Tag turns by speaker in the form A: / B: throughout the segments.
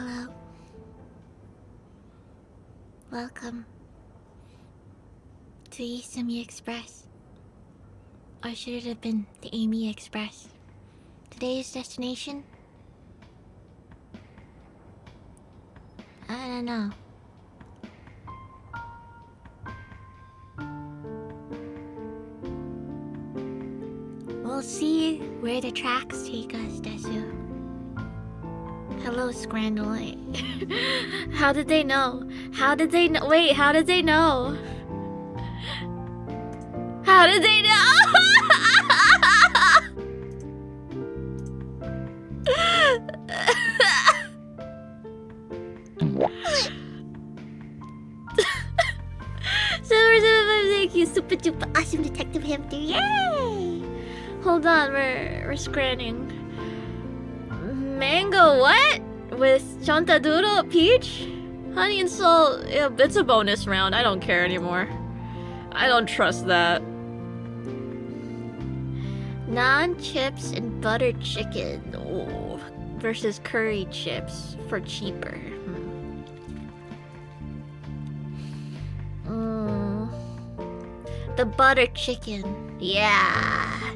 A: Hello. Welcome to Isami Express. Or should it have been the Eimi Express? Today's destination? I don't know. We'll see where the tracks take us, Desu. Hello, Scrandle. How did they know? How did they know? Wait, how did they know? How did they know? Thank you, super duper awesome detective hamster. Yay! Hold on, we're scranning. Mango what? With Chontaduro peach? Honey and salt. Yeah, it's a bonus round. I don't care anymore. I don't trust that. Naan chips and butter chicken. Oh, versus curry chips for cheaper. The butter chicken. Yeah.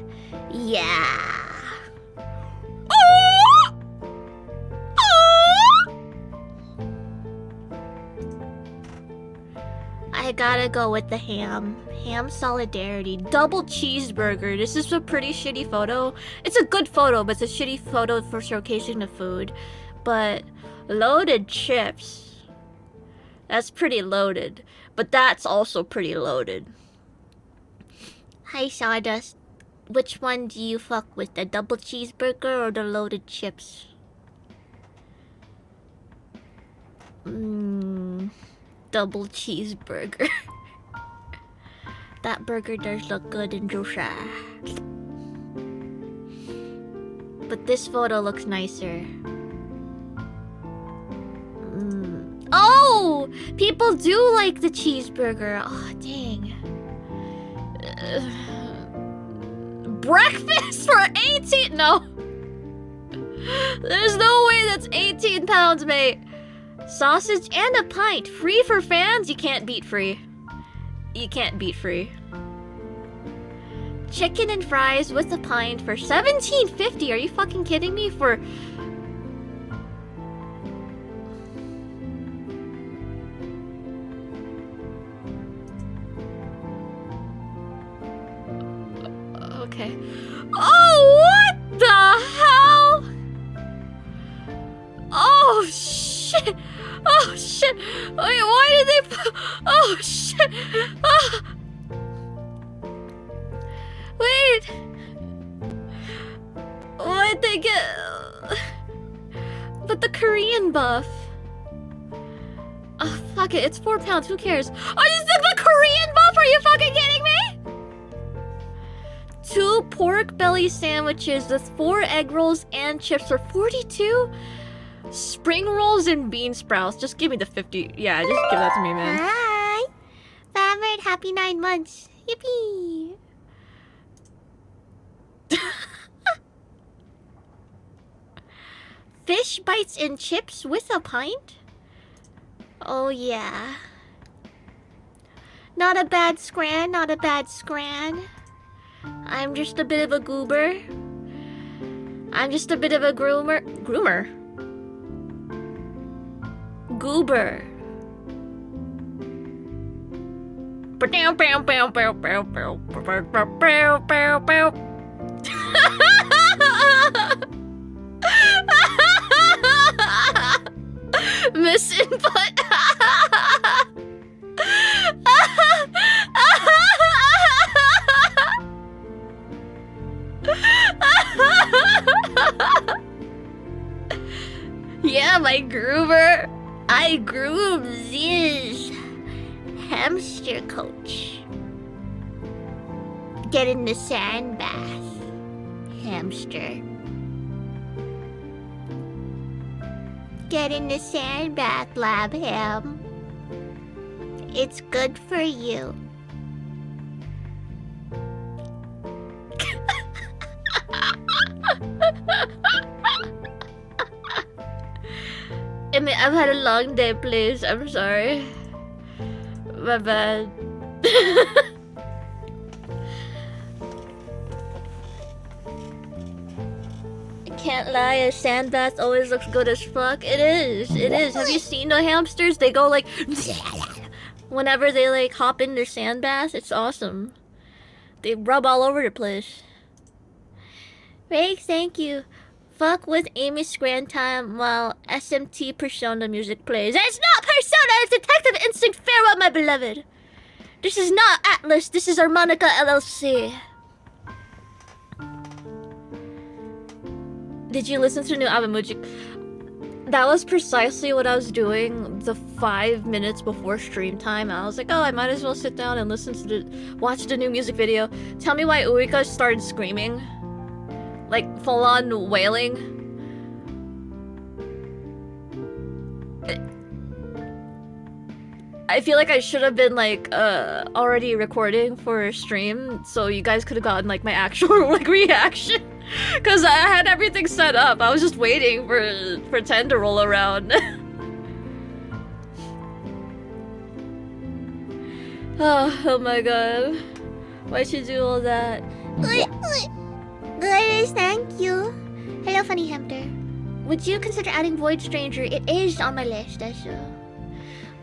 A: Yeah. Oh! Oh! I gotta go with the ham. Ham solidarity. Double cheeseburger. This is a pretty shitty photo. It's a good photo, but it's a shitty photo for showcasing the food. But loaded chips. That's pretty loaded. But that's also pretty loaded. Hi, Sawdust. Which one do you fuck with? The double cheeseburger or the loaded chips? Double cheeseburger. That burger does look good in juicy. But this photo looks nicer. Oh! People do like the cheeseburger. Oh, dang. Breakfast for 18? No. There's no way that's 18 pounds, mate. Sausage and a pint. Free for fans? You can't beat free. You can't beat free. Chicken and fries with a pint for $17.50. Are you fucking kidding me? For... Okay. Oh, what the hell? Oh, shit. Oh, shit. Wait, why did they put... Oh, shit. Oh. Wait. Why'd they get... But the Korean buff. Oh, fuck it. It's 4 pounds. Who cares? Oh, this is the Korean buff? Are you fucking kidding me? 2 pork belly sandwiches with 4 egg rolls and chips for 42. Spring rolls and bean sprouts. Just give me the 50. Yeah, just give that to me, man. Hi. Favorite, happy 9 months. Yippee. Fish bites and chips with a pint? Oh, yeah. Not a bad scran, not a bad scran. I'm just a bit of a goober. I'm just a bit of a groomer. Groomer? Goober. Misinput. Yeah, my groomer. I groom this hamster coach. Get in the sand bath, hamster. Get in the sand bath, lab ham. It's good for you. mean, I've had a long day, please. I'm sorry. My bad. Can't lie, a sand bath always looks good as fuck. It is. It is. Have you seen the hamsters? They go like whenever they like hop in their sand bath. It's awesome. They rub all over the place. Rake, thank you. Fuck with Amy Scran time while SMT Persona music plays. It's not Persona, it's Detective Instinct. Farewell, my beloved. This is not Atlas, this is Harmonica LLC. Did you listen to the new Abamuji? That was precisely what I was doing the 5 minutes before stream time. I was like, oh, I might as well sit down and watch the new music video. Tell me why Uika started screaming. Like, full-on wailing. I feel like I should have been, like, already recording for a stream, so you guys could have gotten, like, my actual, like, reaction. Because I had everything set up. I was just waiting for 10 to roll around. Oh my god. Why'd you do all that? Good, thank you. Hello, funny hamster. Would you consider adding Void Stranger? It is on my list,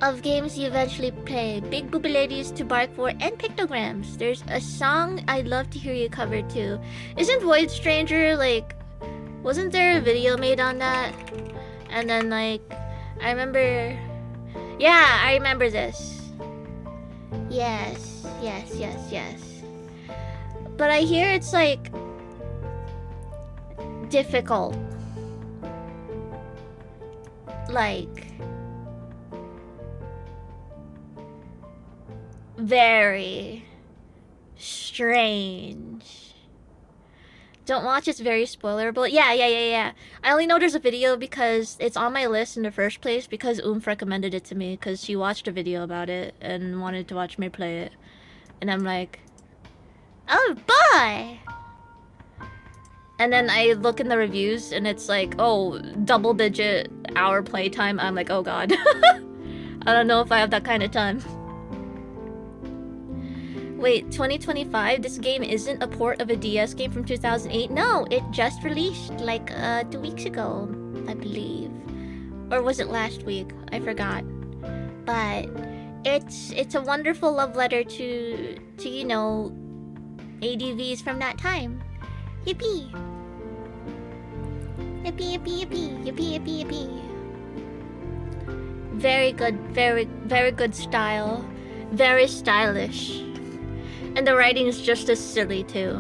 A: of games you eventually play. Big Booby Ladies to Bark For and Pictograms. There's a song I'd love to hear you cover too. Isn't Void Stranger like... Wasn't there a video made on that? And then like... I remember... Yeah, I remember this. Yes. But I hear it's like... difficult. Like... very strange. Don't watch, it's very spoilerable. Yeah. I only know there's a video because it's on my list in the first place because recommended it to me because she watched a video about it and wanted to watch me play it. And I'm like, oh boy! And then I look in the reviews and it's like, oh, double-digit hour playtime. I'm like, oh god. I don't know if I have that kind of time. Wait, 2025? This game isn't a port of a DS game from 2008? No, it just released like 2 weeks ago, I believe. Or was it last week? I forgot. But it's a wonderful love letter to you know, ADVs from that time. Yippee! Yippee. Very good, very good style. Very stylish. And the writing is just as silly too.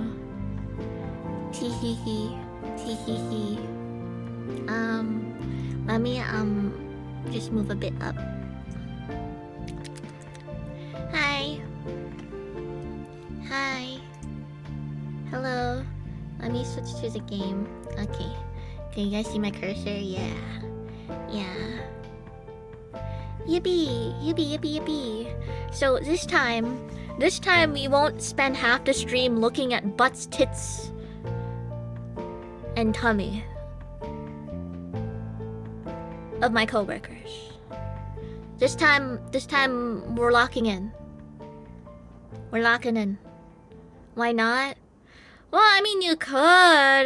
A: Teehee. Let me just move a bit up. Hi. Hello. Let me switch to the game. Okay. Can you guys see my cursor? Yeah. Yippee. So this time we won't spend half the stream looking at butts, tits, and tummy of my coworkers. This time we're locking in. Why not? Well, I mean, you could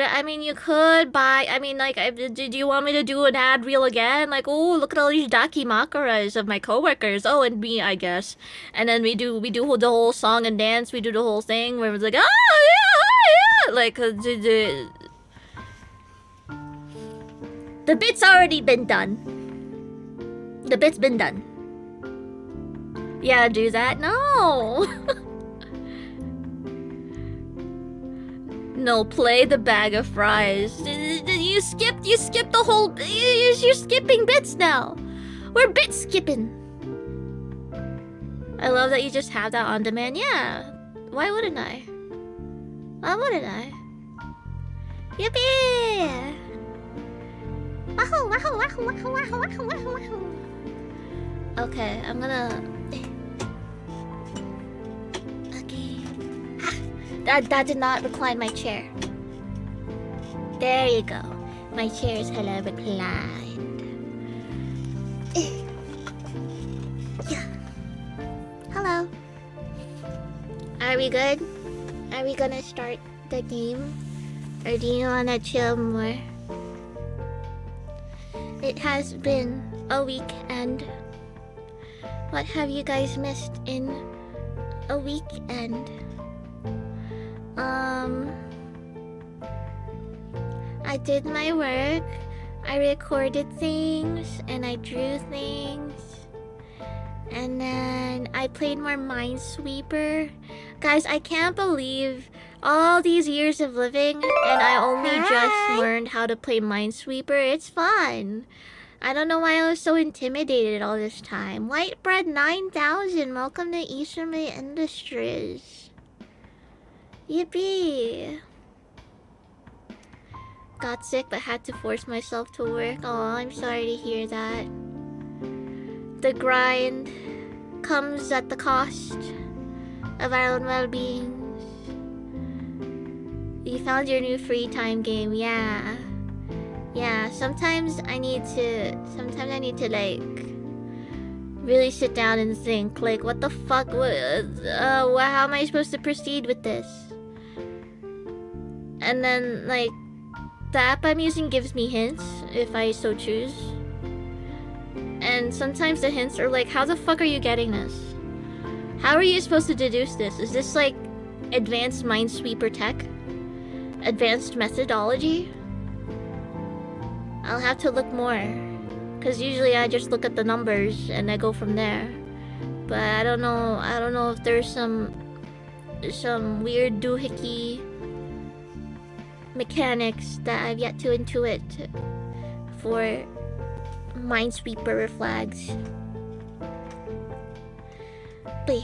A: buy... I mean, like, do you want me to do an ad reel again? Like, oh, look at all these dakimakuras of my coworkers. Oh, and me, I guess. And then we do the whole song and dance. We do the whole thing where it's like, oh, yeah. Like, the bit's already been done. The bit's been done. Yeah, do that? No. No, play the bag of fries. You skipped the whole... You're skipping bits now. We're bit skipping. I love that you just have that on demand. Yeah. Why wouldn't I? Yippee! Wahoo! Okay, I'm gonna... That did not recline my chair. There you go. My chair is hella reclined. Yeah. Hello. Are we good? Are we gonna start the game? Or do you wanna chill more? It has been a weekend. What have you guys missed in a weekend? I did my work. I recorded things and I drew things. And then I played more Minesweeper. Guys, I can't believe all these years of living and I only just learned how to play Minesweeper. It's fun. I don't know why I was so intimidated all this time. Whitebread 9000, welcome to Isami Industries. Yippee. Got sick but had to force myself to work. Oh, I'm sorry to hear that. The grind comes at the cost of our own well-beings. You found your new free time game, yeah. Yeah, sometimes I need to like really sit down and think like what the fuck how am I supposed to proceed with this? And then like the app I'm using gives me hints if I so choose. And sometimes the hints are like, how the fuck are you getting this? How are you supposed to deduce this? Is this like advanced Minesweeper tech? Advanced methodology? I'll have to look more. Cause usually I just look at the numbers and I go from there. But I don't know if there's some weird doohickey mechanics that I've yet to intuit for Minesweeper flags. Play.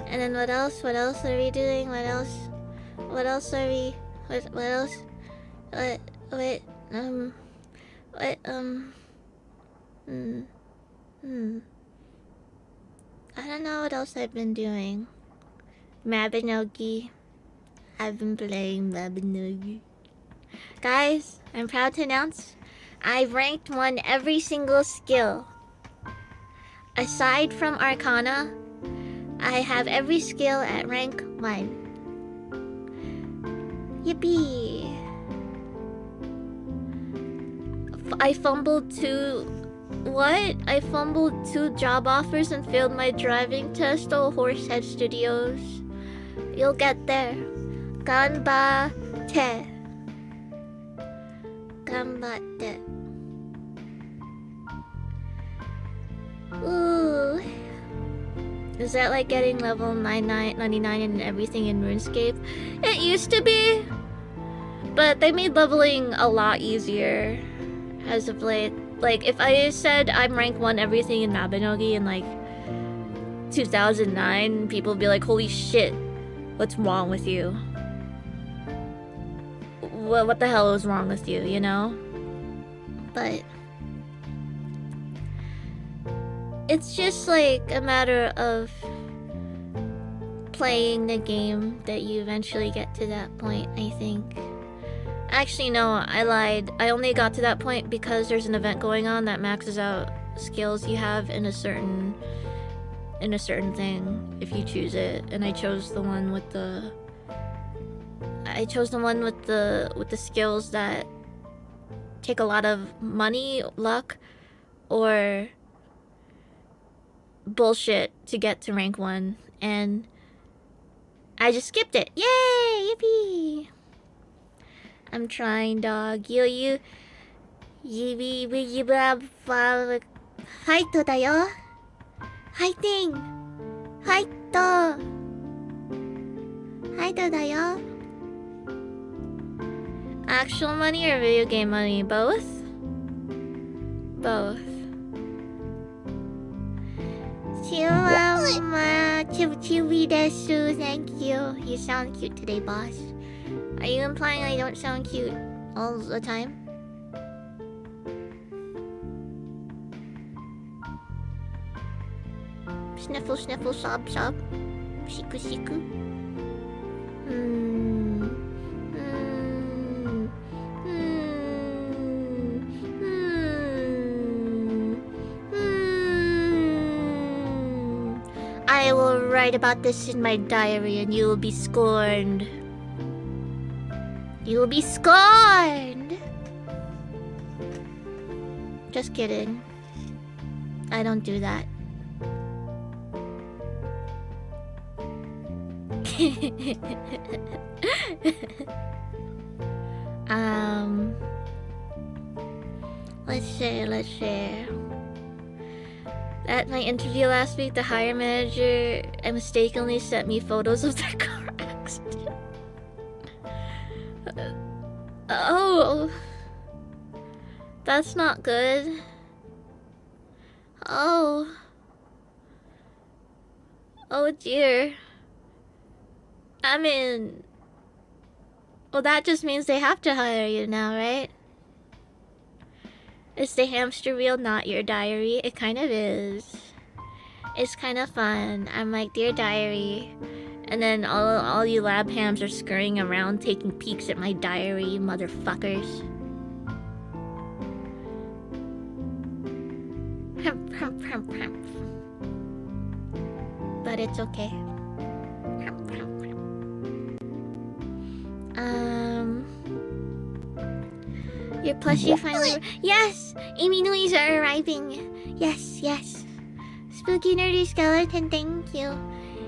A: And then what else? What else are we doing? What else are we? What else? I don't know what else I've been doing. Mabinogi. I've been playing Mabinogi. Guys, I'm proud to announce I've ranked 1 every single skill. Aside from Arcana, I have every skill at rank 1. Yippee! I fumbled 2 job offers and failed my driving test. Oh, Horsehead Studios. You'll get there. Ganbatte. Ooh. Is that like getting level 99 and everything in RuneScape? It used to be, but they made leveling a lot easier as of late. Like, if I said I'm rank 1 everything in Mabinogi in like 2009, people would be like, holy shit, what's wrong with you? What the hell is wrong with you, you know? But it's just like a matter of playing the game that you eventually get to that point, I think. Actually, no, I lied. I only got to that point because there's an event going on that maxes out skills you have in a certain thing if you choose it, and I chose the one with the skills that take a lot of money, luck, or bullshit to get to rank 1, and I just skipped it. Yay! Yippee! I'm trying, dog. You fight だよ. Fighting. Fight. Fight だよ. Actual money or video game money? Both? Both. Thank you. You sound cute today, boss. Are you implying I don't sound cute all the time? Sniffle, sniffle, sob, sob. Shiku, shiku. I will write about this in my diary and you will be scorned. You will be scorned! Just kidding. I don't do that. Let's share. At my interview last week, the hiring manager mistakenly sent me photos of their car accident. Oh, that's not good. Oh dear. I mean, well, that just means they have to hire you now, right? Is the hamster wheel not your diary? It kind of is. It's kind of fun. I'm like, dear diary. And then all you lab hams are scurrying around taking peeks at my diary, motherfuckers. But it's okay. Your plushie finally... Yes! Eimi Nuis are arriving. Yes. Spooky nerdy skeleton, thank you.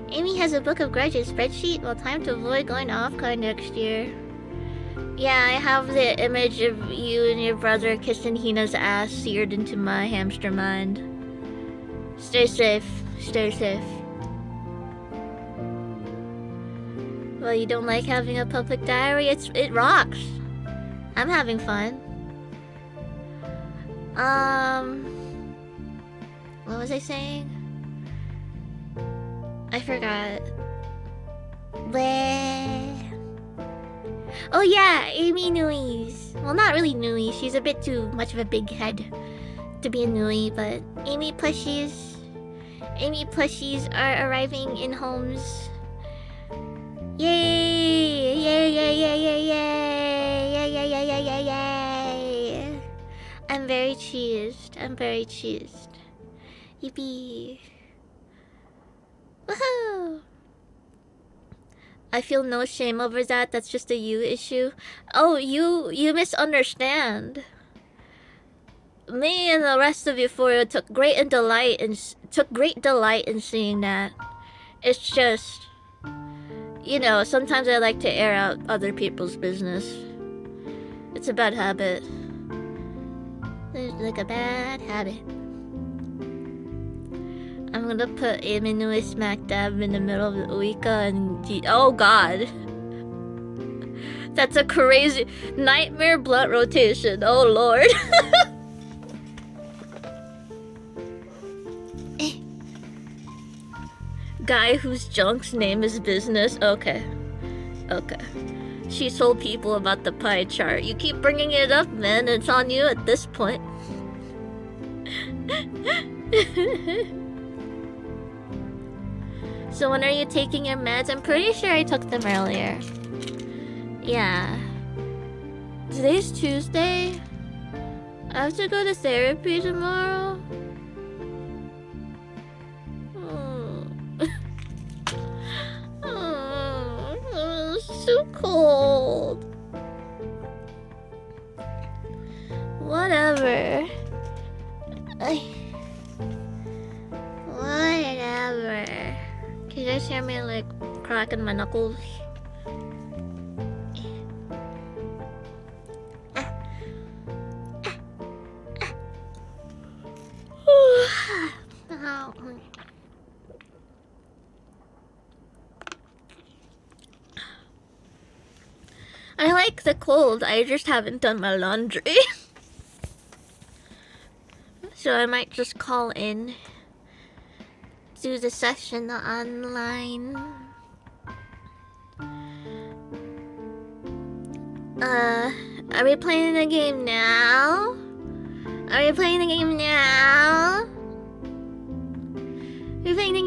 A: Amy has a book of grudges spreadsheet. Well, time to avoid going off-card next year. Yeah, I have the image of you and your brother kissing Hina's ass seared into my hamster mind. Stay safe. Well, you don't like having a public diary? It rocks. I'm having fun. What was I saying? I forgot. Oh yeah, Eimi Nuis. Well, not really Nui. She's a bit too much of a big head to be a Nui, but Eimi plushies are arriving in homes. Yay! I'm very cheesed. Yippee. Woohoo! I feel no shame over that. That's just a you issue. Oh, you misunderstand. Me and the rest of Euphoria took great delight in seeing that. It's just, you know, sometimes I like to air out other people's business. It's a bad habit. It's like a bad habit. I'm gonna put Eimi Nui smack dab in the middle of the Uika and oh god. That's a crazy nightmare blunt rotation. Oh lord. Guy whose junk's name is business. Okay. She told people about the pie chart. You keep bringing it up, man. It's on you at this point. So when are you taking your meds? I'm pretty sure I took them earlier. Yeah. Today's Tuesday. I have to go to therapy tomorrow. It's too cold. Whatever. Whatever. Can you guys hear me like cracking my knuckles? I like the cold, I just haven't done my laundry. So I might just call in. Do the session online. Are we playing the game now? Are we playing the game now? We're playing the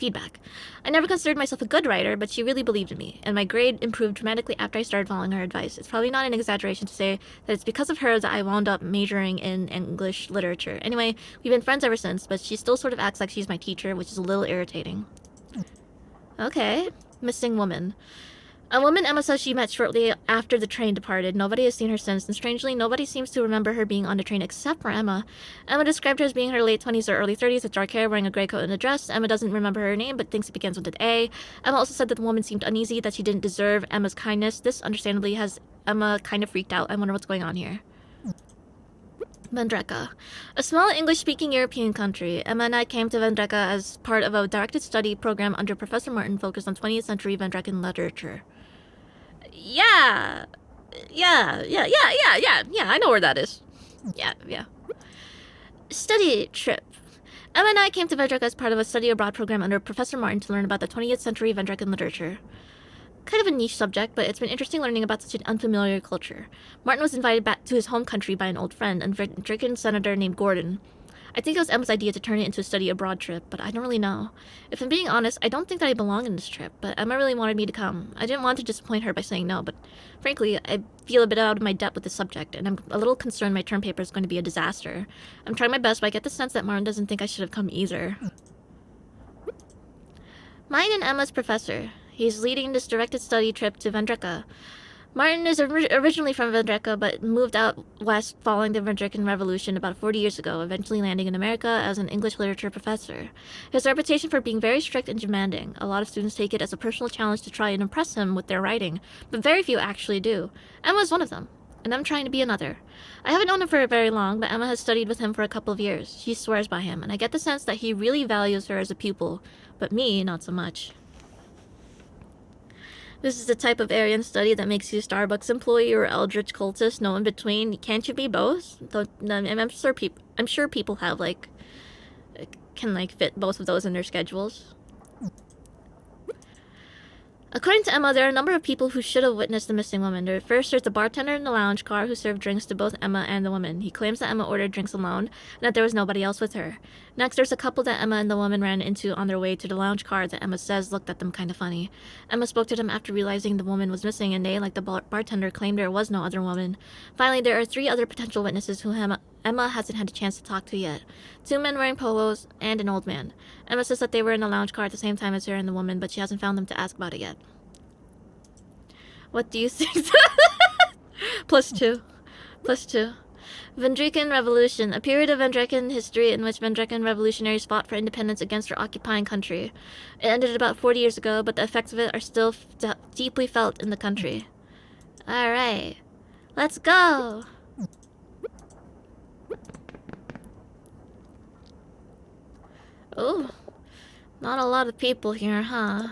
A: feedback. I never considered myself a good writer, but she really believed in me, and my grade improved dramatically after I started following her advice. It's probably not an exaggeration to say that it's because of her that I wound up majoring in English literature. Anyway, we've been friends ever since, but she still sort of acts like she's my teacher, which is a little irritating. Okay. Missing woman. A woman Emma says she met shortly after the train departed. Nobody has seen her since, and strangely, nobody seems to remember her being on the train except for Emma. Emma described her as being in her late 20s or early 30s with dark hair, wearing a gray coat and a dress. Emma doesn't remember her name, but thinks it begins with an A. Emma also said that the woman seemed uneasy, that she didn't deserve Emma's kindness. This, understandably, has Emma kind of freaked out. I wonder what's going on here. Vendreka. A small English-speaking European country. Emma and I came to Vendreka as part of a directed study program under Professor Martin focused on 20th century Vendrekan literature. Yeah, I know where that is. Yeah. Study trip. Emma and I came to Vendreka as part of a study abroad program under Professor Martin to learn about the 20th century Vendrekan literature. Kind of a niche subject, but it's been interesting learning about such an unfamiliar culture. Martin was invited back to his home country by an old friend, a Vendrekan senator named Gordon. I think it was Emma's idea to turn it into a study abroad trip, but I don't really know. If I'm being honest, I don't think that I belong in this trip, but Emma really wanted me to come. I didn't want to disappoint her by saying no, but frankly, I feel a bit out of my depth with this subject, and I'm a little concerned my term paper is going to be a disaster. I'm trying my best, but I get the sense that Martin doesn't think I should have come either. Mine and Emma's professor. He's leading this directed study trip to Vendreka. Martin is originally from Vendreka, but moved out west following the Vendrekan Revolution about 40 years ago, eventually landing in America as an English literature professor. He has a reputation for being very strict and demanding. A lot of students take it as a personal challenge to try and impress him with their writing, but very few actually do. Emma is one of them, and I'm trying to be another. I haven't known him for very long, but Emma has studied with him for a couple of years. She swears by him, and I get the sense that he really values her as a pupil, but me, not so much. This is the type of Aryan study that makes you a Starbucks employee or eldritch cultist, no in between. Can't you be both? I'm sure people have can fit both of those in their schedules. According to Emma, there are a number of people who should have witnessed the missing woman. First, there's the bartender in the lounge car who served drinks to both Emma and the woman. He claims that Emma ordered drinks alone and that there was nobody else with her. Next, there's a couple that Emma and the woman ran into on their way to the lounge car that Emma says looked at them kind of funny. Emma spoke to them after realizing the woman was missing, and they, like the bartender, claimed there was no other woman. Finally, there are 3 other potential witnesses who Emma hasn't had a chance to talk to yet. 2 men wearing polos and an old man. Emma says that they were in a lounge car at the same time as her and the woman, but she hasn't found them to ask about it yet. What do you think? +2. Vendrekan Revolution, a period of Vendrekan history in which Vendrekan revolutionaries fought for independence against their occupying country. It ended about 40 years ago, but the effects of it are still deeply felt in the country. Alright, let's go! Oh, not a lot of people here, huh?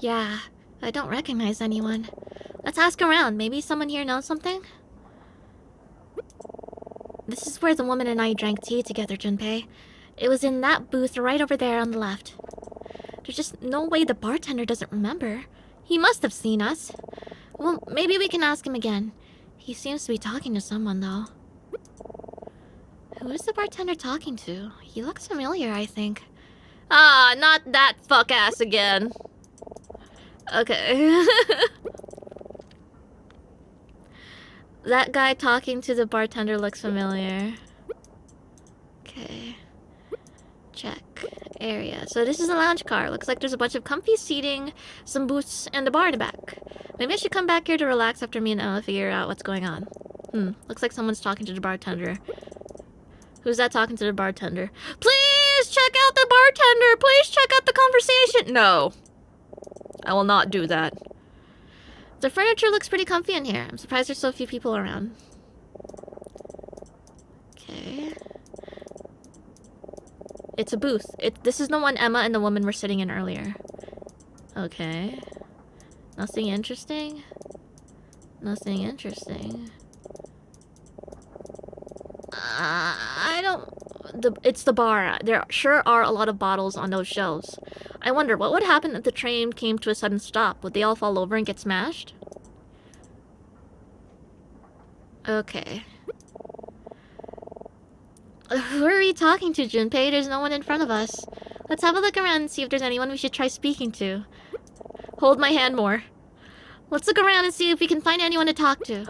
A: Yeah, I don't recognize anyone. Let's ask around. Maybe someone here knows something? This is where the woman and I drank tea together, Junpei. It was in that booth right over there on the left. There's just no way the bartender doesn't remember. He must have seen us. Well, maybe we can ask him again. He seems to be talking to someone, though. Who is the bartender talking to? He looks familiar, I think. Ah, not that fuck-ass again. Okay. That guy talking to the bartender looks familiar. Okay. Check. Area. So this is a lounge car. Looks like there's a bunch of comfy seating, some booths, and a bar in the back. Maybe I should come back here to relax after me and Emma figure out what's going on. Looks like someone's talking to the bartender. Who's that talking to the bartender? Please check out the bartender! Please check out the conversation! No. I will not do that. The furniture looks pretty comfy in here. I'm surprised there's so few people around. Okay. It's a booth. This is the one Emma and the woman were sitting in earlier. Okay. Nothing interesting? Nothing interesting. I don't... It's the bar. There sure are a lot of bottles on those shelves. I wonder, what would happen if the train came to a sudden stop? Would they all fall over and get smashed? Okay. Who are we talking to, Junpei? There's no one in front of us. Let's have a look around and see if there's anyone we should try speaking to. Hold my hand more. Let's look around and see if we can find anyone to talk to.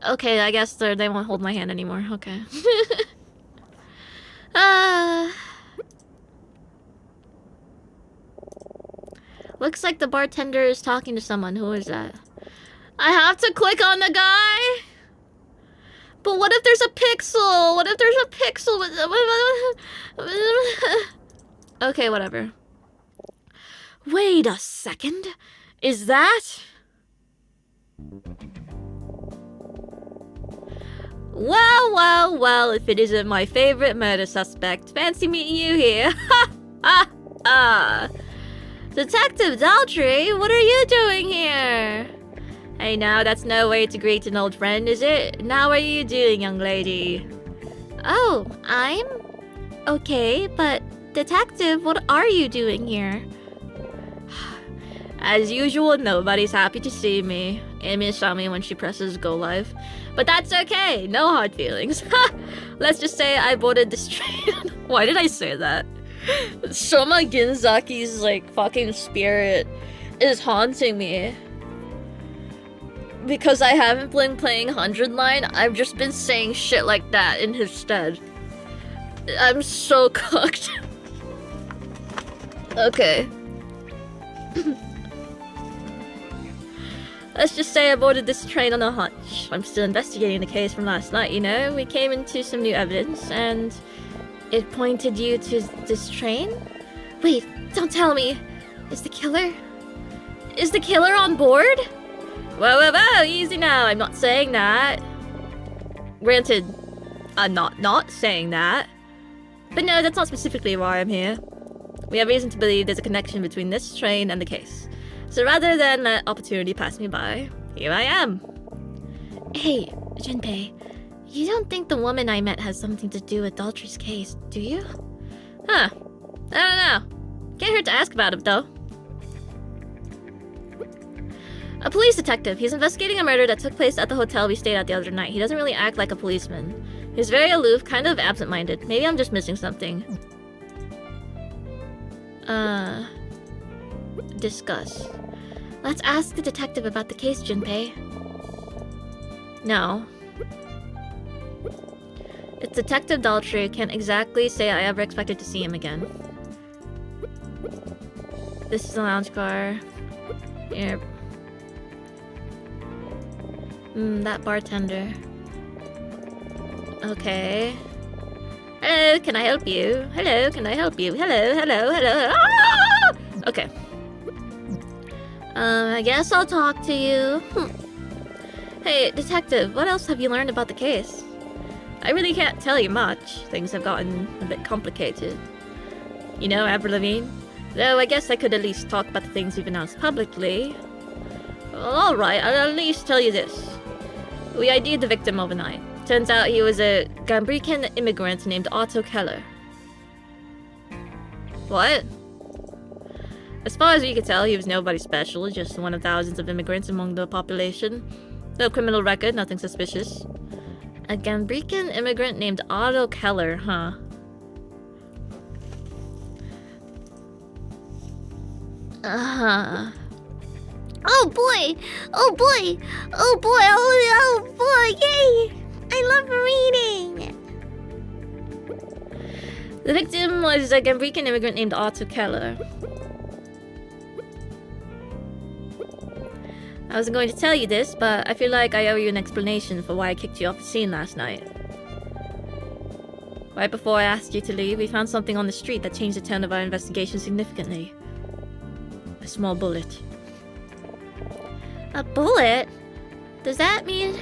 A: Okay, I guess they won't hold my hand anymore. Okay. Looks like the bartender is talking to someone. Who is that? I have to click on the guy? But what if there's a pixel? What if there's a pixel? Okay, whatever. Wait a second. Is that... Well, if it isn't my favorite murder suspect. Fancy meeting you here. Ha! Ha! Ha! Detective Daltrey, what are you doing here? Hey now, that's no way to greet an old friend, is it? Now what are you doing, young lady? Oh, I'm... Okay, but... Detective, what are you doing here? As usual, nobody's happy to see me. Eimi Isami when she presses go live. But that's okay, no hard feelings. Let's just say I boarded this train. Why did I say that? Soma Ginzaki's like fucking spirit is haunting me. Because I haven't been playing 100 Line, I've just been saying shit like that in his stead. I'm so cooked. Okay. Let's just say I boarded this train on a hunch. I'm still investigating the case from last night, you know? We came into some new evidence, and it pointed you to this train? Wait, don't tell me. Is the killer on board? Whoa, easy now. I'm not saying that. Granted, I'm not saying that. But no, that's not specifically why I'm here. We have reason to believe there's a connection between this train and the case. So rather than let opportunity pass me by, here I am. Hey, Junpei, you don't think the woman I met has something to do with Daltrey's case, do you? Huh. I don't know. Can't hurt to ask about it, though. A police detective. He's investigating a murder that took place at the hotel we stayed at the other night. He doesn't really act like a policeman. He's very aloof, kind of absent-minded. Maybe I'm just missing something. Discuss. Let's ask the detective about the case, Junpei. No. It's Detective Daltrey. Can't exactly say I ever expected to see him again. This is a lounge car. Here. That bartender. Okay. Hello, can I help you? Hello, can I help you? Hello. Ah! Okay. I guess I'll talk to you. Hey, detective, what else have you learned about the case? I really can't tell you much. Things have gotten a bit complicated. You know, Avril Lavigne? Though I guess I could at least talk about the things we've announced publicly. Well, alright, I'll at least tell you this. We ID'd the victim overnight. Turns out he was a Gambican immigrant named Otto Keller. What? As far as we could tell, he was nobody special, just one of thousands of immigrants among the population. No criminal record, nothing suspicious. A Gambican immigrant named Otto Keller, huh? Oh boy! Oh boy! Yay! I love reading! The victim was a Gambican immigrant named Otto Keller. I wasn't going to tell you this, but I feel like I owe you an explanation for why I kicked you off the scene last night. Right before I asked you to leave, we found something on the street that changed the tone of our investigation significantly. A small bullet. A bullet? Does that mean...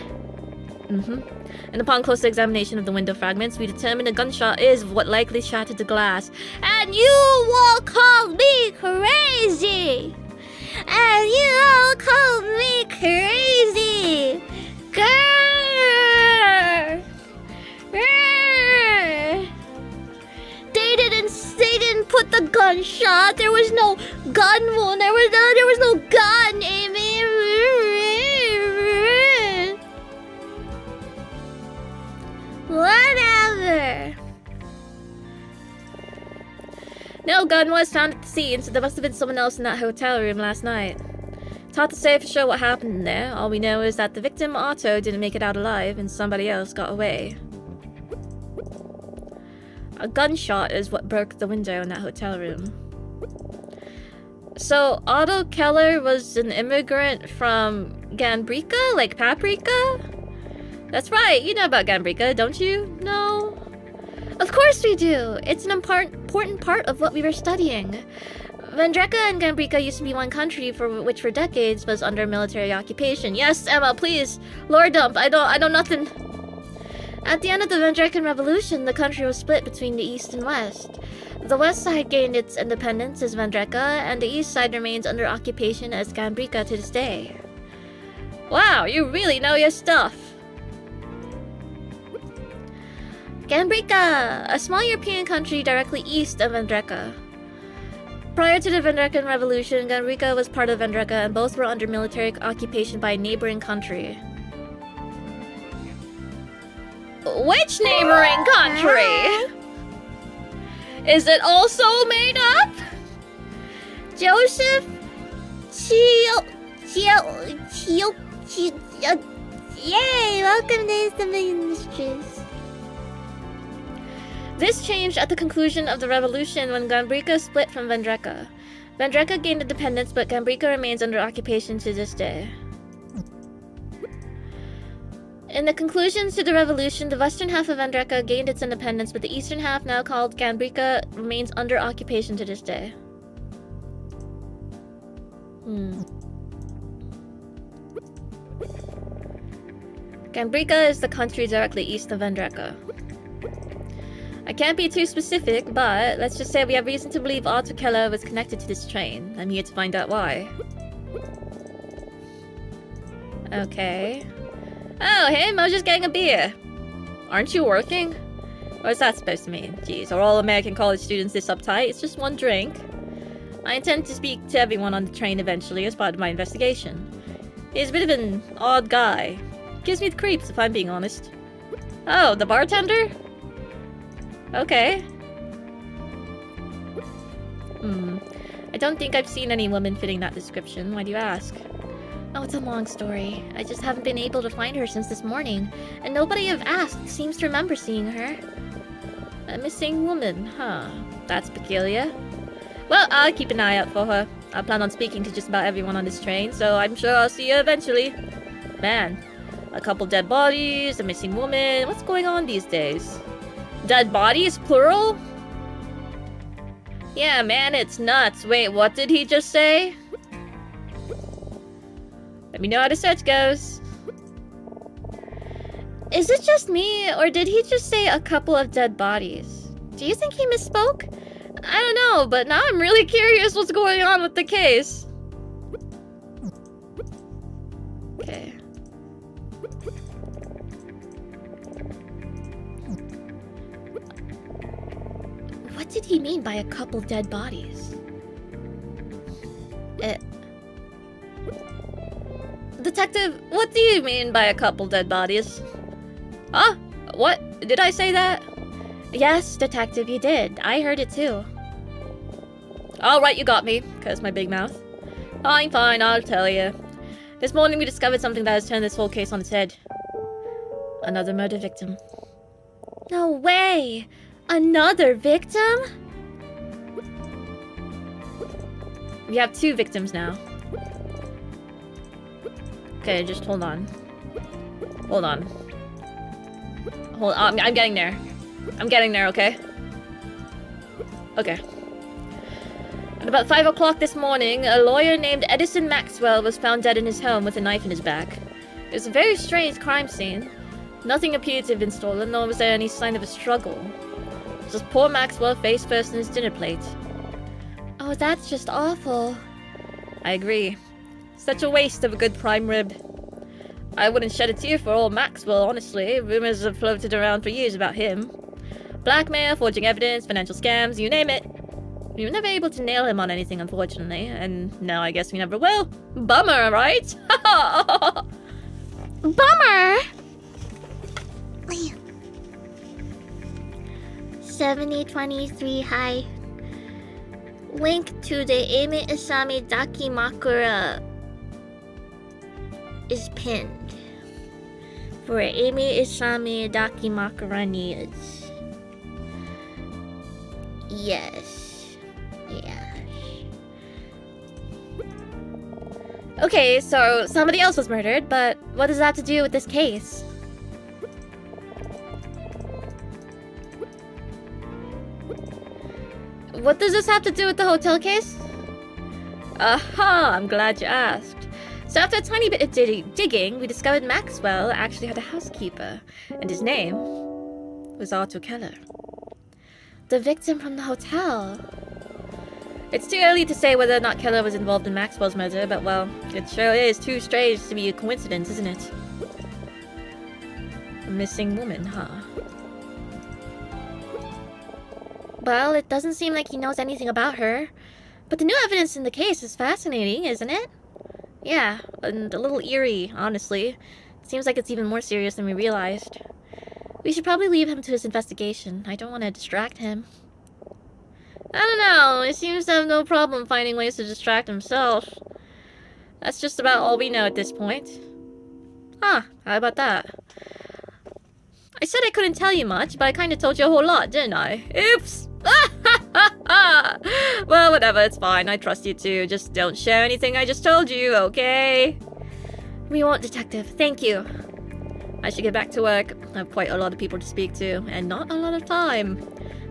A: And upon closer examination of the window fragments, we determined a gunshot is what likely shattered the glass. And you all called me crazy! And you all called me crazy! Grrr! Grrr! They didn't put the gunshot. There was no gun wound. There was no gun, Eimi. Whatever. No gun was found at the scene, so there must have been someone else in that hotel room last night. It's hard to say for sure what happened in there. All we know is that the victim, Otto, didn't make it out alive and somebody else got away. A gunshot is what broke the window in that hotel room. So, Otto Keller was an immigrant from Gambrica? Like Paprika? That's right, you know about Gambrica, don't you? No? Of course we do! It's an important part of what we were studying. Vendreka and Gambrica used to be one country which for decades was under military occupation. Yes, Emma, please! Lore dump, I know nothing. At the end of the Vendrekan Revolution, the country was split between the East and West. The West side gained its independence as Vendreka, and the East side remains under occupation as Gambrica to this day. Wow, you really know your stuff! Gambrica, a small European country directly east of Vendreka. Prior to the Vendrekan Revolution, Gambrica was part of Vendreka, and both were under military occupation by a neighboring country. Which neighboring country? Is it also made up? Joseph? Yay! Welcome to some industries. This changed at the conclusion of the revolution when Gambrica split from Vendreka. Vendreka gained independence, but Gambrica remains under occupation to this day. In the conclusions to the revolution, the western half of Vendreka gained its independence, but the eastern half, now called Gambrica, remains under occupation to this day. Gambrica is the country directly east of Vendreka. I can't be too specific, but let's just say we have reason to believe Otto Keller was connected to this train. I'm here to find out why. Okay. Oh, him? I was just getting a beer. Aren't you working? What's that supposed to mean? Jeez, are all American college students this uptight? It's just one drink. I intend to speak to everyone on the train eventually as part of my investigation. He's a bit of an odd guy. Gives me the creeps, if I'm being honest. Oh, the bartender? Okay. I don't think I've seen any woman fitting that description. Why do you ask? Oh, it's a long story. I just haven't been able to find her since this morning, and nobody I've asked seems to remember seeing her. A missing woman, huh? That's peculiar. Well, I'll keep an eye out for her. I plan on speaking to just about everyone on this train, so I'm sure I'll see you eventually. Man, a couple dead bodies, a missing woman. What's going on these days? Dead bodies, plural? Yeah, man, it's nuts. Wait, what did he just say? Let me know how the search goes. Is it just me, or did he just say a couple of dead bodies? Do you think he misspoke? I don't know, but now I'm really curious what's going on with the case. Okay. What did he mean by a couple dead bodies? Detective, what do you mean by a couple dead bodies? Huh? What? Did I say that? Yes, Detective, you did. I heard it too. Alright, you got me. Curse my big mouth. Fine, I'll tell you. This morning we discovered something that has turned this whole case on its head. Another murder victim. No way! Another victim? We have 2 victims now. Okay, just hold on. Hold on. I'm getting there. I'm getting there, okay? Okay. At about 5 o'clock this morning, a lawyer named Edison Maxwell was found dead in his home with a knife in his back. It was a very strange crime scene. Nothing appeared to have been stolen, nor was there any sign of a struggle. Just poor Maxwell face first in his dinner plate. Oh, that's just awful. I agree. Such a waste of a good prime rib. I wouldn't shed a tear for old Maxwell, honestly. Rumors have floated around for years about him. Blackmail, forging evidence, financial scams, you name it. We were never able to nail him on anything, unfortunately, and now I guess we never will. Bummer, right?
B: Bummer! 7023, hi.
A: Link to the Eimi Isami Dakimakura is pinned. For Eimi Isami Dakimakura needs. Yes. Yeah. Okay, so somebody else was murdered, but what does that have to do with this case? What does this have to do with the hotel case? Aha, I'm glad you asked. So after a tiny bit of digging, we discovered Maxwell actually had a housekeeper, and his name was Otto Keller. The victim from the hotel. It's too early to say whether or not Keller was involved in Maxwell's murder, but well, it sure is too strange to be a coincidence, isn't it? A missing woman, huh? Well, it doesn't seem like he knows anything about her. But the new evidence in the case is fascinating, isn't it? Yeah, and a little eerie, honestly. It seems like it's even more serious than we realized. We should probably leave him to his investigation. I don't want to distract him. I don't know, he seems to have no problem finding ways to distract himself. That's just about all we know at this point. Huh, how about that? I said I couldn't tell you much, but I kinda told you a whole lot, didn't I? Oops! Well, whatever, it's fine. I trust you too. Just don't share anything I just told you, okay? We won't, Detective. Thank you. I should get back to work. I have quite a lot of people to speak to, and not a lot of time.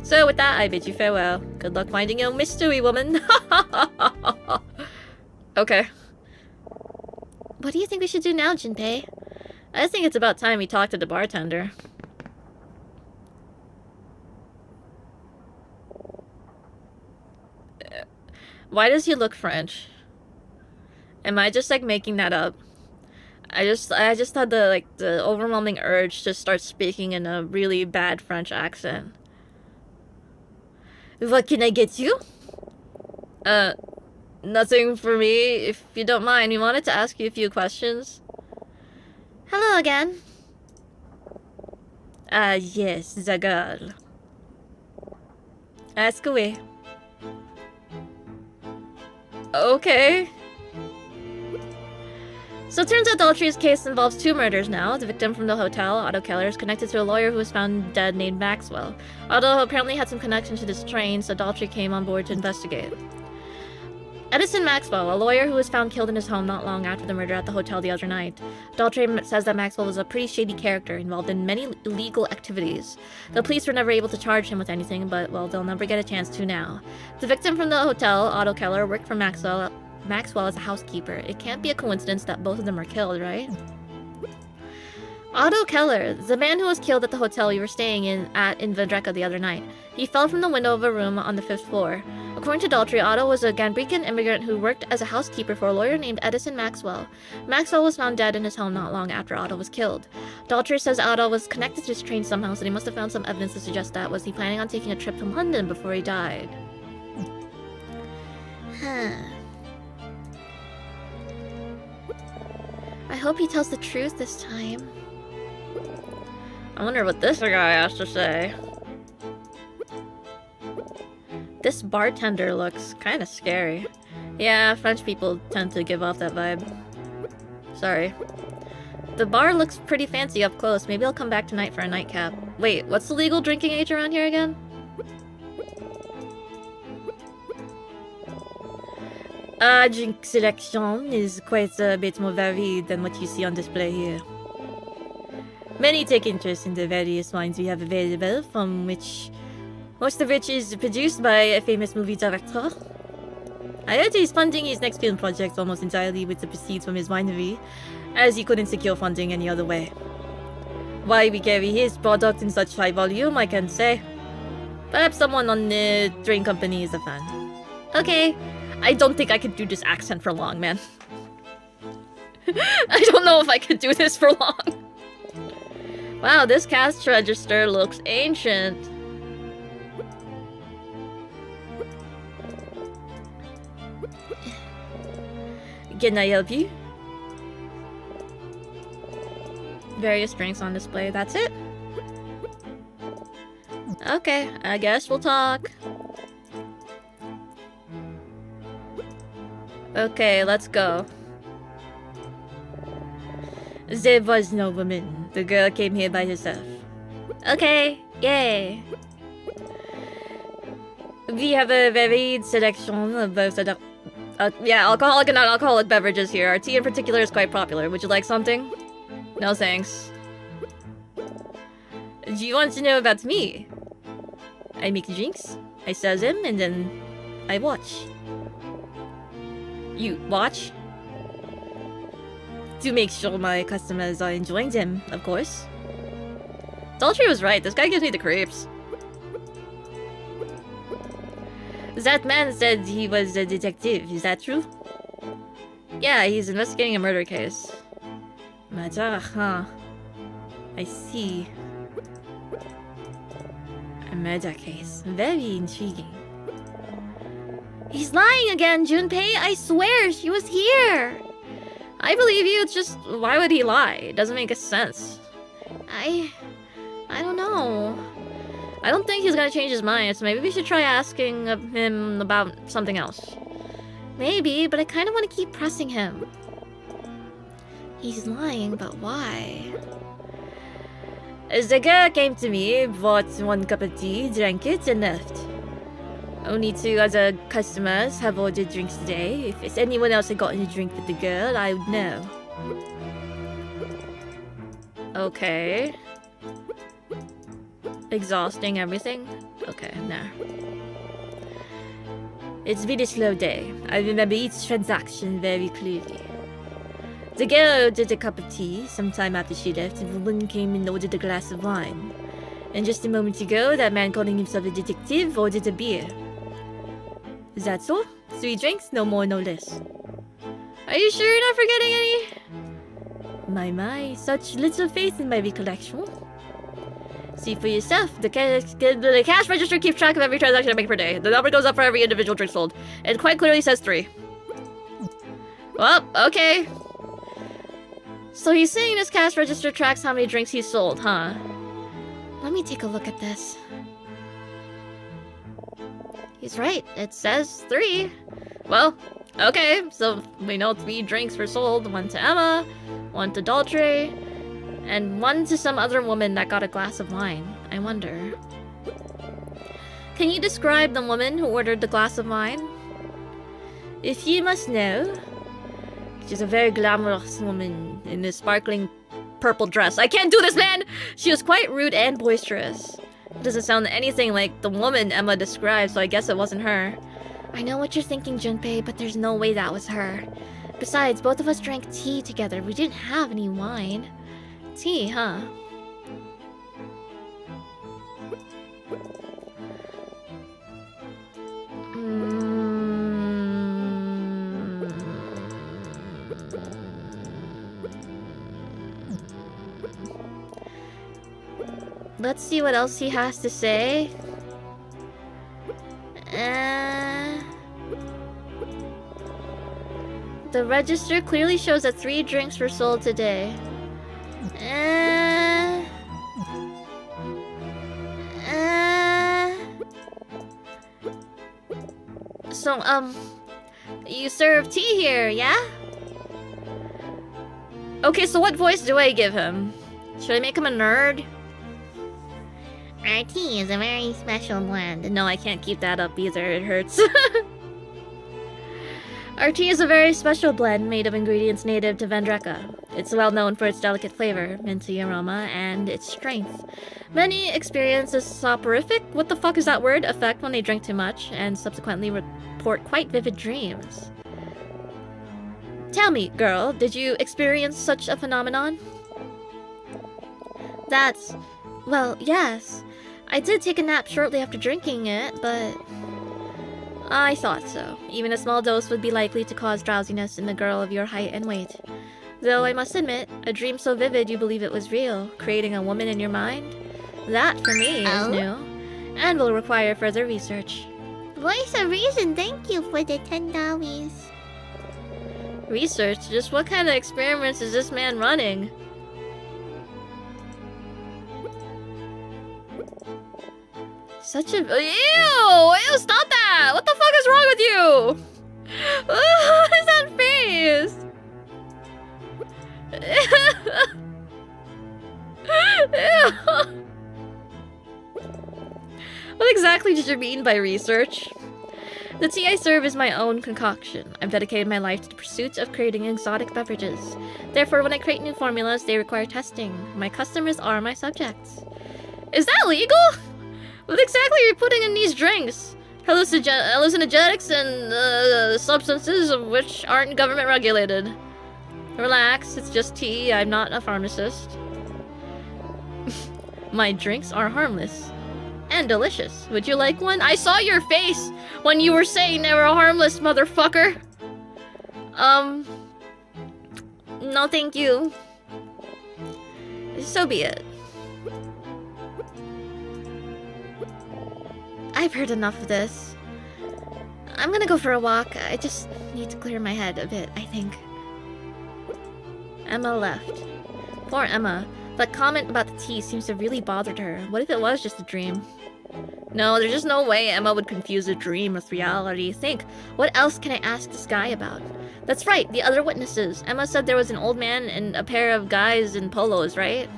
A: So with that, I bid you farewell. Good luck finding your mystery woman. Okay. What do you think we should do now, Junpei? I think it's about time we talk to the bartender. Why does he look French? Am I just like making that up? I just had the overwhelming urge to start speaking in a really bad French accent. What can I get you? Nothing for me. If you don't mind, we wanted to ask you a few questions. Hello again. Yes, the girl. Ask away. Okay. So it turns out Daltrey's case involves two murders now. The victim from the hotel, Otto Keller, is connected to a lawyer who was found dead named Maxwell. Otto apparently had some connection to this train, so Daltrey came on board to investigate. Edison Maxwell, a lawyer who was found killed in his home not long after the murder at the hotel the other night. Daltrey says that Maxwell was a pretty shady character involved in many illegal activities. The police were never able to charge him with anything, but, well, they'll never get a chance to now. The victim from the hotel, Otto Keller, worked for Maxwell as a housekeeper. It can't be a coincidence that both of them were killed, right? Otto Keller, the man who was killed at the hotel we were staying in Vendreka the other night. He fell from the window of a room on the 5th floor. According to Daltrey, Otto was a Gambican immigrant who worked as a housekeeper for a lawyer named Edison Maxwell. Maxwell was found dead in his home not long after Otto was killed. Daltrey says Otto was connected to this train somehow, so they must have found some evidence to suggest that. Was he planning on taking a trip to London before he died? I hope he tells the truth this time. I wonder what this guy has to say. This bartender looks kind of scary. Yeah, French people tend to give off that vibe. Sorry. The bar looks pretty fancy up close. Maybe I'll come back tonight for a nightcap. Wait, what's the legal drinking age around here again? Drink selection is quite a bit more varied than what you see on display here. Many take interest in the various wines we have available, from which most of which is produced by a famous movie director. I heard he's funding his next film project almost entirely with the proceeds from his winery, as he couldn't secure funding any other way. Why we carry his product in such high volume, I can't say. Perhaps someone on the train company is a fan. Okay, I don't think I could do this accent for long, man. I don't know if I could do this for long. Wow, this cash register looks ancient. Can I help you? Various drinks on display, that's it? Okay, I guess we'll talk. Okay, let's go. There was no woman. The girl came here by herself. Okay, yay. We have a varied selection of both alcoholic and non-alcoholic beverages here. Our tea in particular is quite popular. Would you like something? No thanks. Do you want to know about me? I make drinks, I sell them, and then I watch. You watch? To make sure my customers are enjoying them, of course. Daltrey was right, this guy gives me the creeps. That man said he was a detective, is that true? Yeah, he's investigating a murder case. Murder, huh? I see. A murder case. Very intriguing. He's lying again, Junpei! I swear, she was here! I believe you, it's just, why would he lie? It doesn't make sense. I don't know. I don't think he's gonna change his mind, so maybe we should try asking him about something else. Maybe, but I kind of want to keep pressing him. He's lying, but why? The girl came to me, bought 1 cup of tea, drank it, and left. Only 2 other customers have ordered drinks today. If anyone else had gotten a drink with the girl, I would know. Okay. Exhausting everything? Okay, no. It's been a slow day. I remember each transaction very clearly. The girl ordered a cup of tea sometime after she left, and the woman came and ordered a glass of wine. And just a moment ago, that man calling himself a detective ordered a beer. Is that so? 3 drinks, no more, no less. Are you sure you're not forgetting any? My, such little faith in my recollection. See for yourself, the cash register keeps track of every transaction I make per day. The number goes up for every individual drink sold. It quite clearly says 3. Well, okay. So he's saying this cash register tracks how many drinks he's sold, huh? Let me take a look at this. He's right, it says 3. Well, okay, so we know 3 drinks were sold. 1 to Emma, 1 to Daltrey, and 1 to some other woman that got a glass of wine. I wonder. Can you describe the woman who ordered the glass of wine? If you must know, she's a very glamorous woman in a sparkling purple dress. I can't do this, man! She was quite rude and boisterous. It doesn't sound anything like the woman Emma described, so I guess it wasn't her. I know what you're thinking, Junpei, but there's no way that was her. Besides, both of us drank tea together. We didn't have any wine. Tea, huh? Let's see what else he has to say. The register clearly shows that 3 drinks were sold today. So, you serve tea here, yeah? Okay, so what voice do I give him? Should I make him a nerd? Our tea is a very special blend. No, I can't keep that up either, it hurts. Our tea is a very special blend made of ingredients native to Vendreka. It's well known for its delicate flavor, minty aroma, and its strength. Many experience a soporific, what the fuck is that word, effect when they drink too much, and subsequently report quite vivid dreams. Tell me, girl, did you experience such a phenomenon? That's... well, yes. I did take a nap shortly after drinking it, but... I thought so. Even a small dose would be likely to cause drowsiness in a girl of your height and weight. Though I must admit, a dream so vivid you believe it was real, creating a woman in your mind? That, for me, is new, and will require further research. Voice of reason, thank you for the $10. Research? Just what kind of experiments is this man running? Such a... Ew! Ew, stop that! What the fuck is wrong with you? What is exactly did you mean by research? The tea I serve is my own concoction. I've dedicated my life to the pursuit of creating exotic beverages. Therefore, when I create new formulas, they require testing. My customers are my subjects. Is that legal? What exactly are you putting in these drinks? Hallucinogenics and substances of which aren't government regulated. Relax, it's just tea. I'm not a pharmacist. My drinks are harmless. And delicious. Would you like one? I saw your face when you were saying they were harmless, motherfucker. No thank you. So be it. I've heard enough of this. I'm gonna go for a walk. I just need to clear my head a bit, I think. Emma left. Poor Emma. That comment about the tea seems to really bothered her. What if it was just a dream? No, there's just no way Emma would confuse a dream with reality. Think, what else can I ask this guy about? That's right, the other witnesses. Emma said there was an old man and a pair of guys in polos, right?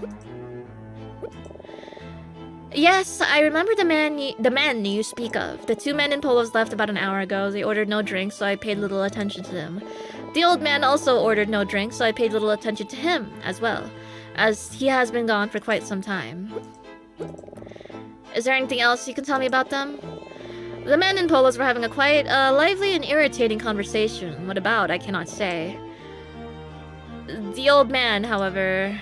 A: Yes, I remember the men you speak of. The two men in polos left about an hour ago. They ordered no drinks, so I paid little attention to them. The old man also ordered no drinks, so I paid little attention to him as well, as he has been gone for quite some time. Is there anything else you can tell me about them? The men in polos were having a quite lively and irritating conversation. What about, I cannot say. The old man, however...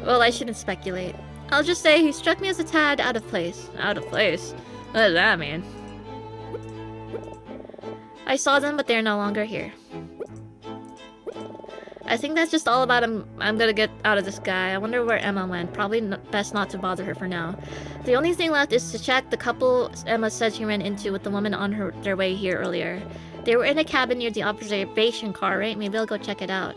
A: Well, I shouldn't speculate. I'll just say he struck me as a tad out of place. Out of place? What does that mean? I saw them, but they're no longer here. I think that's just all about him. I'm gonna get out of this guy. I wonder where Emma went. Probably best not to bother her for now. The only thing left is to check the couple Emma said she ran into with the woman on their way here earlier. They were in a cabin near the observation car, right? Maybe I'll go check it out.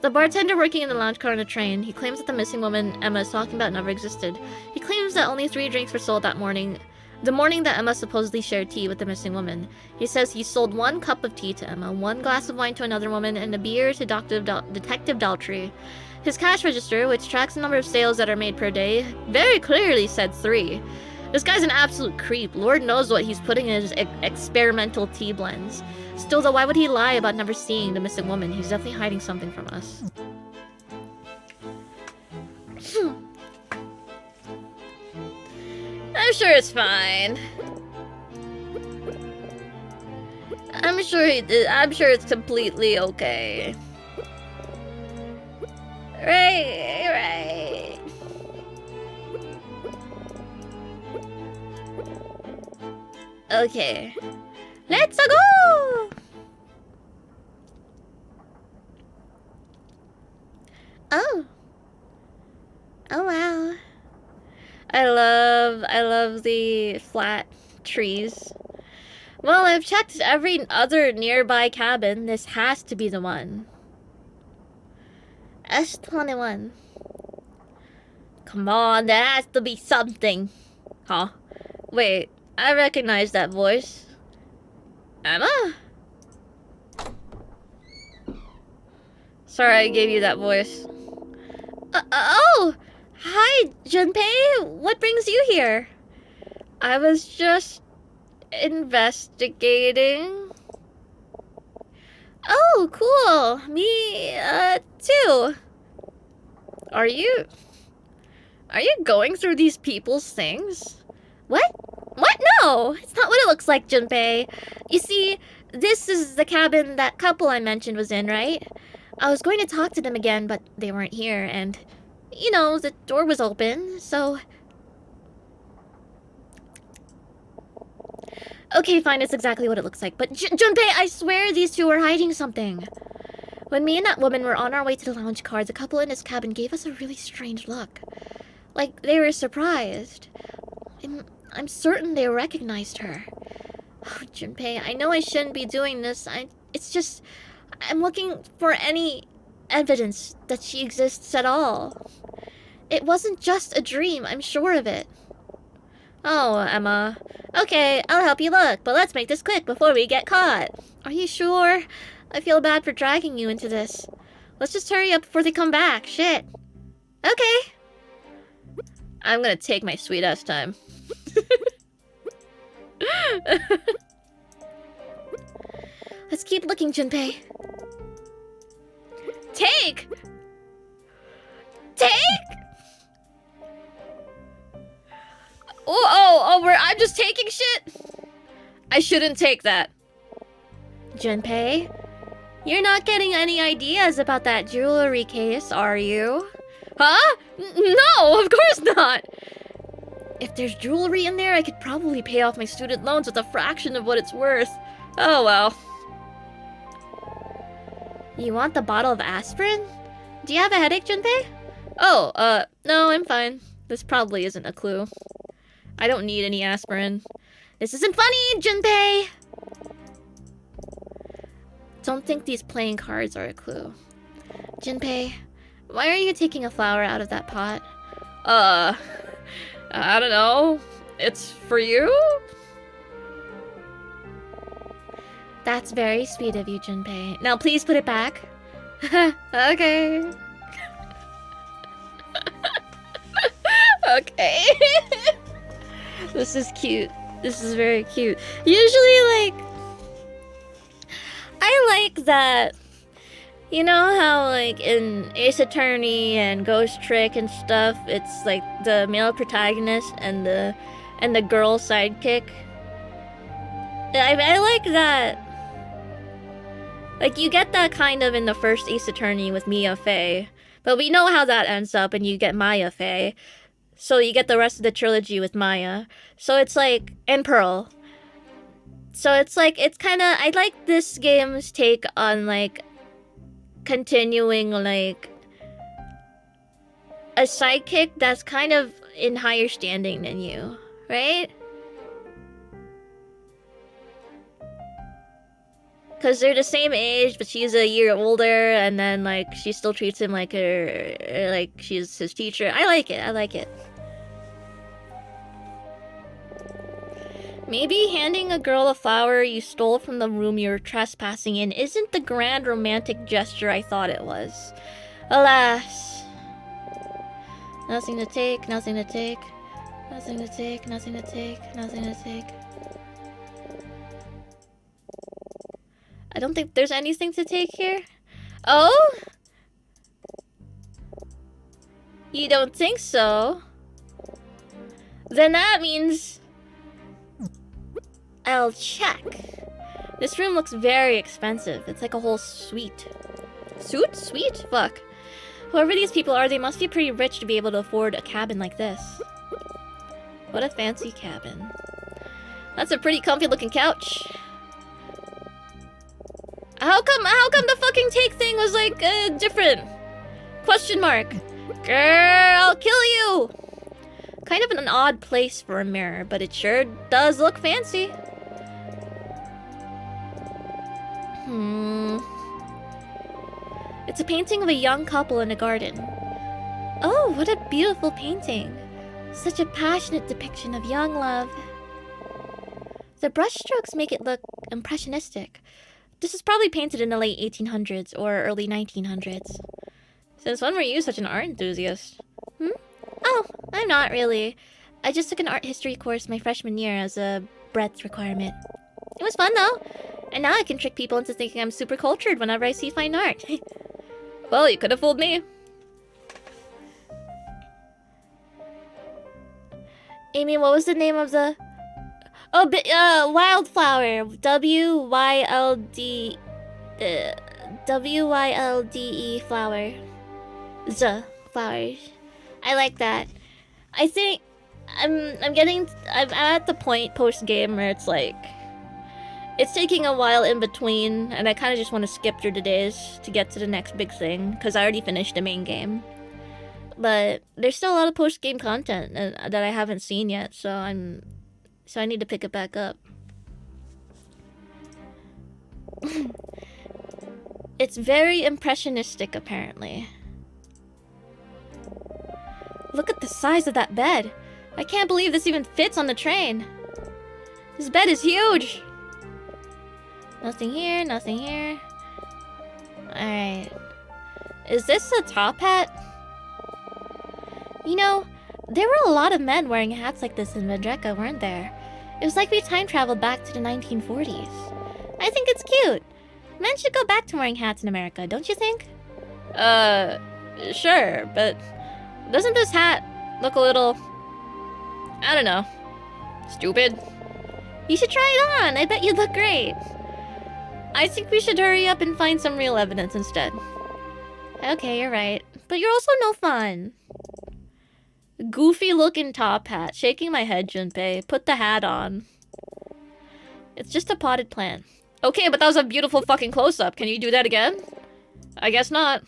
A: The bartender working in the lounge car on the train, he claims that the missing woman Emma is talking about never existed. He claims that only 3 drinks were sold that morning. The morning that Emma supposedly shared tea with the missing woman. He says he sold 1 cup of tea to Emma, 1 glass of wine to another woman, and a beer to Detective Daltrey. His cash register, which tracks the number of sales that are made per day, very clearly said 3. This guy's an absolute creep. Lord knows what he's putting in his experimental tea blends. Still though, why would he lie about never seeing the missing woman? He's definitely hiding something from us. I'm sure it's fine. I'm sure it's completely okay. Right. Okay. Let's go! Oh. Oh wow. I love the flat trees. Well, I've checked every other nearby cabin. This has to be the one. S21. Come on, there has to be something. Huh? Wait, I recognize that voice. Emma? Sorry I gave you that voice. Oh! Hi, Junpei! What brings you here? I was just... investigating. Oh, cool! Me, too! Are you going through these people's things? What? What? No! It's not what it looks like, Junpei. You see, this is the cabin that couple I mentioned was in, right? I was going to talk to them again, but they weren't here, and... you know, the door was open, so... Okay, fine, it's exactly what it looks like. But Junpei, I swear these two were hiding something. When me and that woman were on our way to the lounge car, the couple in his cabin gave us a really strange look. Like, they were surprised. I'm certain they recognized her. Oh, Junpei, I know I shouldn't be doing this. It's just... I'm looking for any evidence that she exists at all. It wasn't just a dream, I'm sure of it. Oh, Emma. Okay, I'll help you look, but let's make this quick before we get caught. Are you sure? I feel bad for dragging you into this. Let's just hurry up before they come back. Shit. Okay. I'm gonna take my sweet ass time. Let's keep looking, Junpei. Take! Take! I'm just taking shit? I shouldn't take that. Junpei, you're not getting any ideas about that jewelry case, are you? Huh? No, of course not! If there's jewelry in there, I could probably pay off my student loans with a fraction of what it's worth. Oh well. You want the bottle of aspirin? Do you have a headache, Junpei? Oh, no, I'm fine. This probably isn't a clue. I don't need any aspirin. This isn't funny, Junpei! Don't think these playing cards are a clue. Junpei, why are you taking a flower out of that pot? I don't know. It's for you? That's very sweet of you, Junpei. Now please put it back. Okay. Okay. This is cute. This is very cute. Usually, like... I like that... You know how, like, in Ace Attorney and Ghost Trick and stuff, it's, like, the male protagonist and the girl sidekick? I like that. Like, you get that kind of in the first Ace Attorney with Mia Fey. But we know how that ends up, and you get Maya Fey. So you get the rest of the trilogy with Maya. So it's like... And Pearl. So it's like, it's kind of... I like this game's take on, like... continuing, like... a sidekick that's kind of in higher standing than you. Right? Because they're the same age, but she's a year older, and then, like, she still treats him like like she's his teacher. I like it, I like it. Maybe handing a girl a flower you stole from the room you're trespassing in isn't the grand romantic gesture I thought it was. Alas. Nothing to take, nothing to take. Nothing to take, nothing to take, nothing to take. I don't think there's anything to take here. Oh? You don't think so? Then that means... I'll check. This room looks very expensive. It's like a whole suite. Suite? Suite? Fuck. Whoever these people are, they must be pretty rich to be able to afford a cabin like this. What a fancy cabin. That's a pretty comfy looking couch. How come the fucking take thing was like, different? Question mark. Girl, I'll kill you! Kind of an odd place for a mirror, but it sure does look fancy. It's a painting of a young couple in a garden. Oh, what a beautiful painting. Such a passionate depiction of young love. The brushstrokes make it look impressionistic. This was probably painted in the late 1800s or early 1900s. Since when were you such an art enthusiast? Oh, I'm not really. I just took an art history course my freshman year as a breadth requirement. It was fun though, and now I can trick people into thinking I'm super cultured whenever I see fine art. Well, you could have fooled me. Amy, what was the name of the... Oh, wildflower. W-Y-L-D... W-Y-L-D-E flower. Flowers. I like that. I think... I'm at the point post-game where it's like... It's taking a while in between, and I kind of just want to skip through the days to get to the next big thing, because I already finished the main game. But there's still a lot of post-game content that I haven't seen yet, so I need to pick it back up. It's very impressionistic, apparently. Look at the size of that bed. I can't believe this even fits on the train. This bed is huge. Nothing here, nothing here. Alright. Is this a top hat? You know, There were a lot of men wearing hats like this in Vendreka, weren't there? It was like we time traveled back to the 1940s. I think it's cute. Men should go back to wearing hats in America, don't you think? Sure, but doesn't this hat look a little... I don't know. Stupid? You should try it on. I bet you'd look great. I think we should hurry up and find some real evidence instead. Okay, you're right. But you're also no fun. Goofy looking top hat. Shaking my head, Junpei. Put the hat on. It's just a potted plant. Okay, but that was a beautiful fucking close-up. Can you do that again? I guess not.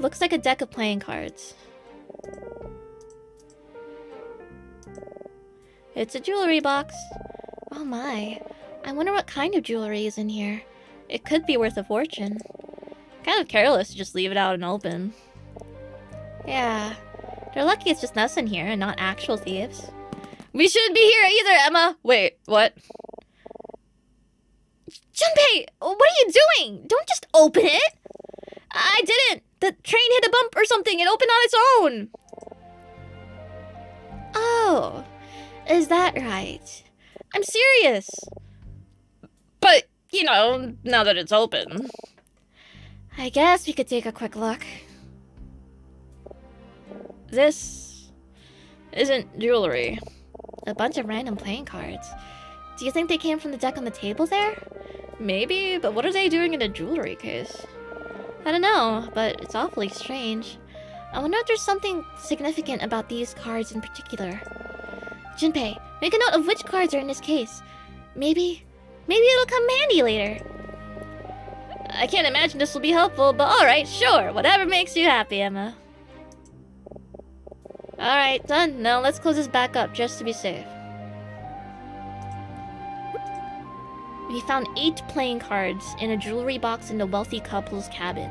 A: Looks like a deck of playing cards. It's a jewelry box. Oh my. I wonder what kind of jewelry is in here. It could be worth a fortune. Kind of careless to just leave it out and open. Yeah. They're lucky it's just us in here and not actual thieves. We shouldn't be here either, Emma! Wait, what? Junpei! What are you doing? Don't just open it! I didn't! The train hit a bump or something. It opened on its own! Oh. Is that right? I'm serious. But, you know, now that it's open. I guess we could take a quick look. This isn't jewelry. A bunch of random playing cards. Do you think they came from the deck on the table there? Maybe, but what are they doing in a jewelry case? I don't know, but it's awfully strange. I wonder if there's something significant about these cards in particular. Junpei, make a note of which cards are in this case. Maybe it'll come handy later. I can't imagine this will be helpful, but alright, sure. Whatever makes you happy, Emma. Alright, done. Now let's close this back up just to be safe. We found 8 playing cards in a jewelry box in the wealthy couple's cabin.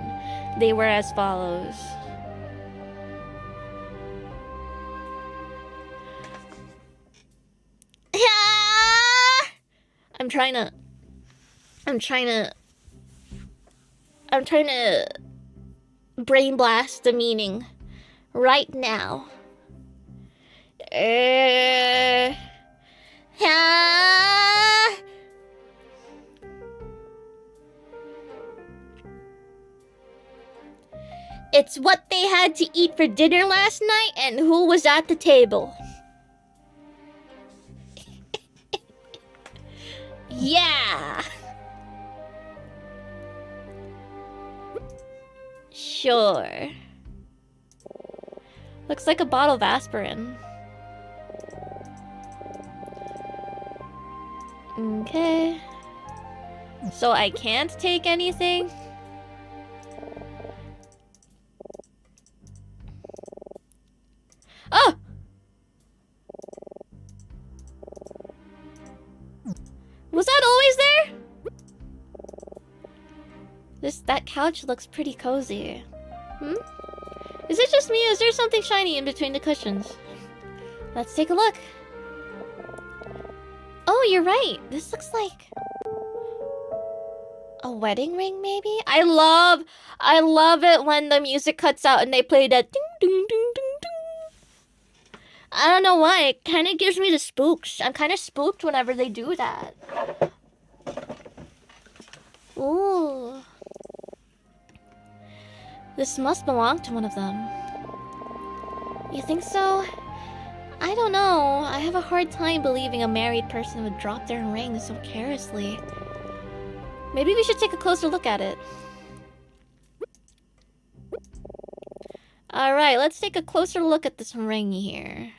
A: They were as follows. I'm trying to brain blast the meaning right now. It's what they had to eat for dinner last night and who was at the table. Yeah. Sure. Looks like a bottle of aspirin. Okay. So I can't take anything? Oh! Was that always there? That couch looks pretty cozy. Hmm? Is it just me or is there something shiny in between the cushions? Let's take a look. Oh, you're right. This looks like a wedding ring, maybe? I love it when the music cuts out and they play that ding ding ding ding ding. I don't know why. It kind of gives me the spooks. I'm kind of spooked whenever they do that. Ooh. This must belong to one of them. You think so? I don't know. I have a hard time believing a married person would drop their ring so carelessly. Maybe we should take a closer look at it. Alright, let's take a closer look at this ring here.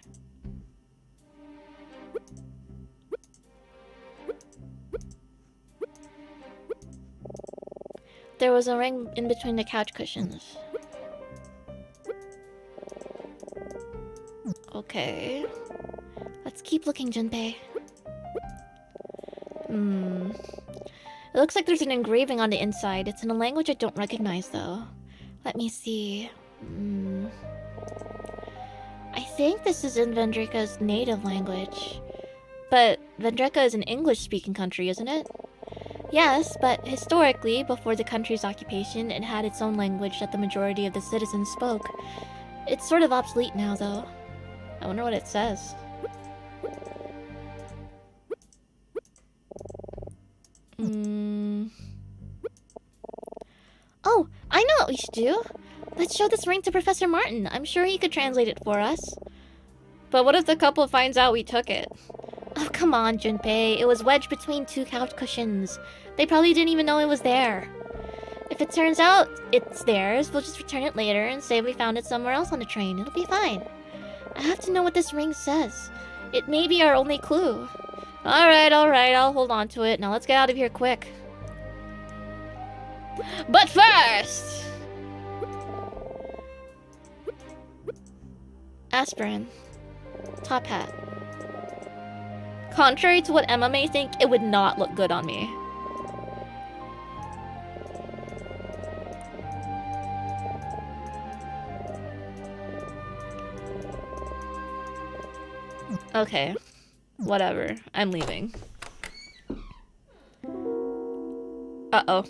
A: There was a ring in between the couch cushions. Okay. Let's keep looking, Junpei. It looks like there's an engraving on the inside. It's in a language I don't recognize, though. Let me see. I think this is in Vendrika's native language. But Vendrika is an English-speaking country, isn't it? Yes, but historically, before the country's occupation, it had its own language that the majority of the citizens spoke. It's sort of obsolete now, though. I wonder what it says. Oh, I know what we should do. Let's show this ring to Professor Martin. I'm sure he could translate it for us. But what if the couple finds out we took it? Oh, come on, Junpei. It was wedged between 2 couch cushions. They probably didn't even know it was there. If it turns out it's theirs, we'll just return it later and say we found it somewhere else on the train. It'll be fine. I have to know what this ring says. It may be our only clue. Alright, I'll hold on to it. Now let's get out of here quick. But first! Aspirin. Top hat. Contrary to what Emma may think, it would not look good on me. Okay. Whatever. I'm leaving. Uh-oh.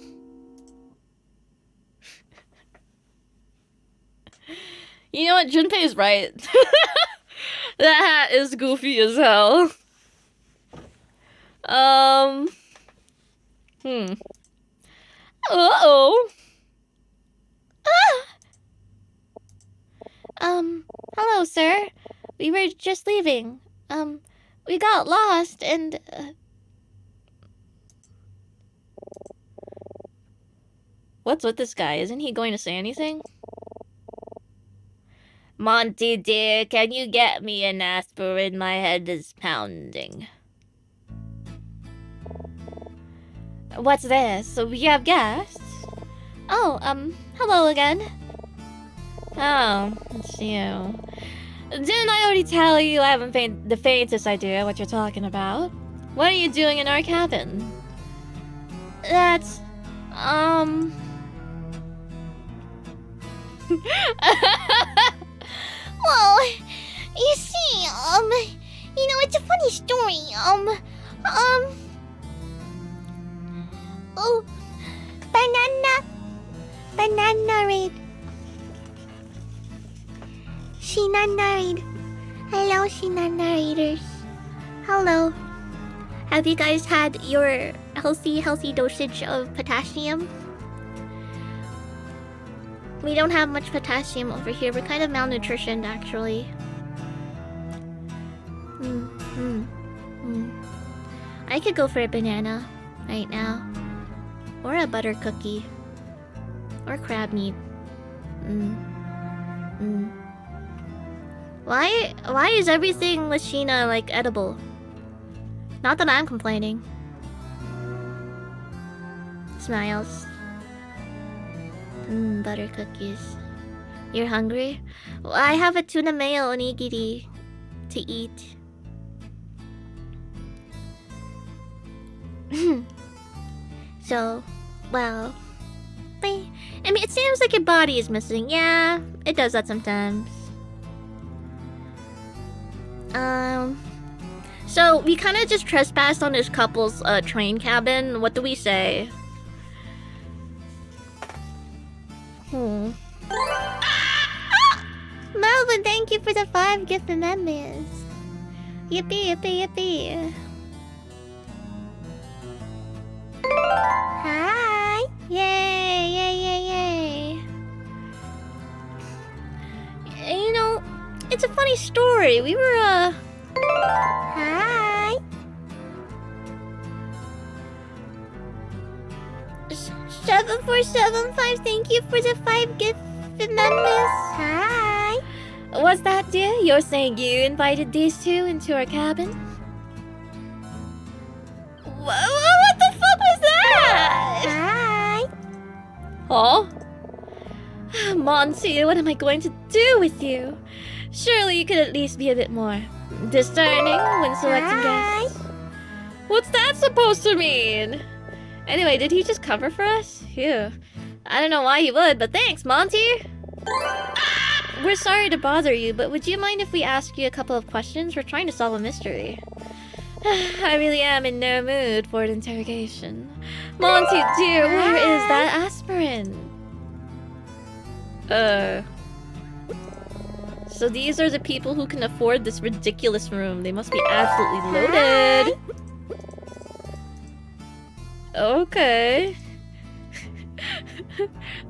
A: You know what? Junpei's right. That hat is goofy as hell. Uh-oh. Hello, sir. We were just leaving. We got lost and, What's with this guy? Isn't he going to say anything? Monty dear, can you get me an aspirin? My head is pounding. What's this? So we have guests? Oh, hello again. Oh, it's you. Didn't I already tell you I haven't the faintest idea what you're talking about? What are you doing in our cabin? That's,
B: Well, you see, you know, it's a funny story, oh, banana raid. Shinana raid. Hello, Shinana raiders. Hello. Have you guys had your healthy dosage of potassium? We don't have much potassium over here. We're kind of malnutritioned, actually. I could go for a banana right now. Or a butter cookie. Or crab meat. Why is everything with Sheena, like, edible? Not that I'm complaining. Smiles. Butter cookies. You're hungry? Well, I have a tuna mayo onigiri to eat. So, well... I mean, it seems like your body is missing. Yeah, it does that sometimes. So, we kind of just trespassed on this couple's train cabin. What do we say? Melvin, thank you for the 5 gift amendments. Yippee, yippee, yippee. Hi! Yay, yay, yay, yay. You know, it's a funny story. We were, Hi! 7475, thank you for the 5 gift amendments. Hi! What's that, dear? You're saying you invited these two into our cabin? What the fuck was that? Hi! Huh? Monty, what am I going to do with you? Surely you could at least be a bit more discerning when selecting guests. What's that supposed to mean? Anyway, did he just cover for us? Phew. I don't know why he would, but thanks, Monty! We're sorry to bother you, but would you mind if we ask you a couple of questions? We're trying to solve a mystery. I really am in no mood for an interrogation. Monty, dear, where is that aspirin? So these are the people who can afford this ridiculous room. They must be absolutely loaded. Okay.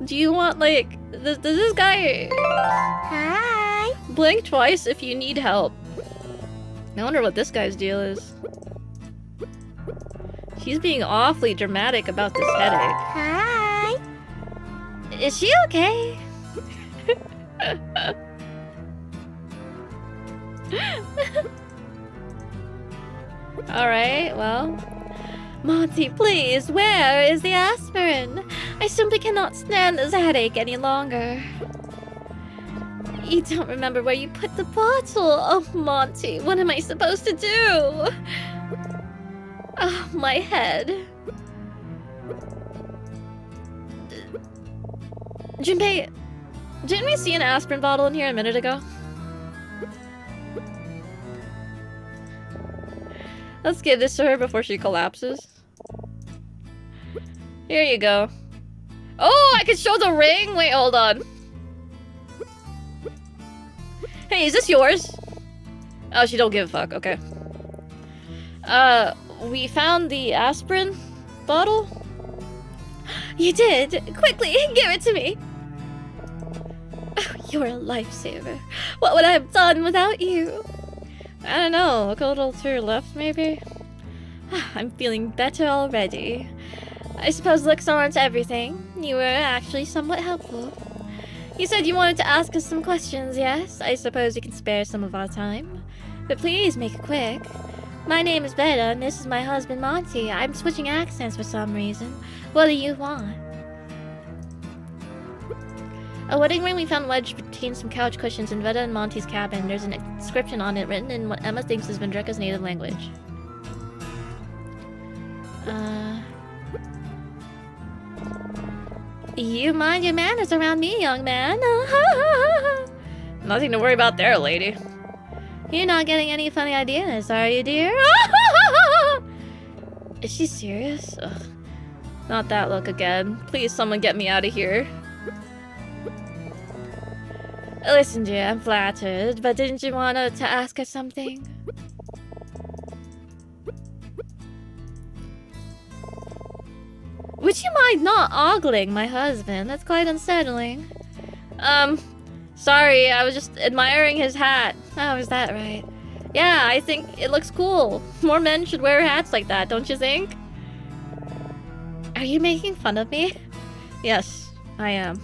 B: Do you want, like... Does this guy...
C: Hi.
B: Blink twice if you need help. I wonder what this guy's deal is. She's being awfully dramatic about this headache.
C: Hi.
B: Is she okay? Alright, well... Monty, please, where is the aspirin? I simply cannot stand this headache any longer. You don't remember where you put the bottle. Oh, Monty, what am I supposed to do? Oh, my head. Junpei, didn't we see an aspirin bottle in here a minute ago? Let's give this to her before she collapses. Here you go. Oh, I can show the ring? Wait, hold on. Hey, is this yours? Oh, she don't give a fuck. Okay. We found the aspirin bottle. You did? Quickly, give it to me. Oh, you're a lifesaver. What would I have done without you? I don't know. Look a little to your left, maybe? I'm feeling better already. I suppose looks aren't everything. You were actually somewhat helpful. You said you wanted to ask us some questions, yes? I suppose you can spare some of our time. But please make it quick. My name is Betta, and this is my husband, Monty. I'm switching accents for some reason. What do you want? A wedding ring we found wedged between some couch cushions in Veda and Monty's cabin. There's an inscription on it written in what Emma thinks is Vendreka's native language. You mind your manners around me, young man. Nothing to worry about there, lady. You're not getting any funny ideas, are you, dear? Is she serious? Ugh. Not that look again. Please, someone get me out of here. Listen, dear, I'm flattered, but didn't you want to ask her something? Would you mind not ogling my husband? That's quite unsettling. Sorry, I was just admiring his hat. Oh, is that right? Yeah, I think it looks cool. More men should wear hats like that, don't you think? Are you making fun of me? Yes, I am.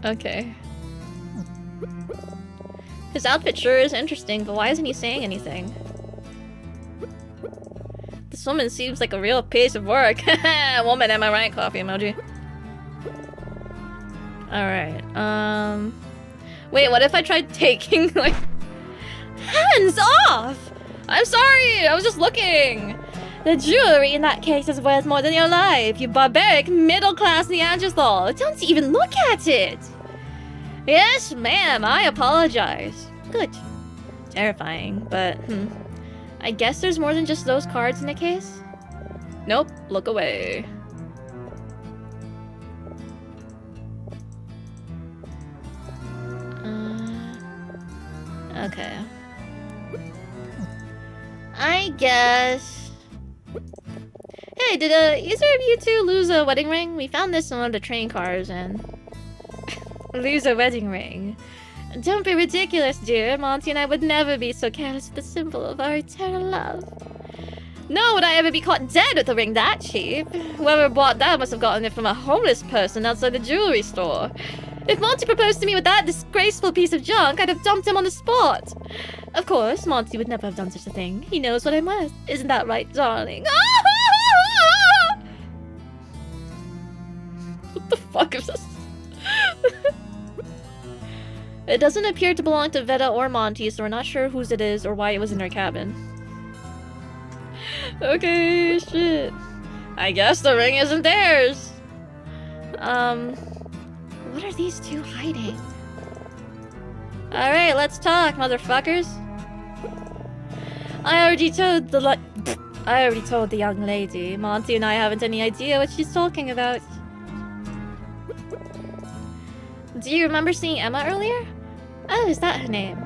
B: Okay. His outfit sure is interesting, but why isn't he saying anything? This woman seems like a real piece of work. Woman, am I right? Coffee emoji. Alright, wait, what if I tried taking, like... Hands off! I'm sorry, I was just looking! The jewelry in that case is worth more than your life, you barbaric middle-class Neanderthal! Don't even look at it! Yes, ma'am, I apologize. Good. Terrifying, but, I guess there's more than just those cards in the case? Nope, look away. Okay. I guess... Hey, did either of you two lose a wedding ring? We found this in one of the train cars and... Lose a wedding ring? Don't be ridiculous, dear. Monty and I would never be so careless with the symbol of our eternal love. Nor would I ever be caught dead with a ring that cheap. Whoever bought that must have gotten it from a homeless person outside the jewelry store. If Monty proposed to me with that disgraceful piece of junk, I'd have dumped him on the spot. Of course, Monty would never have done such a thing. He knows what I'm worth. Isn't that right, darling? What the fuck is this? It doesn't appear to belong to Veda or Monty, so we're not sure whose it is or why it was in their cabin. Okay, shit. I guess the ring isn't theirs. What are these two hiding? Alright, let's talk, motherfuckers. I already told the young lady. Monty and I haven't any idea what she's talking about. Do you remember seeing Emma earlier? Oh, is that her name?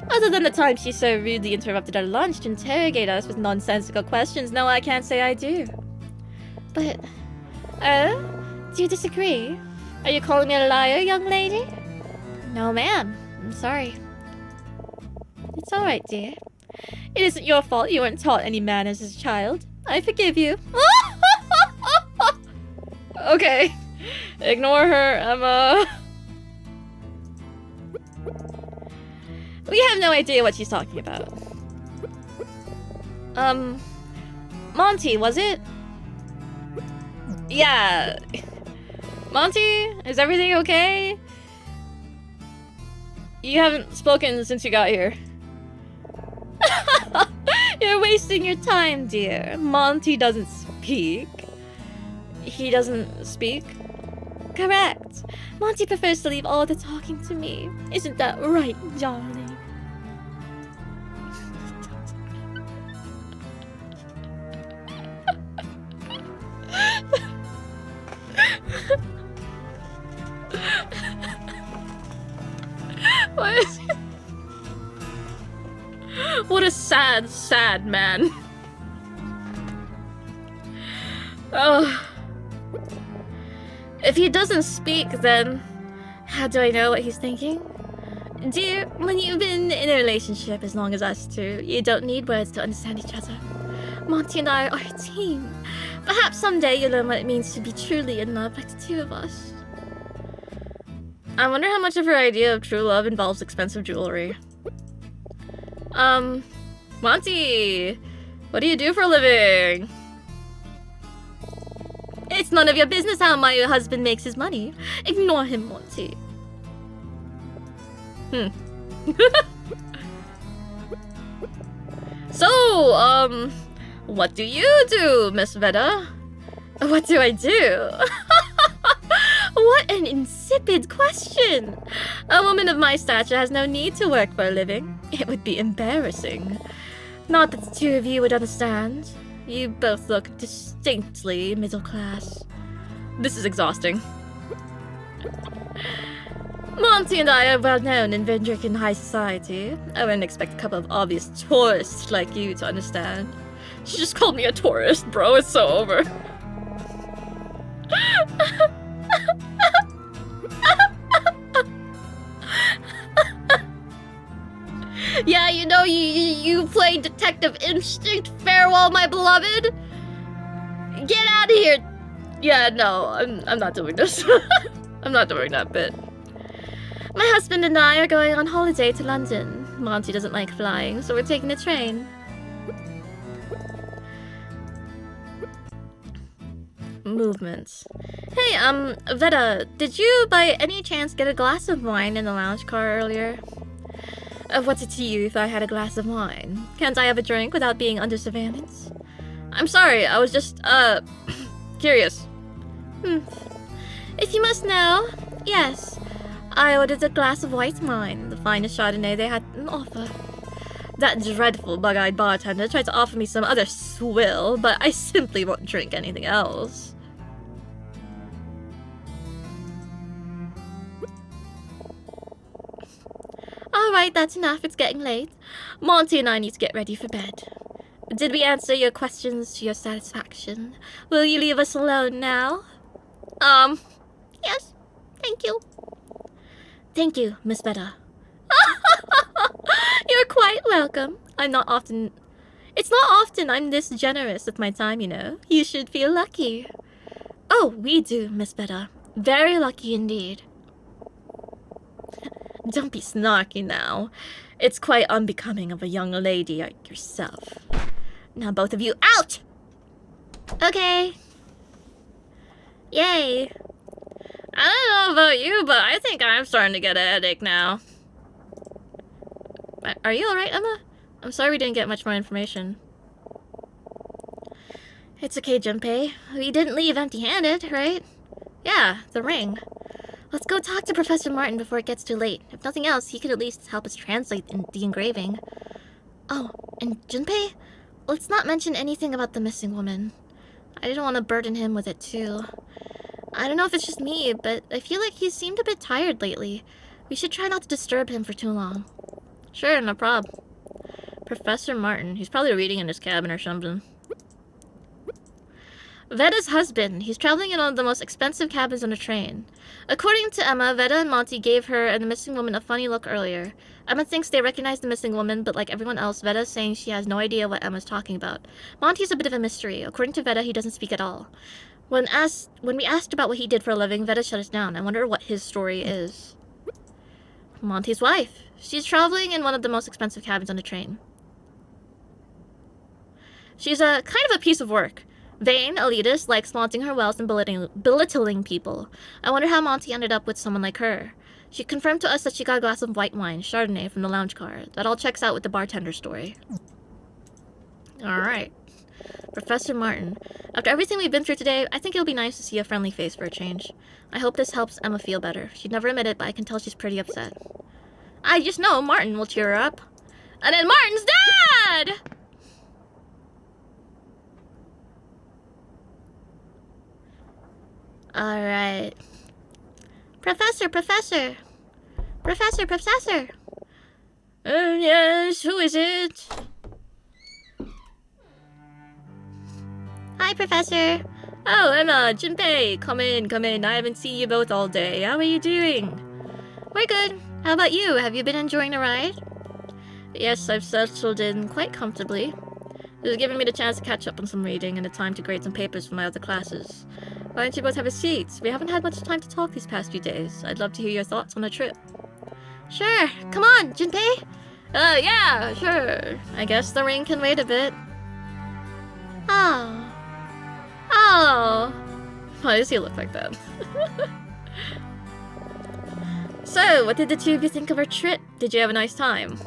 B: Other than the time she so rudely interrupted our lunch to interrogate us with nonsensical questions, no, I can't say I do. But, oh? Do you disagree? Are you calling me a liar, young lady? No, ma'am. I'm sorry. It's alright, dear. It isn't your fault you weren't taught any manners as a child. I forgive you. Okay. Ignore her, Emma. We have no idea what she's talking about. Monty, was it? Yeah. Monty, is everything okay? You haven't spoken since you got here. You're wasting your time, dear. Monty doesn't speak. He doesn't speak? Correct. Monty prefers to leave all the talking to me. Isn't that right, darling? What is it? What a sad, sad man. Oh. If he doesn't speak, then how do I know what he's thinking? Dear, when you've been in a relationship as long as us two, you don't need words to understand each other. Monty and I are a team. Perhaps someday you'll learn what it means to be truly in love like the two of us. I wonder how much of her idea of true love involves expensive jewelry. Monty! What do you do for a living? It's none of your business how my husband makes his money. Ignore him, Monty. So, what do you do, Miss Veda? What do I do? What an insipid question! A woman of my stature has no need to work for a living. It would be embarrassing. Not that the two of you would understand. You both look distinctly middle class. This is exhausting. Monty and I are well known in Vendricken high society. I wouldn't expect a couple of obvious tourists like you to understand. She just called me a tourist, bro. It's so over. Yeah, you know, you play Detective Instinct. Farewell, my beloved. Get out of here. Yeah, no, I'm not doing this. I'm not doing that bit. My husband and I are going on holiday to London. Monty doesn't like flying, so we're taking the train. Movements. Hey, Veda, did you by any chance get a glass of wine in the lounge car earlier? What's it to you if I had a glass of wine? Can't I have a drink without being under surveillance? I'm sorry, I was just, curious. If you must know, yes. I ordered a glass of white wine, the finest Chardonnay they had on offer. That dreadful bug-eyed bartender tried to offer me some other swill, but I simply won't drink anything else. Alright, that's enough. It's getting late. Monty and I need to get ready for bed. Did we answer your questions to your satisfaction? Will you leave us alone now? Yes. Thank you. Thank you, Miss Veda. You're quite welcome. It's not often I'm this generous with my time, you know. You should feel lucky. Oh, we do, Miss Veda. Very lucky indeed. Don't be snarky now. It's quite unbecoming of a young lady like yourself. Now both of you out! Okay. Yay. I don't know about you, but I think I'm starting to get a headache now. Are you alright, Emma? I'm sorry we didn't get much more information. It's okay, Junpei. We didn't leave empty-handed, right? Yeah, the ring.
A: Let's go talk to Professor Martin before it gets too late. If nothing else, he could at least help us translate the engraving. Oh, and Junpei? Let's not mention anything about the missing woman. I didn't want to burden him with it too. I don't know if it's just me, but I feel like he seemed a bit tired lately. We should try not to disturb him for too long. Sure, no prob. Professor Martin. He's probably reading in his cabin or something. Veda's husband. He's traveling in one of the most expensive cabins on a train. According to Emma, Veda and Monty gave her and the missing woman a funny look earlier. Emma thinks they recognize the missing woman, but like everyone else, Veda's saying she has no idea what Emma's talking about. Monty's a bit of a mystery. According to Veda, he doesn't speak at all. When we asked about what he did for a living, Veda shut us down. I wonder what his story is. Monty's wife. She's traveling in one of the most expensive cabins on a train. She's a kind of a piece of work. Vain, elitist, likes flaunting her wealth and belittling people. I wonder how Monty ended up with someone like her. She confirmed to us that she got a glass of white wine, Chardonnay, from the lounge car. That all checks out with the bartender story. Alright. Professor Martin. After everything we've been through today, I think it'll be nice to see a friendly face for a change. I hope this helps Emma feel better. She'd never admit it, but I can tell she's pretty upset. I just know Martin will cheer her up. And then Martin's dad! Alright. Professor! Yes, who is it? Hi, Professor. Oh, Emma, Junpei, come in. I haven't seen you both all day. How are you doing? We're good. How about you? Have you been enjoying the ride? Yes, I've settled in quite comfortably. It has given me the chance to catch up on some reading and the time to grade some papers for my other classes. Why don't you both have a seat? We haven't had much time to talk these past few days. I'd love to hear your thoughts on the trip. Sure. Come on, Junpei. Yeah, sure. I guess the ring can wait a bit. Oh. Why does he look like that? So, what did the two of you think of our trip? Did you have a nice time?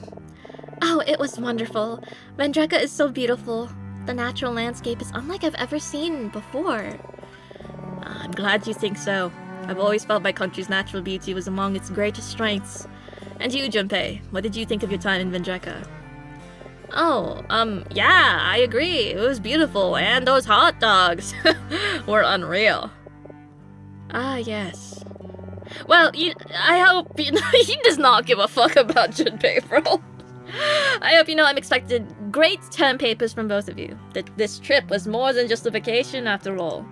A: Oh, it was wonderful. Vendreka is so beautiful. The natural landscape is unlike I've ever seen before. I'm glad you think so. I've always felt my country's natural beauty was among its greatest strengths. And you, Junpei, what did you think of your time in Vendreka? Oh, yeah, I agree. It was beautiful, and those hot dogs were unreal. Ah, yes. Well, I hope you know he does not give a fuck about Junpei, bro. I hope you know I'm expecting great term papers from both of you. That this trip was more than just a vacation after all.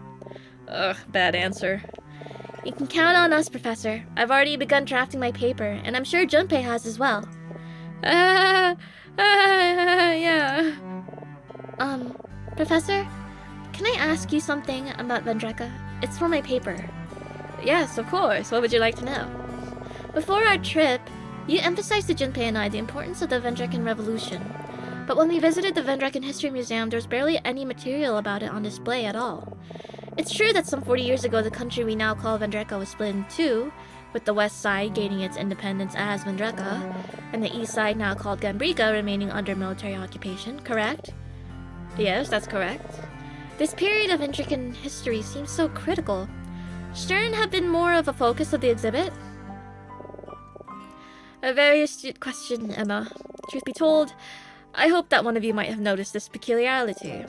A: Ugh, bad answer. You can count on us, Professor. I've already begun drafting my paper, and I'm sure Junpei has as well. Yeah. Professor? Can I ask you something about Vendreka? It's for my paper. Yes, of course. What would you like to know? Before our trip, you emphasized to Junpei and I the importance of the Vendrekan Revolution. But when we visited the Vendrekan History Museum, there was barely any material about it on display at all. It's true that some 40 years ago, the country we now call Vendreka was split in two, with the west side gaining its independence as Vendreka, and the east side, now called Gambrika, remaining under military occupation, correct? Yes, that's correct. This period of Vendrekan history seems so critical. Shouldn't have been more of a focus of the exhibit? A very astute question, Emma. Truth be told, I hope that one of you might have noticed this peculiarity.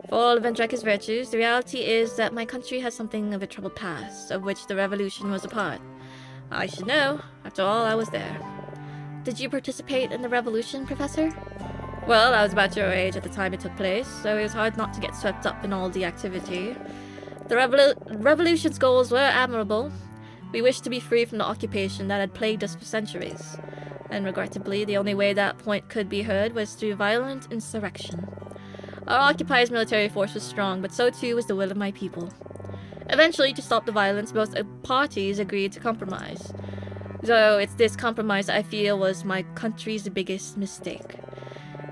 A: For all of Vendreka's virtues, the reality is that my country has something of a troubled past, of which the revolution was a part. I should know. After all, I was there. Did you participate in the revolution, Professor? Well, I was about your age at the time it took place, so it was hard not to get swept up in all the activity. The revolution's goals were admirable. We wished to be free from the occupation that had plagued us for centuries. And regrettably, the only way that point could be heard was through violent insurrection. Our occupiers' military force was strong, but so too was the will of my people. Eventually, to stop the violence, both parties agreed to compromise. Though it's this compromise I feel was my country's biggest mistake.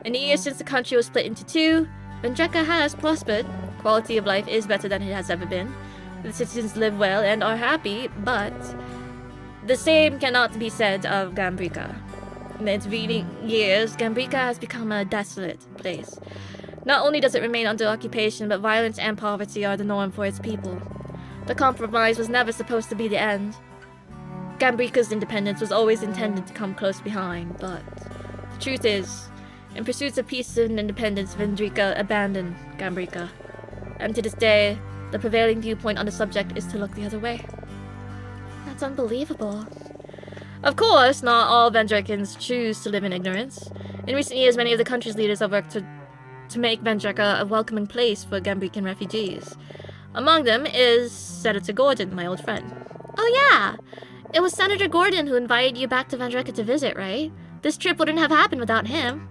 A: In the years since the country was split into two, Vendreka has prospered. Quality of life is better than it has ever been. The citizens live well and are happy, but the same cannot be said of Gambrika. In its intervening years, Gambrika has become a desolate place. Not only does it remain under occupation, but violence and poverty are the norm for its people.
B: The compromise was never supposed to be the end. Gambrika's independence was always intended to come close behind, but the truth is, in pursuit of peace and independence, Vendrika abandoned Gambrika. And to this day, the prevailing viewpoint on the subject is to look the other way.
A: That's unbelievable.
B: Of course, not all Vendrikans choose to live in ignorance. In recent years, many of the country's leaders have worked to make Vendrika a welcoming place for Gambrican refugees. Among them is Senator Gordon, my old friend.
A: Oh yeah! It was Senator Gordon who invited you back to Vendrika to visit, right? This trip wouldn't have happened without him.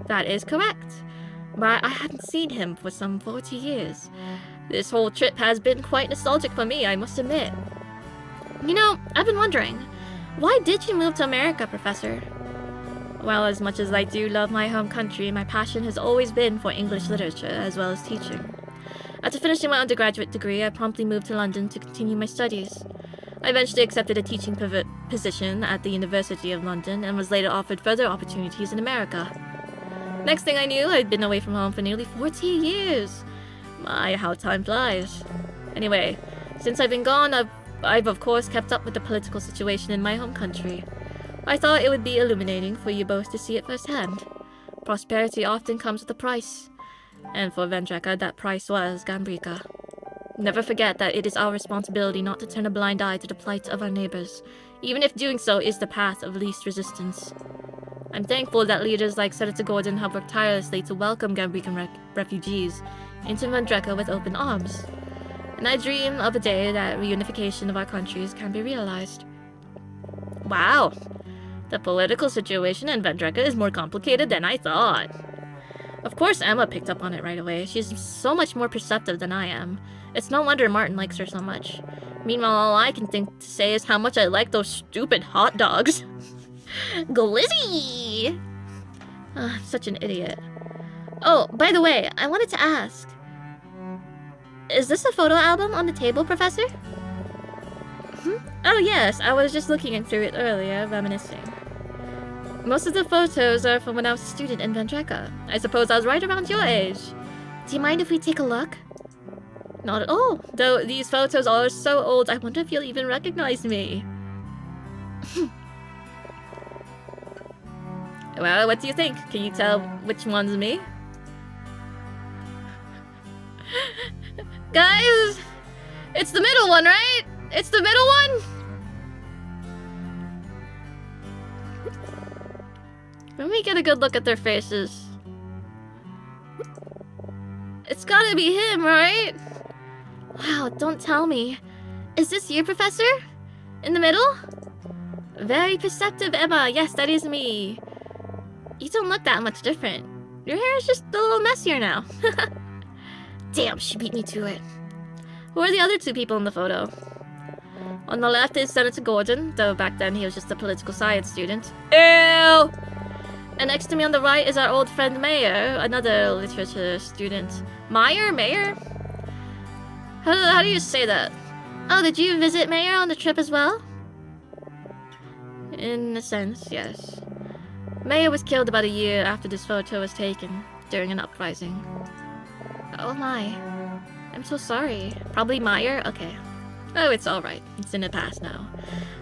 B: That is correct. But I hadn't seen him for some 40 years. This whole trip has been quite nostalgic for me, I must admit.
A: You know, I've been wondering, why did you move to America, Professor?
B: Well, as much as I do love my home country, my passion has always been for English literature as well as teaching. After finishing my undergraduate degree, I promptly moved to London to continue my studies. I eventually accepted a teaching position at the University of London and was later offered further opportunities in America. Next thing I knew, I'd been away from home for nearly 40 years. My, how time flies. Anyway, since I've been gone, I've of course kept up with the political situation in my home country. I thought it would be illuminating for you both to see it firsthand. Prosperity often comes with a price. And for Vendrika, that price was Gambrika. Never forget that it is our responsibility not to turn a blind eye to the plight of our neighbors, even if doing so is the path of least resistance. I'm thankful that leaders like Senator Gordon have worked tirelessly to welcome Gambrican refugees into Vendrika with open arms. And I dream of a day that reunification of our countries can be realized. Wow! The political situation in Vendrika is more complicated than I thought. Of course Emma picked up on it right away. She's so much more perceptive than I am. It's no wonder Martin likes her so much. Meanwhile, all I can think to say is how much I like those stupid hot dogs.
A: Glizzy!
B: Such an idiot.
A: Oh, by the way, I wanted to ask. Is this a photo album on the table, Professor?
B: Oh yes, I was just looking through it earlier, reminiscing. Most of the photos are from when I was a student in Vendrika. I suppose I was right around your age.
A: Do you mind if we take a look?
B: Not at all. Though these photos are so old, I wonder if you'll even recognize me. Well, what do you think? Can you tell which one's me? Guys! It's the middle one, right? It's the middle one? Let me get a good look at their faces. It's gotta be him, right?
A: Wow, don't tell me. Is this you, Professor? In the middle?
B: Very perceptive, Emma. Yes, that is me.
A: You don't look that much different.
B: Your hair is just a little messier now.
A: Damn, she beat me to it.
B: Who are the other two people in the photo? On the left is Senator Gordon, though back then he was just a political science student. Ew! And next to me on the right is our old friend Mayer, another literature student. Mayer? How do you say that?
A: Oh, did you visit Mayer on the trip as well?
B: In a sense, yes. Mayer was killed about a year after this photo was taken, during an uprising.
A: Oh my.
B: I'm so sorry. Probably Meyer? Okay. Oh, it's alright. It's in the past now.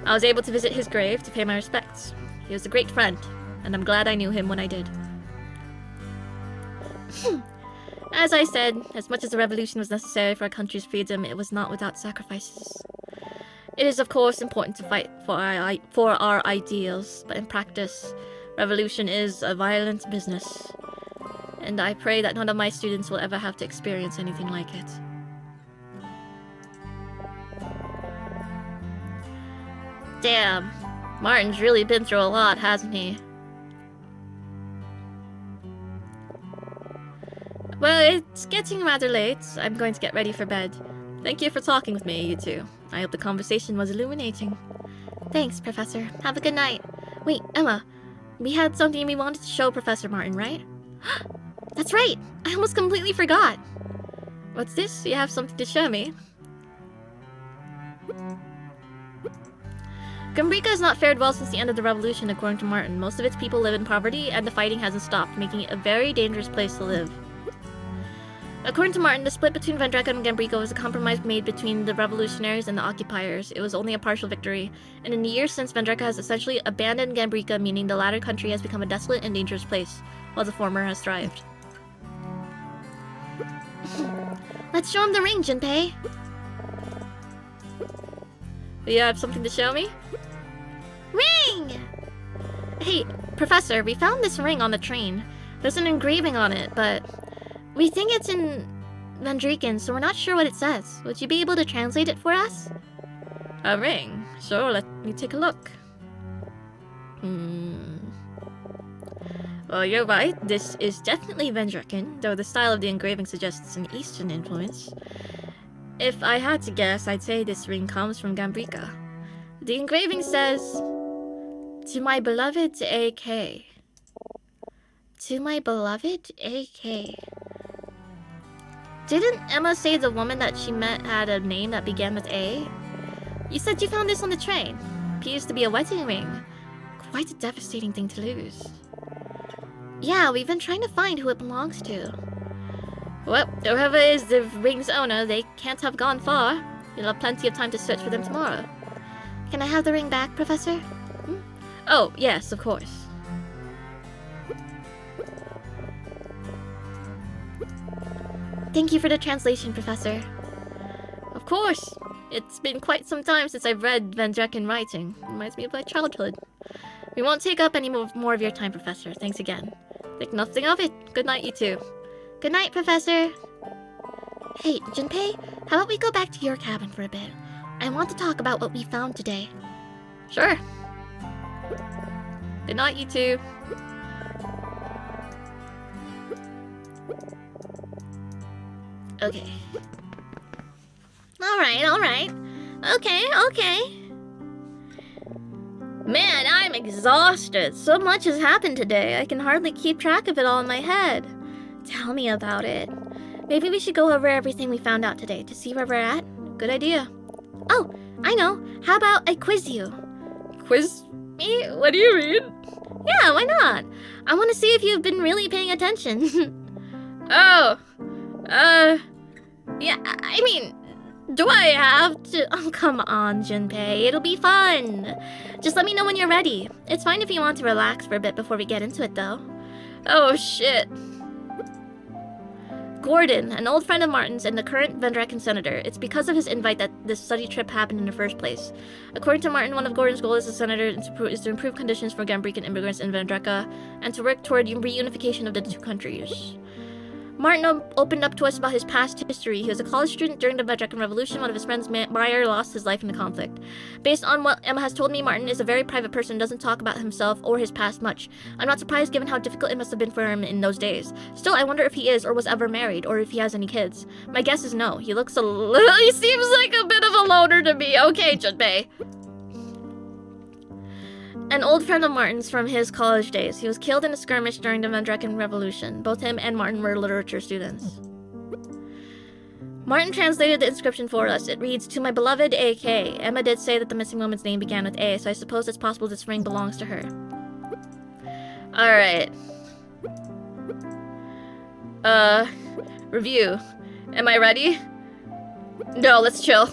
B: I was able to visit his grave to pay my respects. He was a great friend, and I'm glad I knew him when I did. As I said, as much as the revolution was necessary for our country's freedom, it was not without sacrifices. It is, of course, important to fight for our ideals, but in practice, revolution is a violent business. And I pray that none of my students will ever have to experience anything like it. Damn, Martin's really been through a lot, hasn't he? Well, it's getting rather late. I'm going to get ready for bed. Thank you for talking with me, you two. I hope the conversation was illuminating.
A: Thanks, Professor. Have a good night. Wait, Emma. We had something we wanted to show Professor Martin, right? That's right! I almost completely forgot!
B: What's this? You have something to show me? Gambrika has not fared well since the end of the revolution, according to Martin. Most of its people live in poverty, and the fighting hasn't stopped, making it a very dangerous place to live.
A: According to Martin, the split between Vendreka and Gambrico was a compromise made between the revolutionaries and the occupiers. It was only a partial victory, and in the years since, Vendreka has essentially abandoned Gambrica, meaning the latter country has become a desolate and dangerous place, while the former has thrived.
B: Let's show him the ring, Junpei.
A: You have something to show me?
B: Ring!
A: Hey, Professor, we found this ring on the train. There's an engraving on it, but we think it's in Vendrican, so we're not sure what it says. Would you be able to translate it for us? A ring? Sure, let me take a look. Well, you're right. This is definitely Vendrican, though the style of the engraving suggests an Eastern influence. If I had to guess, I'd say this ring comes from Gambrica. The engraving says, "To my beloved AK." To my beloved AK. Didn't Emma say the woman that she met had a name that began with A? You said you found this on the train. Appears to be a wedding ring. Quite a devastating thing to lose.
B: Yeah, we've been trying to find who it belongs to.
A: Well, whoever is the ring's owner, they can't have gone far. You'll have plenty of time to search for them tomorrow.
B: Can I have the ring back, Professor?
A: Oh, yes, of course.
B: Thank you for the translation, Professor.
A: Of course. It's been quite some time since I've read Vendrican writing. Reminds me of my childhood. We won't take up any more of your time, Professor. Thanks again. Think nothing of it. Good night, you two.
B: Good night, Professor. Hey, Junpei, how about we go back to your cabin for a bit? I want to talk about what we found today.
A: Sure. Good night, you two.
B: Okay. Alright. Okay.
A: Man, I'm exhausted. So much has happened today. I can hardly keep track of it all in my head.
B: Tell me about it. Maybe we should go over everything we found out today to see where we're at.
A: Good idea.
B: Oh, I know. How about I quiz you?
A: Quiz me? What do you mean?
B: Yeah, why not? I want to see if you've been really paying attention.
A: Yeah, I mean, do I have to?
B: Oh, come on, Junpei. It'll be fun. Just let me know when you're ready. It's fine if you want to relax for a bit before we get into it, though.
A: Oh, shit. Gordon, an old friend of Martin's and the current Vendrican senator. It's because of his invite that this study trip happened in the first place. According to Martin, one of Gordon's goals as a senator is to improve conditions for Gambrican immigrants in Vendreka and to work toward reunification of the two countries. Martin opened up to us about his past history. He was a college student during the Vendrican Revolution. One of his friends, Meyer, lost his life in the conflict. Based on what Emma has told me, Martin is a very private person and doesn't talk about himself or his past much. I'm not surprised given how difficult it must have been for him in those days. Still, I wonder if he is or was ever married or if he has any kids. My guess is no. He looks he seems like a bit of a loner to me. Okay, Junpei. An old friend of Martin's from his college days. He was killed in a skirmish during the Vendrican Revolution. Both him and Martin were literature students. Martin translated the inscription for us. It reads, "To my beloved AK." Emma did say that the missing woman's name began with A, so I suppose it's possible this ring belongs to her. Alright. Review. Am I ready? No, let's chill.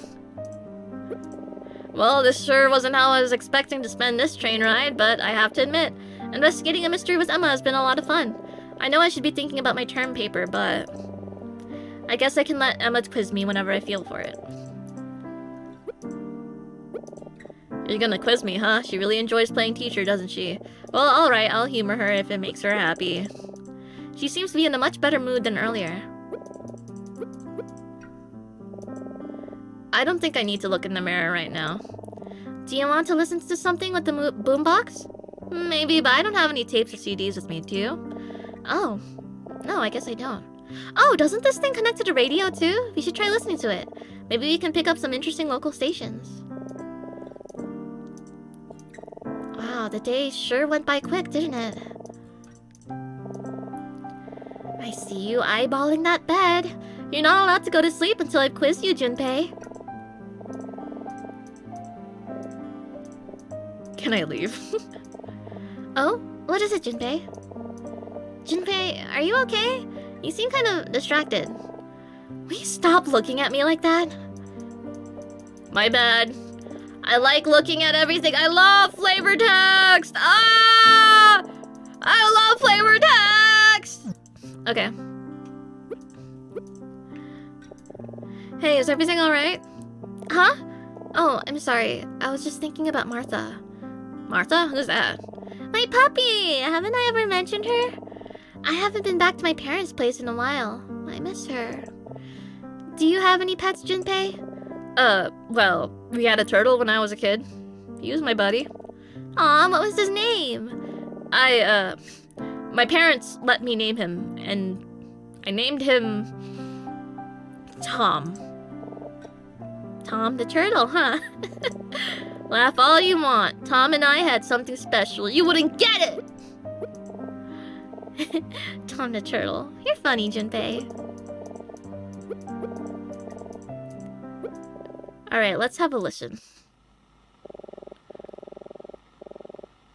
A: Well, this sure wasn't how I was expecting to spend this train ride, but I have to admit, investigating a mystery with Emma has been a lot of fun. I know I should be thinking about my term paper, but I guess I can let Emma quiz me whenever I feel for it. You're gonna quiz me, huh? She really enjoys playing teacher, doesn't she? Well, alright, I'll humor her if it makes her happy. She seems to be in a much better mood than earlier. I don't think I need to look in the mirror right now.
B: Do you want to listen to something with the boombox?
A: Maybe, but I don't have any tapes or CDs with me, do you?
B: Oh. No, I guess I don't. Oh, doesn't this thing connect to the radio too? We should try listening to it. Maybe we can pick up some interesting local stations. Wow, the day sure went by quick, didn't it? I see you eyeballing that bed. You're not allowed to go to sleep until I've quizzed you, Junpei.
A: Can I leave?
B: Oh? What is it, Junpei? Junpei, are you okay? You seem kind of distracted. Will you stop looking at me like that? My bad. I like looking at everything. I love flavor text! Ah! I love flavor text! Okay. Hey, is everything alright? Huh? Oh, I'm sorry. I was just thinking about Martha. Martha? Who's that?
A: My puppy! Haven't I ever mentioned her? I haven't been back to my parents' place in a while. I miss her. Do you have any pets, Junpei?
B: Well, we had a turtle when I was a kid. He was my buddy.
A: Aw, what was his name?
B: My parents let me name him, and I named him Tom.
A: Tom the turtle, huh?
B: Laugh all you want. Tom and I had something special. You wouldn't get it!
A: Tom the turtle. You're funny, Junpei.
B: Alright, let's have a listen.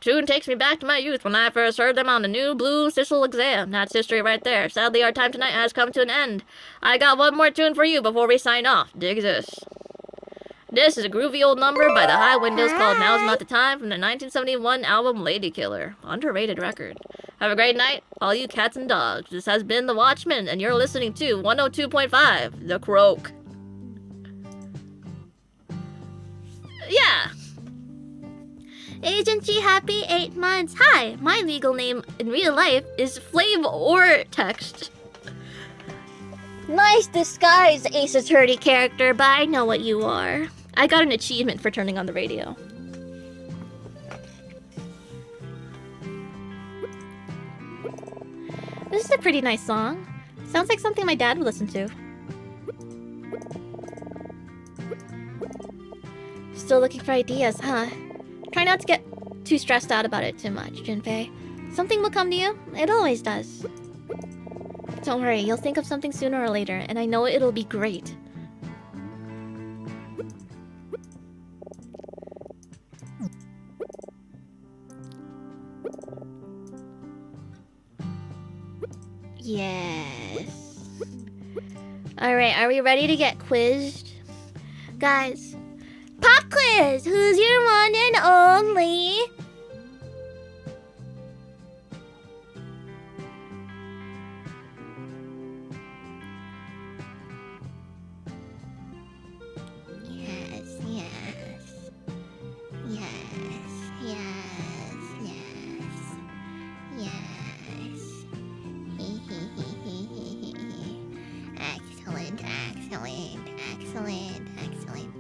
B: Tune takes me back to my youth when I first heard them on the new blue Sissel exam. That's history right there. Sadly, our time tonight has come to an end. I got one more tune for you before we sign off. Dig this. This is a groovy old number by the High Windows called Now's Not the Time from the 1971 album Lady Killer. Underrated record. Have a great night, all you cats and dogs. This has been The Watchmen, and you're listening to 102.5, The Croak. Yeah.
A: Agent G, happy 8 months. Hi, my legal name in real life is
B: Flame or text.
A: Nice disguise, Ace Attorney character, but I know what you are.
B: I got an achievement for turning on the radio.
A: This is a pretty nice song. Sounds like something my dad would listen to. Still looking for ideas, huh? Try not to get too stressed out about it too much, Junpei. Something will come to you. It always does. Don't worry, you'll think of something sooner or later, and I know it'll be great. Yes. Alright, are we ready to get quizzed? Guys, pop quiz! Who's your one and only? Yes, yes. Yes, yes, yes. Yes. Excellent, excellent, excellent, excellent.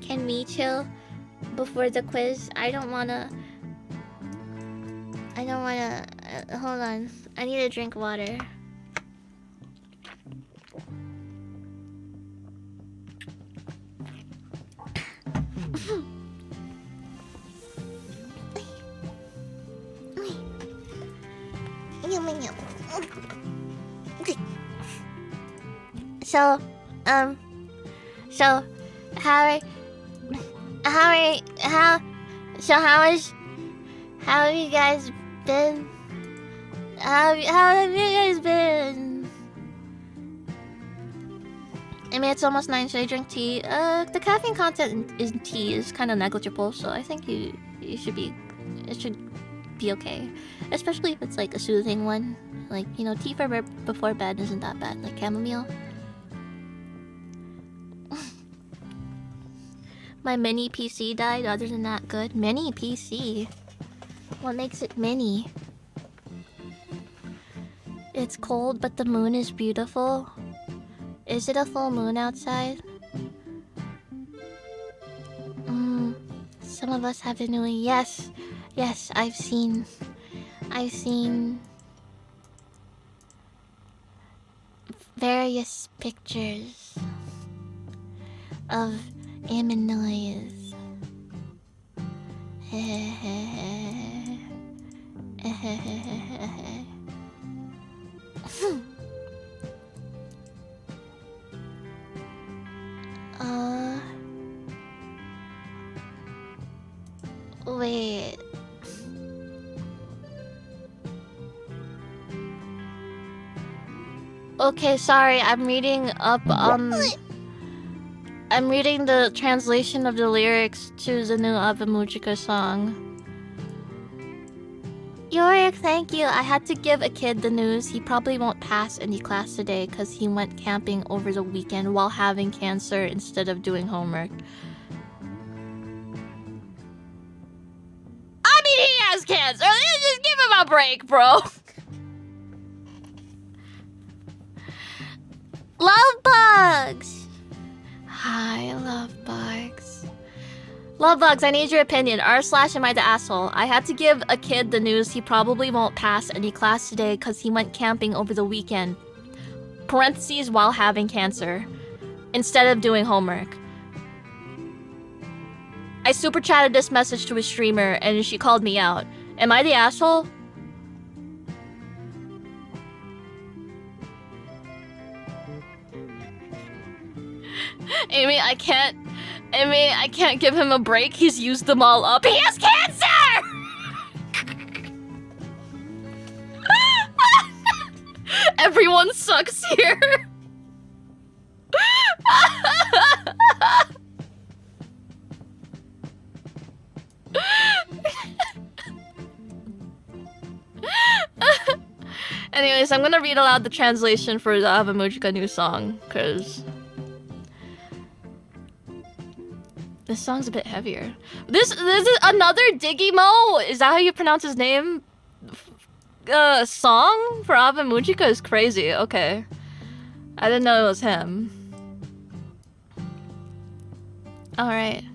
A: Can we chill before the quiz? I don't wanna, hold on. I need to drink water. So how have you guys been? How have you guys been? I mean, it's almost 9. Should I drink tea? The caffeine content in tea is kind of negligible, so I think it should be okay. Especially if it's like a soothing one. Like, you know, tea for before bed isn't that bad. Like chamomile. My mini PC died. Other than that, good. Mini PC? What makes it mini? It's cold, but the moon is beautiful. Is it a full moon outside? Some of us have been doing... Yes. Yes, I've seen various pictures of Illinois. Wait. Okay, sorry, I'm reading up, I'm reading the translation of the lyrics to the new Abemujika song. Yorick, thank you. I had to give a kid the news. He probably won't pass any class today because he went camping over the weekend while having cancer instead of doing homework. I mean, he has cancer. Just give him a break, bro. Love bugs. Hi, love bugs. Love bugs, I need your opinion. R/ am I the asshole? I had to give a kid the news he probably won't pass any class today because he went camping over the weekend. Parentheses while having cancer. Instead of doing homework. I super chatted this message to a streamer and she called me out. Am I the asshole? Amy, I can't give him a break. He's used them all up. He has cancer! Everyone sucks here. Anyways, I'm gonna read aloud the translation for the Abemujika new song, because this song's a bit heavier. This is another Digimo? Is that how you pronounce his name? Song for Abemujika is crazy. Okay. I didn't know it was him. Alright.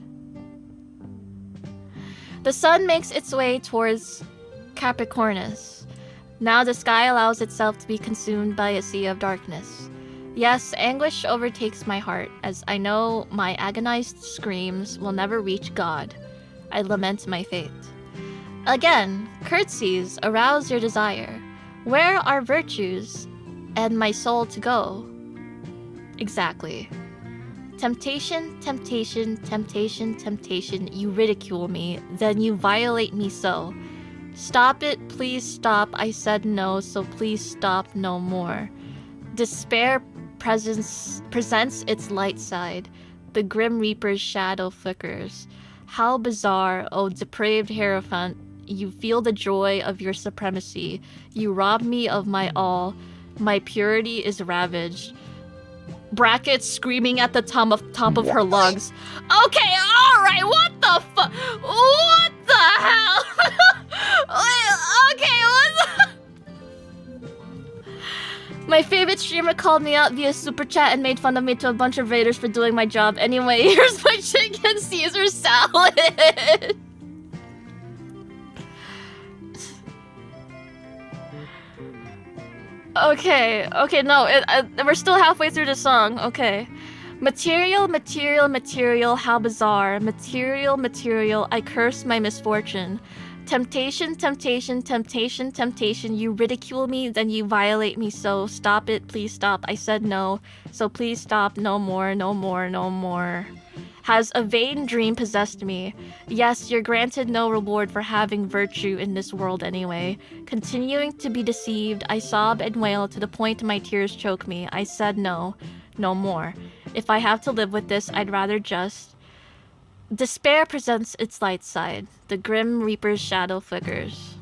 A: The sun makes its way towards Capricornus. Now the sky allows itself to be consumed by a sea of darkness. Yes, anguish overtakes my heart, as I know my agonized screams will never reach God. I lament my fate. Again, curtsies arouse your desire. Where are virtues and my soul to go? Exactly. Temptation, temptation, temptation, temptation, you ridicule me, then you violate me so. Stop it, please stop, I said no, so please stop no more. Despair presents its light side. The Grim Reaper's shadow flickers. How bizarre, oh depraved Hierophant. You feel the joy of your supremacy. You rob me of my all. My purity is ravaged. Brackets screaming at the top of her lungs. Okay, alright, what the fuck? What the hell? Okay, what the... My favorite streamer called me out via super chat and made fun of me to a bunch of raiders for doing my job. Anyway, here's my chicken Caesar salad. Okay, no, we're still halfway through the song. Okay. Material, material, material, how bizarre. Material, material, I curse my misfortune. Temptation, temptation, temptation, temptation, you ridicule me, then you violate me so. Stop it, please stop. I said no, so please stop. No more, no more, no more. Has a vain dream possessed me? Yes, you're granted no reward for having virtue in this world anyway. Continuing to be deceived, I sob and wail to the point my tears choke me. I said no, no more. If I have to live with this, I'd rather just... Despair presents its light side. The Grim Reaper's shadow flickers.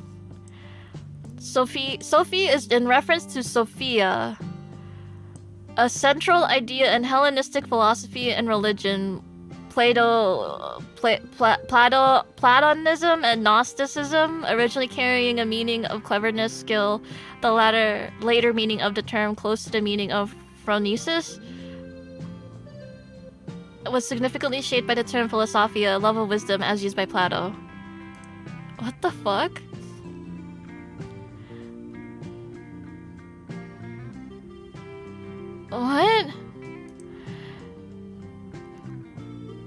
A: Sophie is in reference to Sophia, a central idea in Hellenistic philosophy and religion, Platonism and Gnosticism, originally carrying a meaning of cleverness, skill, the later meaning of the term close to the meaning of phronesis, was significantly shaped by the term philosophia, love of wisdom, as used by Plato. What the fuck? What?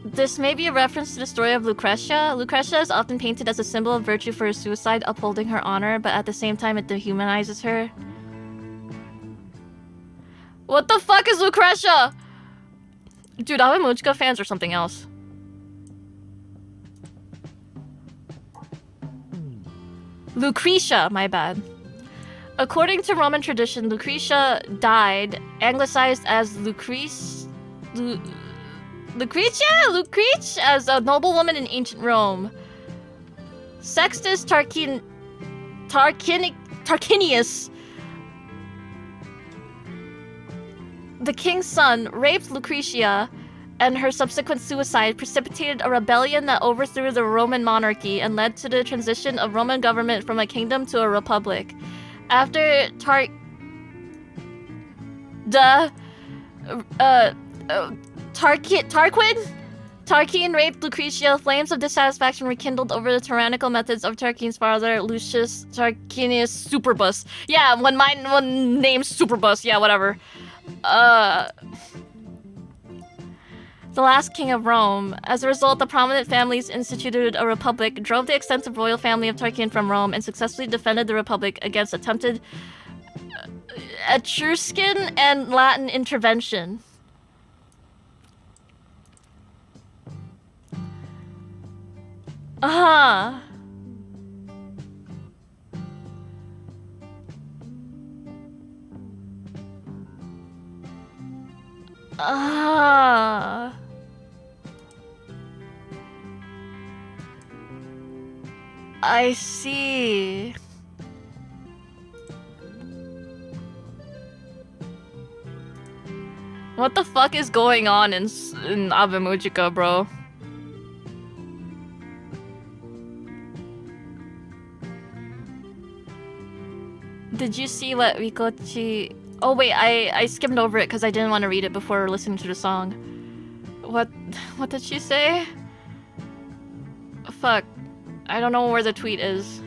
A: This may be a reference to the story of Lucretia. Lucretia is often painted as a symbol of virtue for her suicide, upholding her honor, but at the same time it dehumanizes her. What the fuck is Lucretia? Dude, Abemujika fans are something else. Lucretia, my bad. According to Roman tradition, Lucretia died, anglicized as Lucrece, as a noblewoman in ancient Rome. Sextus Tarquinius, the king's son, raped Lucretia, and her subsequent suicide precipitated a rebellion that overthrew the Roman monarchy and led to the transition of Roman government from a kingdom to a republic. After Tarquin raped Lucretia, flames of dissatisfaction rekindled over the tyrannical methods of Tarquin's father, Lucius Tarquinius Superbus. Yeah, one name's Superbus. Yeah, whatever. The last king of Rome. As a result, the prominent families instituted a republic, drove the extensive royal family of Tarquin from Rome, and successfully defended the republic against attempted Etruscan and Latin intervention. Ah. I see. What the fuck is going on in Ave Mujica, bro? Did you see what Rikochi... Oh wait, I skimmed over it because I didn't want to read it before listening to the song. What did she say? Fuck. I don't know where the tweet is.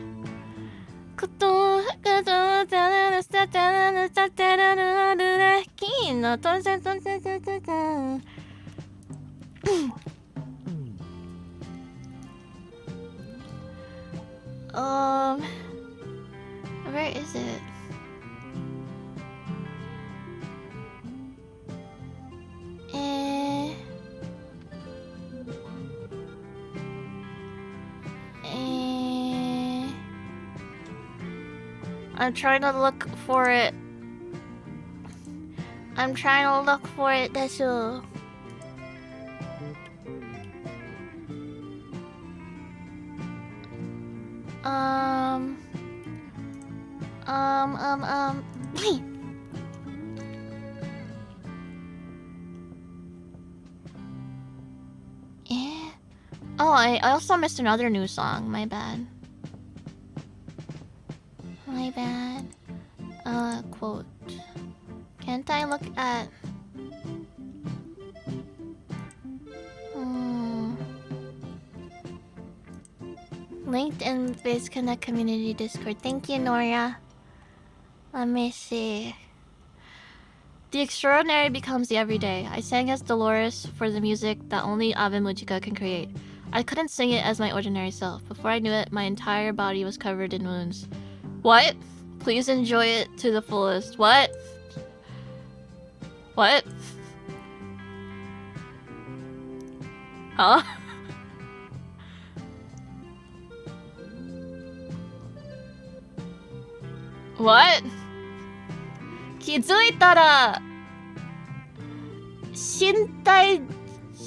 A: Where is it? I'm trying to look for it. That's all. Yeah. Oh, I also missed another new song. My bad. My bad. Quote. Can't I look at... Linked in Face Connect Community Discord. Thank you, Nora. Let me see. The extraordinary becomes the everyday. I sang as Dolores for the music that only Ave Mujica can create. I couldn't sing it as my ordinary self. Before I knew it, my entire body was covered in wounds. What? Please enjoy it to the fullest. What? What? Huh? What? 気づいたら身体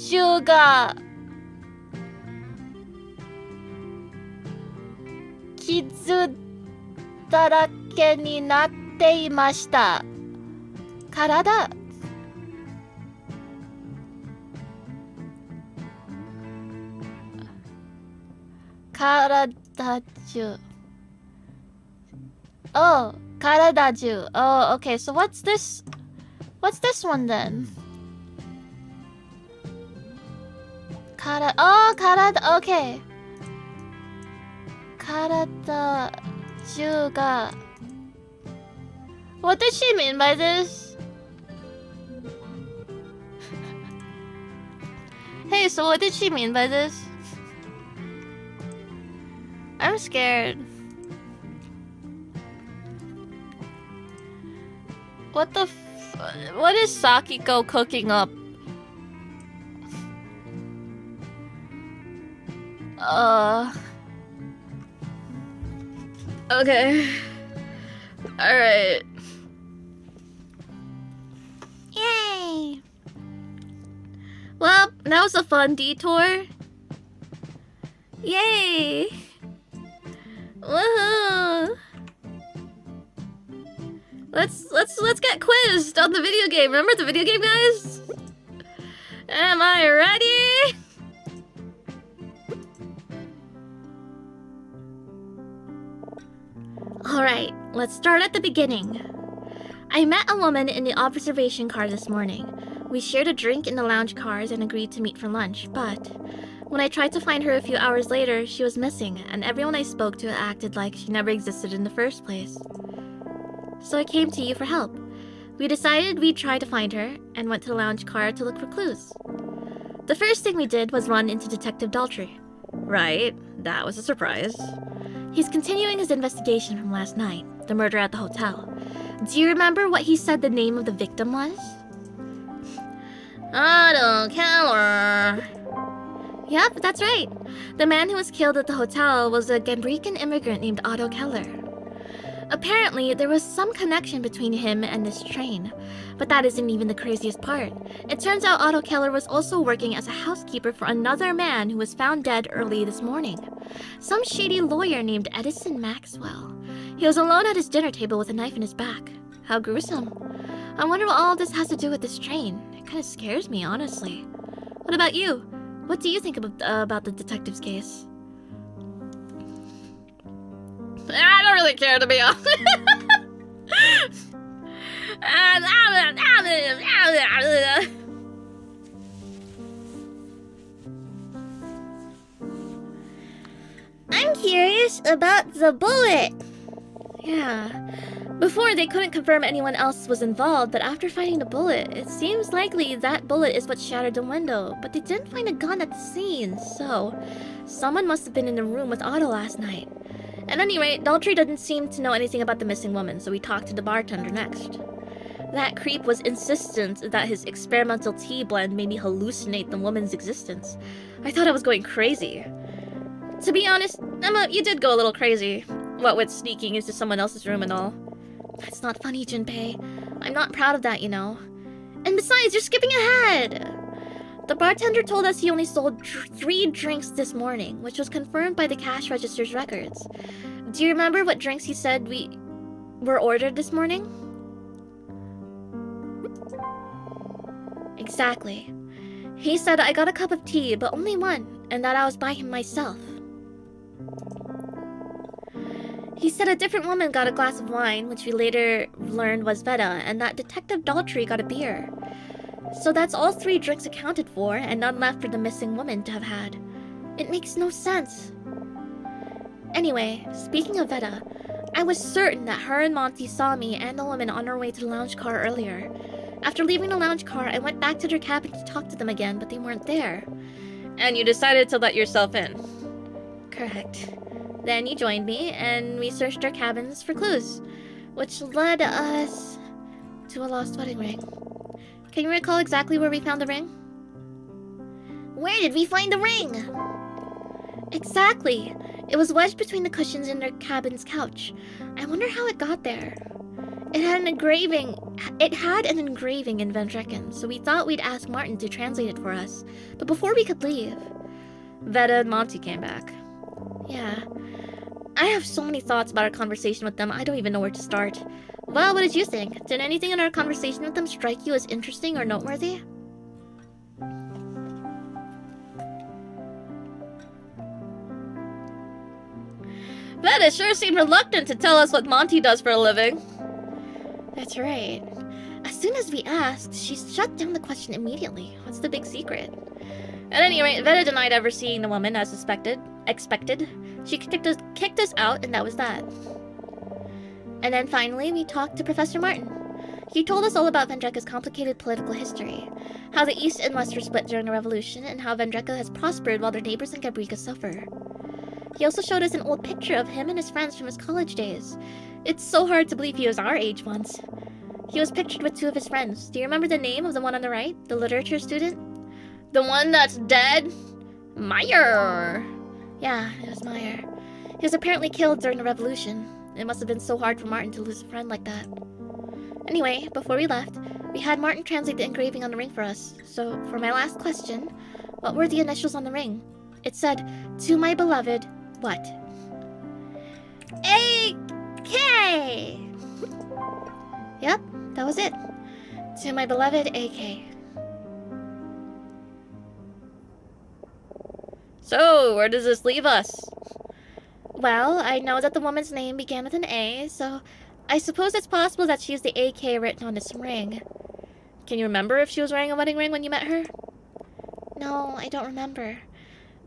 A: 中が傷だらけになっていました。体中 Oh, karadaju. Oh, okay. So what's this? What's this one then? Karada. Okay. Karadaju ga. What did she mean by this? Hey, so what did she mean by this? I'm scared. What the what is Sakiko cooking up? Okay. Alright.
C: Yay!
A: Well, that was a fun detour. Yay! Woohoo! Let's get quizzed on the video game. Remember the video game, guys? Am I ready? Alright, let's start at the beginning. I met a woman in the observation car this morning. We shared a drink in the lounge cars and agreed to meet for lunch, but when I tried to find her a few hours later, she was missing, and everyone I spoke to acted like she never existed in the first place. So I came to you for help. We decided we'd try to find her, and went to the lounge car to look for clues. The first thing we did was run into Detective Daltrey. Right, that was a surprise. He's continuing his investigation from last night, the murder at the hotel. Do you remember what he said the name of the victim was? Otto Keller. Yep, that's right. The man who was killed at the hotel was a Gambrican immigrant named Otto Keller. Apparently, there was some connection between him and this train. But that isn't even the craziest part. It turns out Otto Keller was also working as a housekeeper for another man who was found dead early this morning. Some shady lawyer named Edison Maxwell. He was alone at his dinner table with a knife in his back. How gruesome. I wonder what all this has to do with this train. It kind of scares me, honestly. What about you? What do you think about the detective's case? I don't really care, to be honest.
C: I'm curious about the bullet.
A: Yeah. Before, they couldn't confirm anyone else was involved, but after finding the bullet, it seems likely that bullet is what shattered the window. But they didn't find a gun at the scene, so someone must have been in the room with Otto last night. At any rate, Daltrey didn't seem to know anything about the missing woman, so we talked to the bartender next. That creep was insistent that his experimental tea blend made me hallucinate the woman's existence. I thought I was going crazy. To be honest, Emma, you did go a little crazy. What with sneaking into someone else's room and all. That's not funny, Junpei. I'm not proud of that, you know. And besides, you're skipping ahead! The bartender told us he only sold 3 drinks this morning, which was confirmed by the cash register's records. Do you remember what drinks he said were ordered this morning? Exactly. He said I got a cup of tea, but only one, and that I was by him myself. He said a different woman got a glass of wine, which we later learned was Veta, and that Detective Daltrey got a beer. So that's all 3 drinks accounted for, and none left for the missing woman to have had. It makes no sense. Anyway, speaking of Veta, I was certain that her and Monty saw me and the woman on our way to the lounge car earlier. After leaving the lounge car, I went back to their cabin to talk to them again, but they weren't there. And you decided to let yourself in? Correct. Then you joined me, and we searched our cabins for clues, which led us to a lost wedding ring. Can you recall exactly where we found the ring?
C: Where did we find the ring?
A: Exactly. It was wedged between the cushions in their cabin's couch. I wonder how it got there. It had an engraving in Vendrekken, so we thought we'd ask Martin to translate it for us. But before we could leave, Veta and Monty came back. Yeah. I have so many thoughts about our conversation with them, I don't even know where to start. Well, what did you think? Did anything in our conversation with them strike you as interesting or noteworthy? Veta sure seemed reluctant to tell us what Monty does for a living. That's right. As soon as we asked, she shut down the question immediately. What's the big secret? At any rate, Veta denied ever seeing the woman as expected. She kicked us out, and that was that. And then finally, we talked to Professor Martin. He told us all about Vendrekka's complicated political history, how the East and West were split during the Revolution, and how Vendrekka has prospered while their neighbors in Gabrika suffer. He also showed us an old picture of him and his friends from his college days. It's so hard to believe he was our age once. He was pictured with 2 of his friends. Do you remember the name of the one on the right? The literature student? The one that's dead? Meyer! Yeah, it was Meyer. He was apparently killed during the Revolution.
B: It must have been so hard for Martin to lose a friend like that. Anyway, before we left, we had Martin translate the engraving on the ring for us. So, for my last question, what were the initials on the ring? It said, "To my beloved, what?" AK! Yep, that was it. To my beloved AK. So, where does this leave us? Well, I know that the woman's name began with an A, so I suppose it's possible that she's the AK written on this ring. Can you remember if she was wearing a wedding ring when you met her? No, I don't remember.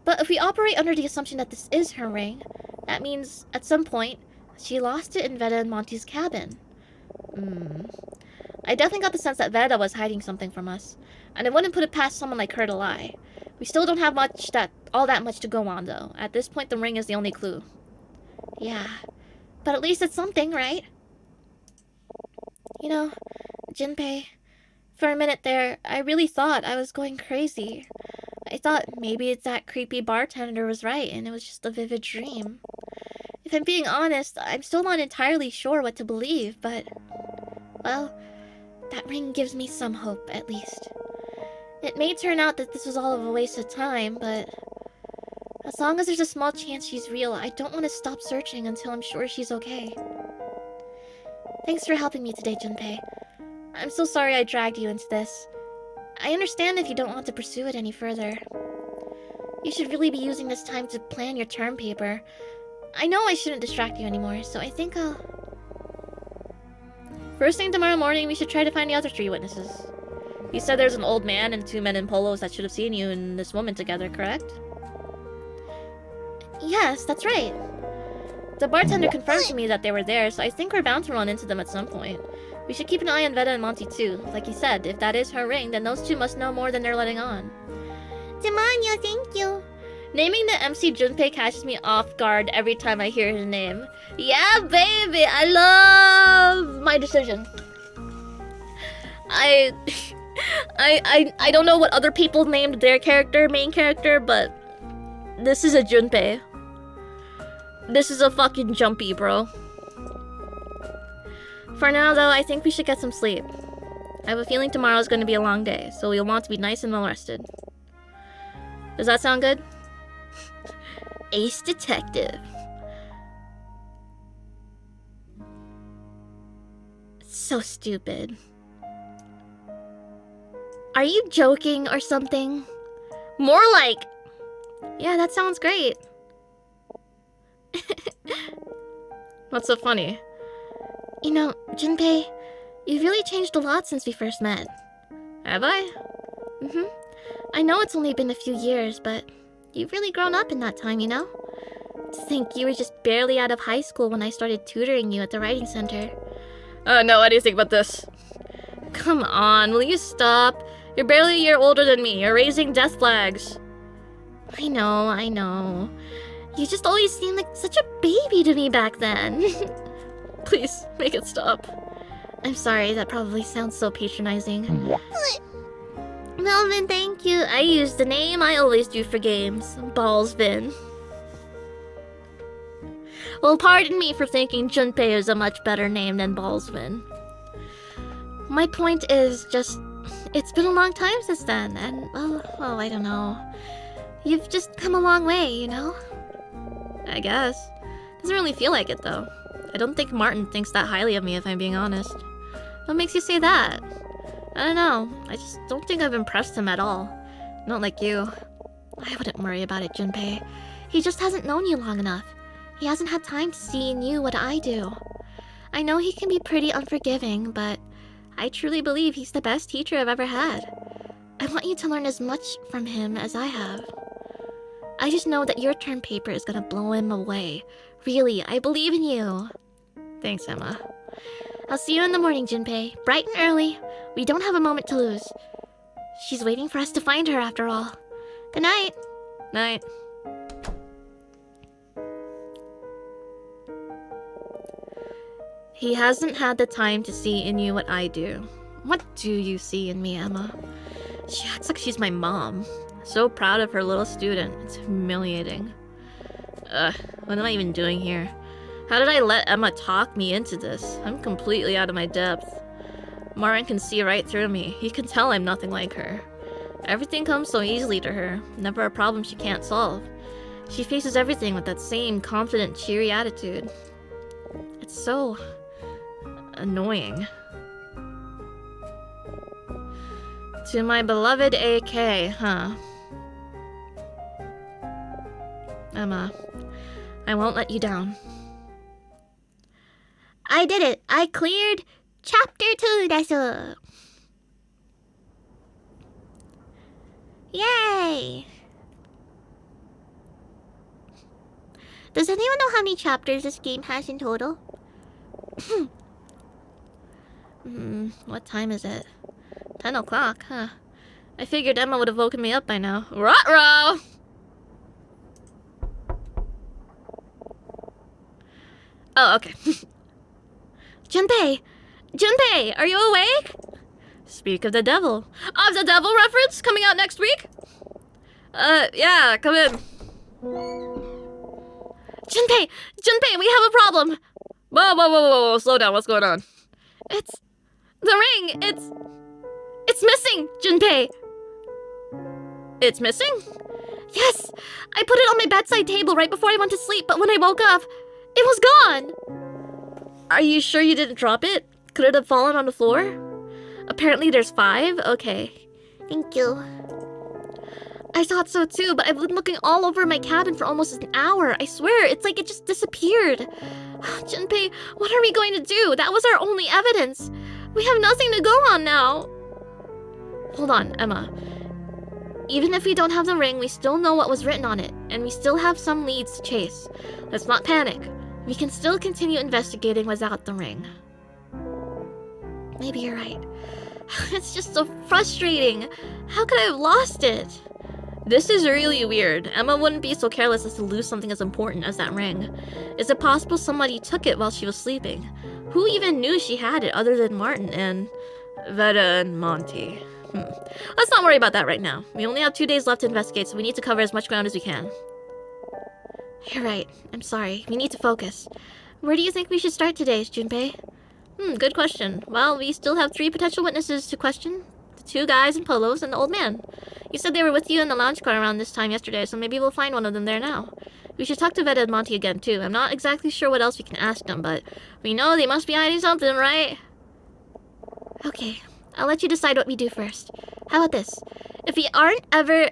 B: But if we operate under the assumption that this is her ring, that means, at some point, she lost it in Veda and Monty's cabin. I definitely got the sense that Veda was hiding something from us, and I wouldn't put it past someone like her to lie. We still don't have all that much to go on, though. At this point, the ring is the only clue. Yeah, but at least it's something, right? You know, Junpei, for a minute there, I really thought I was going crazy. I thought maybe that creepy bartender was right and it was just a vivid dream. If I'm being honest, I'm still not entirely sure what to believe, but... well, that ring gives me some hope, at least. It may turn out that this was all of a waste of time, but... as long as there's a small chance she's real, I don't want to stop searching until I'm sure she's okay. Thanks for helping me today, Junpei. I'm so sorry I dragged you into this. I understand if you don't want to pursue it any further. You should really be using this time to plan your term paper. I know I shouldn't distract you anymore, so I think I'll... First thing tomorrow morning, we should try to find the other 3 witnesses. You said there's an old man and 2 men in polos that should have seen you and this woman together, correct? Yes, that's right. The bartender confirmed to me that they were there, so I think we're bound to run into them at some point. We should keep an eye on Veda and Monty too. Like you said, if that is her ring, then those 2 must know more than they're letting on.
C: Demonyo, thank you.
B: Naming the MC Junpei catches me off guard every time I hear his name. Yeah, baby, I love my decision. I don't know what other people named their main character, but this is a Junpei. This is a fucking jumpy, bro. For now, though, I think we should get some sleep. I have a feeling tomorrow's going to be a long day, so we'll want to be nice and well rested. Does that sound good? Ace Detective. So stupid. Are you joking or something? More like... yeah, that sounds great. What's so funny? You know, Junpei, you've really changed a lot since we first met. Have I? I know it's only been a few years, but you've really grown up in that time, you know? To think you were just barely out of high school when I started tutoring you at the writing center. No, what do you think about this? Come on, will you stop? You're barely a year older than me. You're raising death flags. I know. You just always seemed like such a baby to me back then. Please, make it stop. I'm sorry, that probably sounds so patronizing. Melvin, thank you. I use the name I always do for games. Ballsvin. Well, pardon me for thinking Junpei is a much better name than Ballsvin. My point is just... it's been a long time since then, and, well, I don't know. You've just come a long way, you know? I guess. Doesn't really feel like it, though. I don't think Martin thinks that highly of me, if I'm being honest. What makes you say that? I don't know. I just don't think I've impressed him at all. Not like you. I wouldn't worry about it, Junpei. He just hasn't known you long enough. He hasn't had time to see in you what I do. I know he can be pretty unforgiving, but I truly believe he's the best teacher I've ever had. I want you to learn as much from him as I have. I just know that your term paper is gonna blow him away. Really, I believe in you. Thanks, Emma. I'll see you in the morning, Junpei. Bright and early. We don't have a moment to lose. She's waiting for us to find her, after all. Good night. Night. He hasn't had the time to see in you what I do. What do you see in me, Emma? She acts like she's my mom. So proud of her little student. It's humiliating. What am I even doing here? How did I let Emma talk me into this? I'm completely out of my depth. Martin can see right through me. He can tell I'm nothing like her. Everything comes so easily to her. Never a problem she can't solve. She faces everything with that same confident, cheery attitude. It's so annoying. To my beloved AK, huh? Emma, I won't let you down.
C: I did it. I cleared chapter 2 desu. Yay! Does anyone know how many chapters this game has in total?
B: What time is it? 10 o'clock, huh? I figured Emma would have woken me up by now. Ruh-roh! Oh, okay.
A: Junpei! Junpei, are you awake?
B: Speak of the devil. Of the devil reference coming out next week? Yeah, come in.
A: Junpei! Junpei, we have a problem!
B: Whoa, slow down, what's going on?
A: It's... the ring! It's missing, Junpei!
B: It's missing?
A: Yes! I put it on my bedside table right before I went to sleep, but when I woke up, it was gone!
B: Are you sure you didn't drop it? Could it have fallen on the floor? Apparently there's 5? Okay.
C: Thank you.
A: I thought so too, but I've been looking all over my cabin for almost an hour. I swear, it's like it just disappeared. Junpei, what are we going to do? That was our only evidence. We have nothing to go on now. Hold on, Emma. Even if we don't have the ring, we still know what was written on it, and we still have some leads to chase. Let's not panic. We can still continue investigating without the ring. Maybe you're right. It's just so frustrating. How could I have lost it?
B: This is really weird. Emma wouldn't be so careless as to lose something as important as that ring. Is it possible somebody took it while she was sleeping? Who even knew she had it other than Martin and Veta and Monty? Let's not worry about that right now. We only have 2 days left to investigate, so we need to cover as much ground as we can.
A: You're right. I'm sorry. We need to focus. Where do you think we should start today, Junpei?
B: Good question. Well, we still have 3 potential witnesses to question. The 2 guys in polos and the old man. You said they were with you in the lounge car around this time yesterday, so maybe we'll find one of them there now. We should talk to Veta and Monty again, too. I'm not exactly sure what else we can ask them, but we know they must be hiding something, right?
A: Okay. I'll let you decide what we do first. How about this? If we ever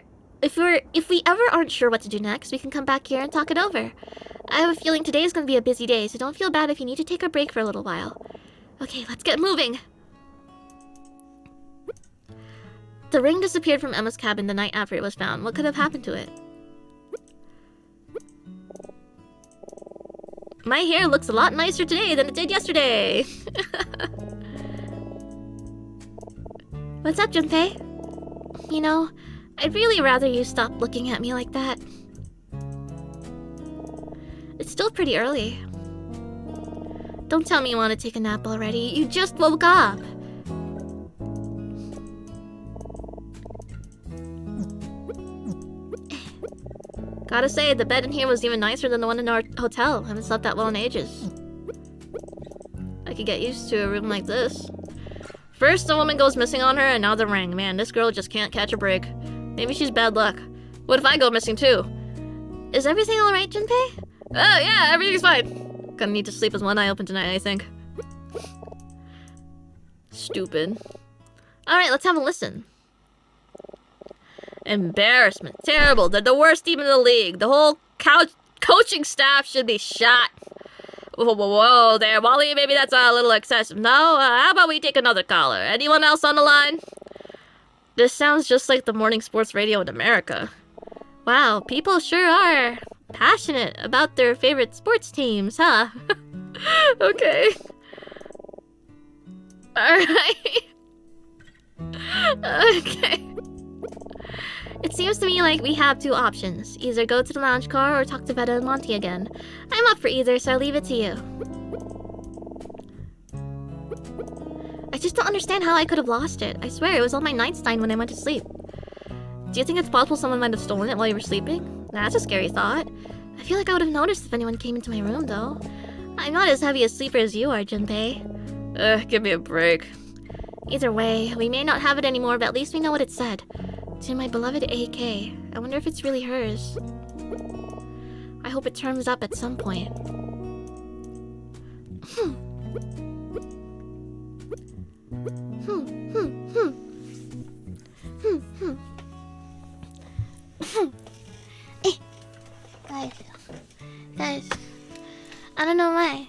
A: aren't sure what to do next, we can come back here and talk it over. I have a feeling today is going to be a busy day, so don't feel bad if you need to take a break for a little while. Okay, let's get moving.
B: The ring disappeared from Emma's cabin the night after it was found. What could have happened to it? My hair looks a lot nicer today than it did yesterday.
A: What's up, Junpei? You know, I'd really rather you stop looking at me like that.
B: It's still pretty early.
A: Don't tell me you want to take a nap already. You just woke up.
B: Gotta say, the bed in here was even nicer than the one in our hotel. I haven't slept that well in ages. I could get used to a room like this. First, the woman goes missing on her, and now the ring. Man, this girl just can't catch a break. Maybe she's bad luck. What if I go missing too?
A: Is everything alright, Junpei?
B: Oh yeah, everything's fine. Gonna need to sleep with one eye open tonight, I think. Stupid. Alright, let's have a listen. Embarrassment. Terrible. They're the worst team in the league. The whole coaching staff should be shot. Whoa there, Wally. Maybe that's a little excessive. No? How about we take another caller? Anyone else on the line? This sounds just like the morning sports radio in America.
A: Wow, people sure are passionate about their favorite sports teams, huh?
B: Okay.
A: Alright. Okay. It seems to me like we have 2 options. Either go to the lounge car or talk to Veta and Monty again. I'm up for either, so I'll leave it to you. I just don't understand how I could have lost it. I swear, it was on my nightstand when I went to sleep.
B: Do you think it's possible someone might have stolen it while you were sleeping?
A: That's a scary thought. I feel like I would have noticed if anyone came into my room, though. I'm not as heavy a sleeper as you are, Junpei.
B: Give me a break.
A: Either way, we may not have it anymore, but at least we know what it said. To my beloved AK. I wonder if it's really hers. I hope it turns up at some point. Guys, I don't know why.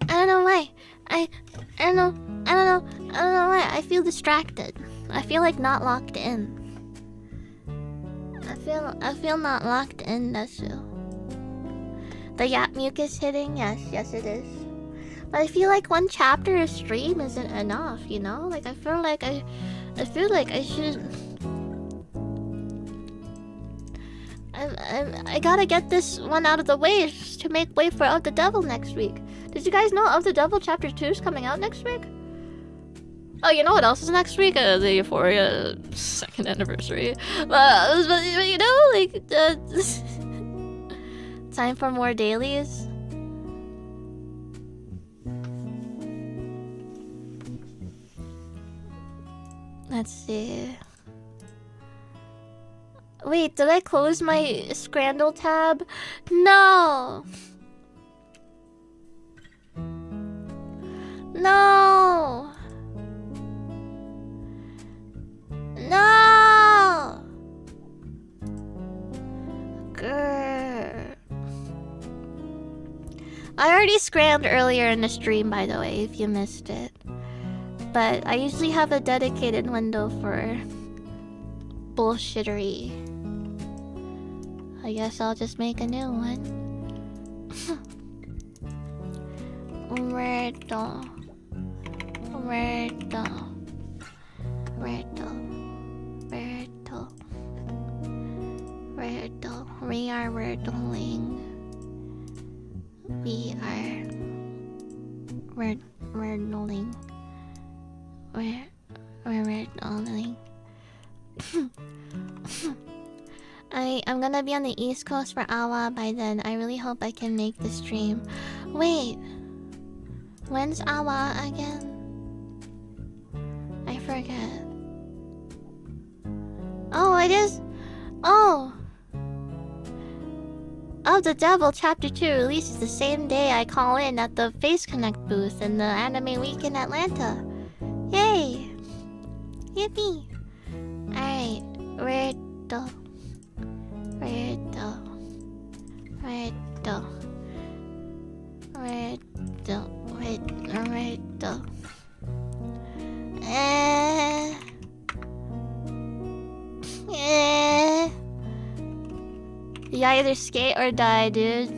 A: I don't know why. I feel distracted. I feel like not locked in. I feel not locked in, Desu. The yap mucus hitting? Yes it is. But I feel like one chapter a stream isn't enough, you know? Like I feel like I should. I gotta get this one out of the way to make way for Of the Devil next week. Did you guys know Of the Devil Chapter 2 is coming out next week? Oh, you know what else is next week? The Euphoria 2nd anniversary. But you know, like, time for more dailies. Let's see. Wait, did I close my Scrandle tab? No! No! No! Grr. I already scrammed earlier in the stream, by the way, if you missed it. But I usually have a dedicated window for bullshittery. I guess I'll just make a new one. Riddle. We are riddling. We are riddling. We're riddling. I'm gonna be on the East Coast for Awa by then. I really hope I can make the stream. Wait, when's Awa again? I forget. Oh, it is. Oh, Of the Devil Chapter 2 releases the same day I call in at the Face Connect booth in the Anime Week in Atlanta. Yay! Yippee! Alright, riddle. You either skate or die, dude.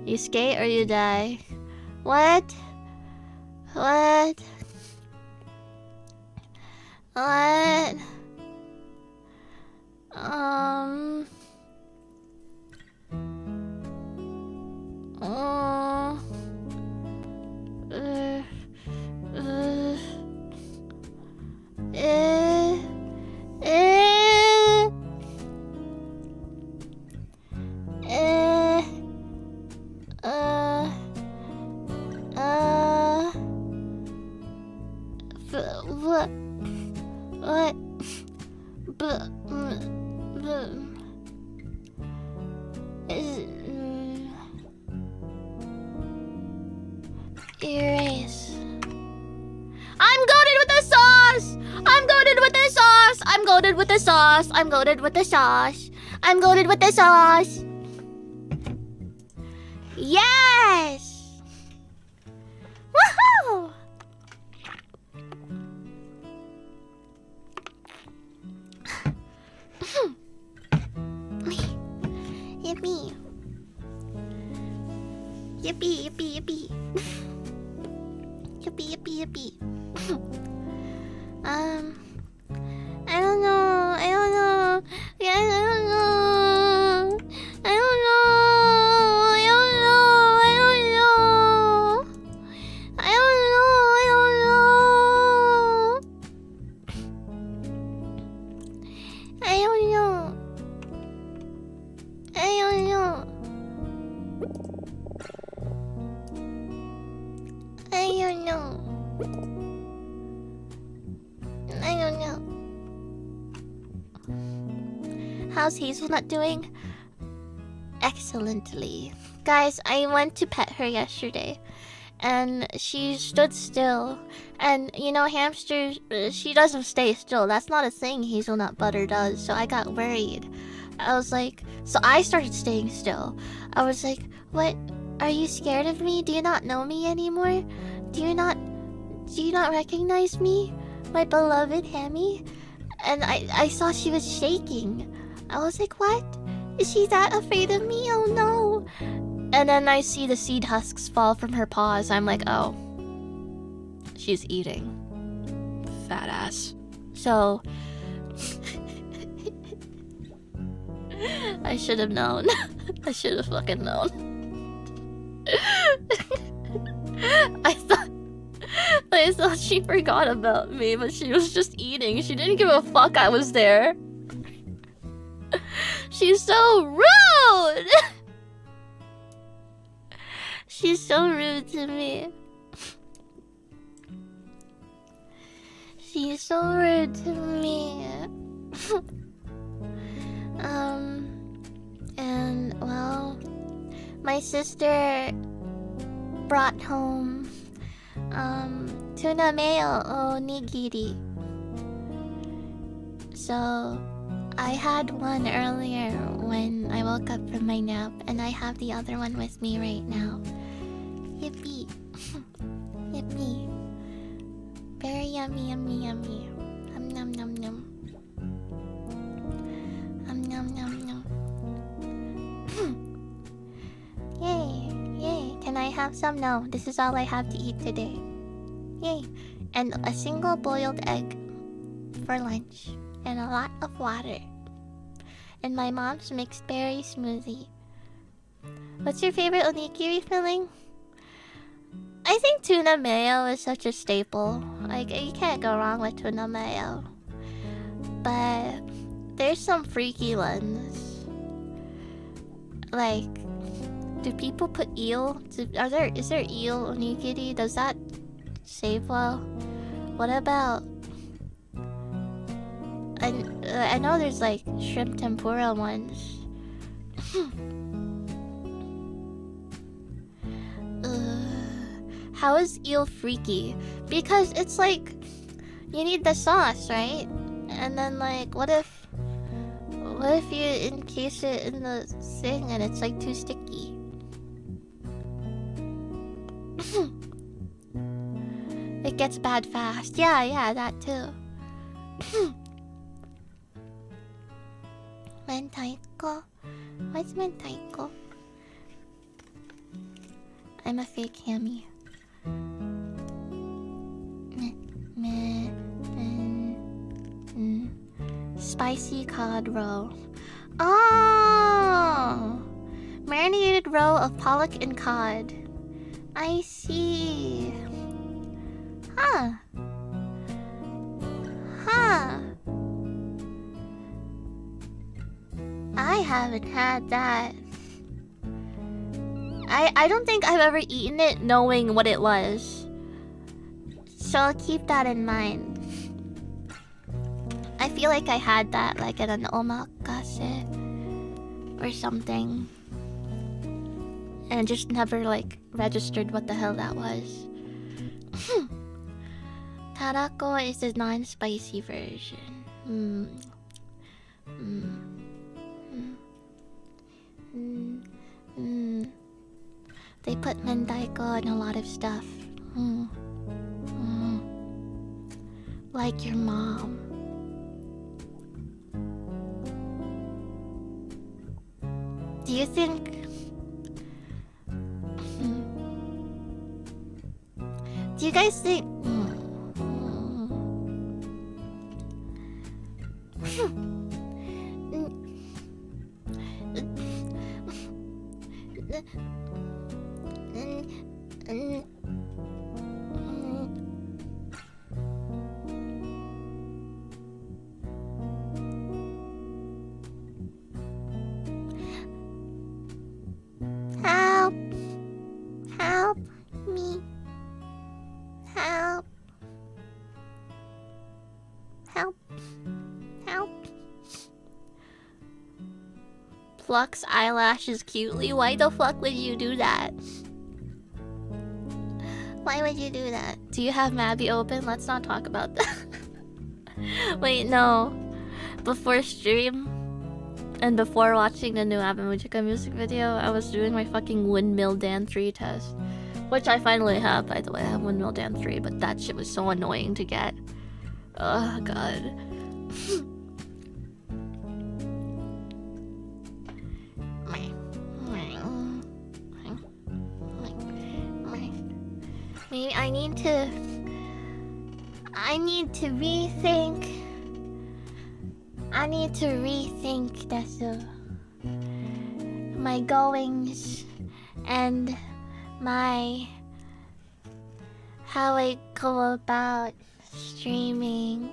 A: You skate or you die. What? What? What? What? Erase. I'm goated with the sauce! I'm goated with the sauce! I'm goated with the sauce! I'm goated with the sauce! I'm goated with the sauce! Yes! Woohoo! Yippee. Yippee, yippee, yippee. Yippee, yippee, yippee. I don't know. Yeah, I don't know. I don't know.
C: know. I don't know. How's Hazelnut doing? Excellently. Guys, I went to pet her yesterday. And she stood still. And, you know, hamsters, she doesn't stay still. That's not a thing hazelnut butter does. So I got worried. I was like... So I started staying still. I was like, what? Are you scared of me? Do you not know me anymore? Do you not recognize me? My beloved Hammy? And I saw she was shaking. I was like, what? Is she that afraid of me? Oh no. And then I see the seed husks fall from her paws. I'm like, oh. She's eating. Fat ass. So... I should have known. I should have fucking known. I thought she forgot about me, but she was just eating. She didn't give a fuck I was there. She's so rude! She's so rude to me. She's so rude to me. And well, my sister brought home tuna mayo onigiri. So I had one earlier when I woke up from my nap, and I have the other one with me right now. Yippee. Yippee. Very yummy, yummy, yummy. Nom nom nom. Nom nom nom. Yay, yay. Can I have some? No, this is all I have to eat today. Yay. And a single boiled egg for lunch. And a lot of water. And my mom's mixed berry smoothie. What's your favorite onigiri filling? I think tuna mayo is such a staple. Like, you can't go wrong with tuna mayo. But there's some freaky ones. Like, do people put eel? Is there eel onigiri? Does that save well? What about... I know there's like shrimp tempura ones. How is eel freaky? Because it's like you need the sauce, right? And then like what if you encase it in the thing and it's like too sticky? It gets bad fast. Yeah, that too. Mentaiko? What's mentaiko? I'm a fake hammy. Spicy cod roe. Oh! Marinated roe of pollock and cod. I see. Huh. I haven't had that. I don't think I've ever eaten it knowing what it was. So I'll keep that in mind. I feel like I had that like at an omakase or something. And just never like registered what the hell that was. Tarako is the non-spicy version. They put mentaiko in a lot of stuff. Like your mom. Do you think... Do you guys think... Help me. Help. Help. Help. Plucks eyelashes cutely. Why the fuck would you do that? Why would you do that? Do you have Mabby open? Let's not talk about that. Wait, no. Before stream and before watching the new Abemujika music video, I was doing my fucking windmill dance retest. Which I finally have, by the way. I have windmill dance 3, but that shit was so annoying to get. Oh god. Maybe I need to rethink. I need to rethink my goings and how I go about streaming.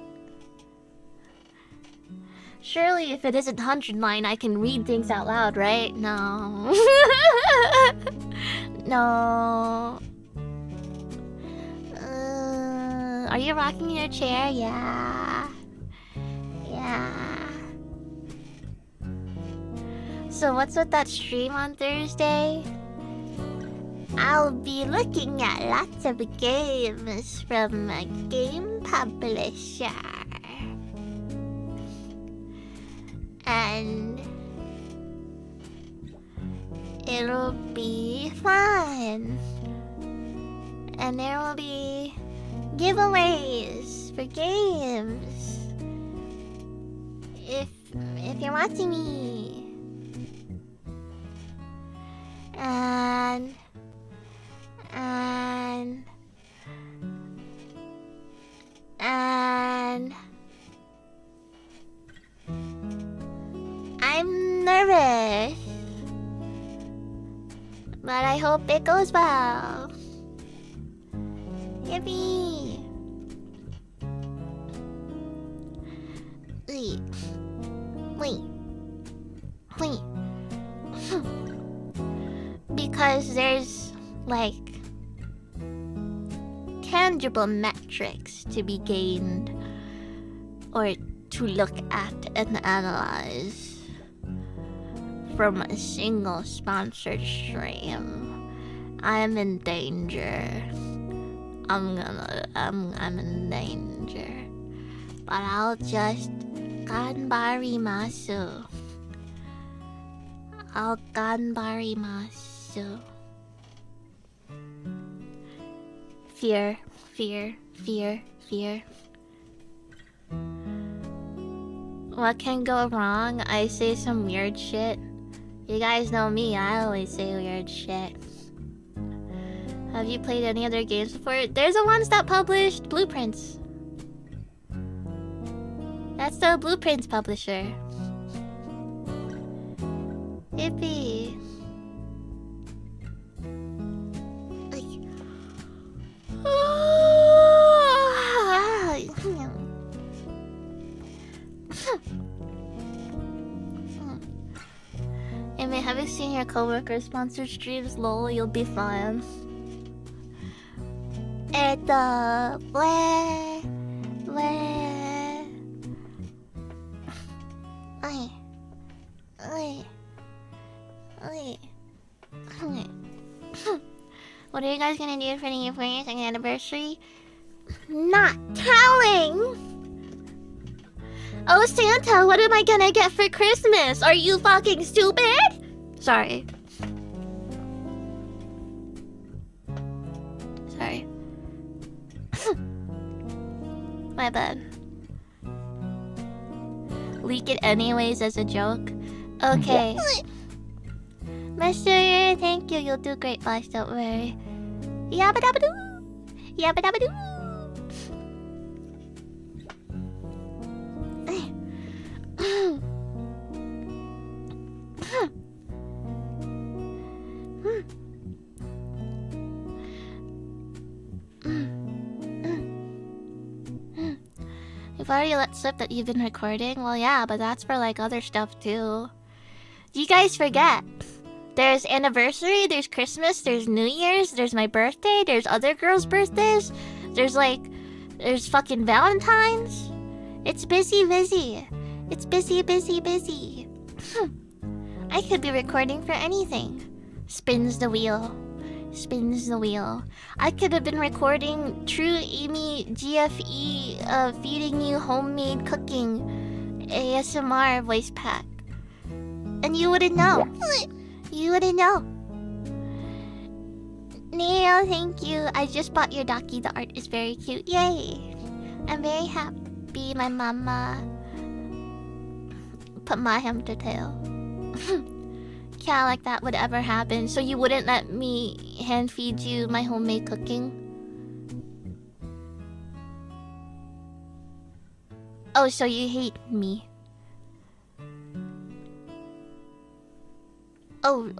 C: Surely if it isn't 100 line, I can read things out loud, right? No. No. Are you rocking your chair? Yeah. Yeah. So what's with that stream on Thursday? I'll be looking at lots of games from a game publisher. And it'll be fun. And there will be giveaways for games. If you're watching me. And I'm nervous, but I hope it goes well. Yippee! Wait. Because there's like tangible metrics to be gained or to look at and analyze from a single sponsored stream. I'm in danger. I'm in danger. But I'll just ganbarimasu. I'll ganbarimasu. Fear. What can go wrong? I say some weird shit. You guys know me, I always say weird shit. Have you played any other games before? There's the ones that published Blueprints. That's the Blueprints publisher. Yippee. Anyway, have you seen your coworker sponsored streams? Lol, you'll be fine. What are you guys gonna do for the Euphoria second anniversary? Not telling! Oh, Santa, what am I gonna get for Christmas? Are you fucking stupid? Sorry. My bad. Leak it anyways as a joke? Okay. Mister, thank you. You'll do great, Flash. Don't worry. Yabba dabba doo! Yabba dabba doo! You've already let slip that you've been recording? Well, yeah, but that's for like other stuff too. You guys forget. There's anniversary, there's Christmas, there's New Year's, there's my birthday, there's other girls' birthdays. There's fucking Valentine's. It's busy. It's busy. I could be recording for anything. Spins the wheel. I could have been recording True Amy GFE feeding you homemade cooking ASMR voice pack. And you wouldn't know. Neil, thank you. I just bought your Daki. The art is very cute. Yay. I'm very happy my mama put my hamster tail. Yeah, like that would ever happen. So you wouldn't let me hand feed you my homemade cooking? Oh, so you hate me. Oh,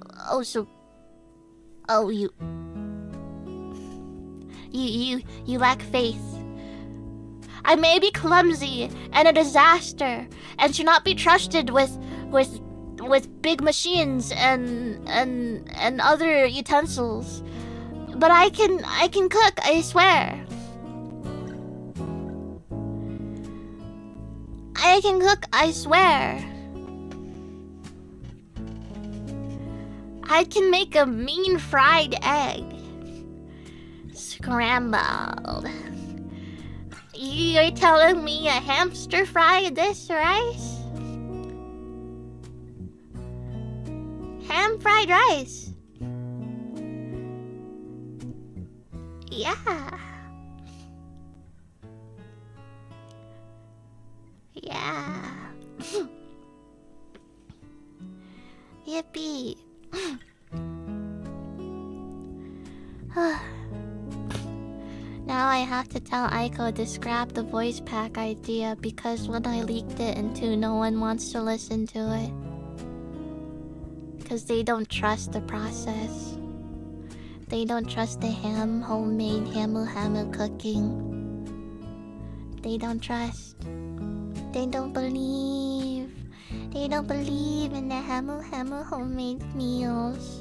C: you lack faith. I may be clumsy and a disaster and should not be trusted with big machines and other utensils. But I can cook, I swear. I can cook, I swear. I can make a mean fried egg. Scrambled. You're telling me a hamster fried this rice? Ham fried rice. Yeah. Yippee. Now I have to tell Aiko to scrap the voice pack idea because when I leaked it into, no one wants to listen to it. Because they don't trust the process. They don't trust the homemade hamu cooking. They don't trust. They don't believe. They don't believe in the hamu homemade meals.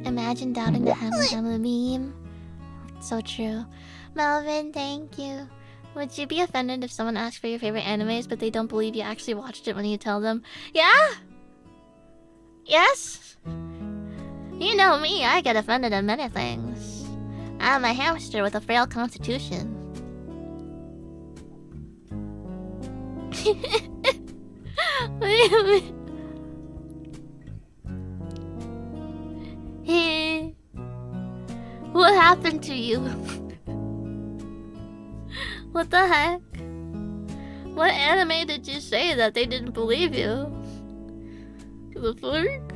C: Imagine doubting the hamu meme. So true. Melvin, thank you. Would you be offended if someone asks for your favorite animes but they don't believe you actually watched it when you tell them? Yeah? Yes? You know me, I get offended at many things. I'm a hamster with a frail constitution. What do you mean? What happened to you? What the heck? What anime did you say that they didn't believe you? The fuck?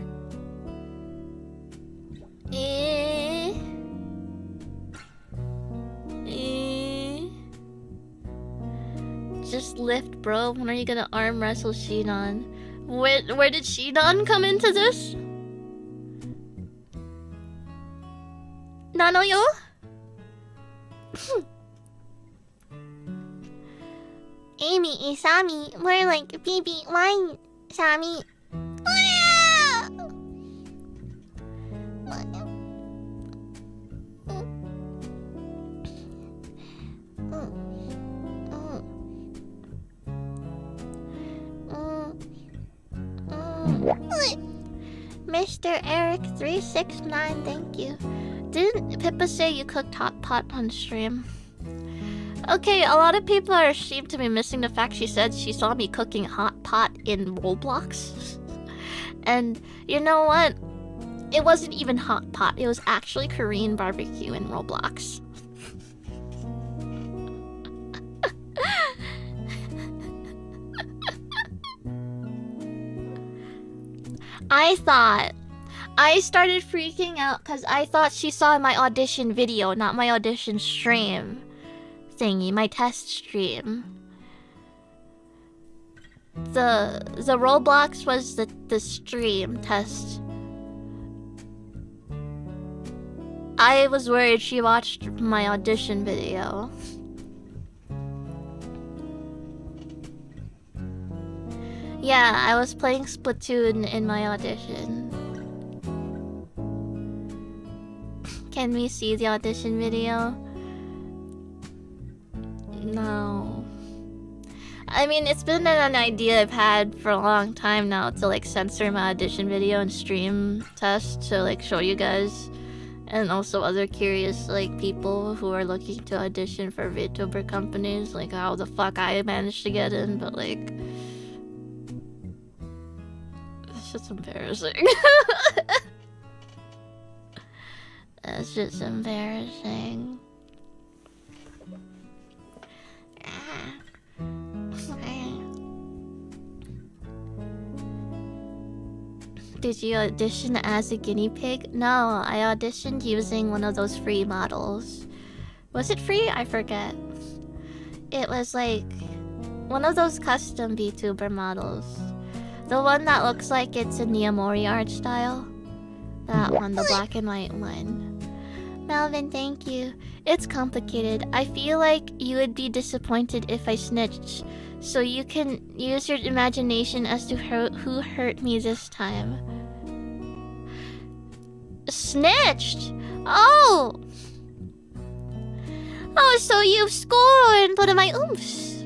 C: Just lift, bro. When are you gonna arm wrestle Shinon? Where did Shinon come into this? Nanoyo? Eimi Isami, more like BB wine, Sami. Mr. Eric 369, thank you. Didn't Pippa say you cooked hot pot on stream? Okay, a lot of people seem to be missing the fact she said she saw me cooking hot pot in Roblox. And you know what? It wasn't even hot pot. It was actually Korean barbecue in Roblox. I started freaking out because I thought she saw my audition video, not my audition stream thingy, my test stream. The Roblox was the stream test. I was worried she watched my audition video. Yeah, I was playing Splatoon in my audition. Can we see the audition video? No. I mean, it's been an idea I've had for a long time now to like censor my audition video and stream test to like show you guys, and also other curious like people who are looking to audition for VTuber companies, like how the fuck I managed to get in, but like it's just embarrassing. It's just embarrassing. Did you audition as a guinea pig? No, I auditioned using one of those free models. Was it free? I forget. It was like one of those custom VTuber models. The one that looks like it's in the Amori art style. That one, the black and white one. Melvin, thank you. It's complicated. I feel like you would be disappointed if I snitched. So you can use your imagination as to who hurt me this time. Snitched? Oh! Oh, so you've scored one of my oomphs.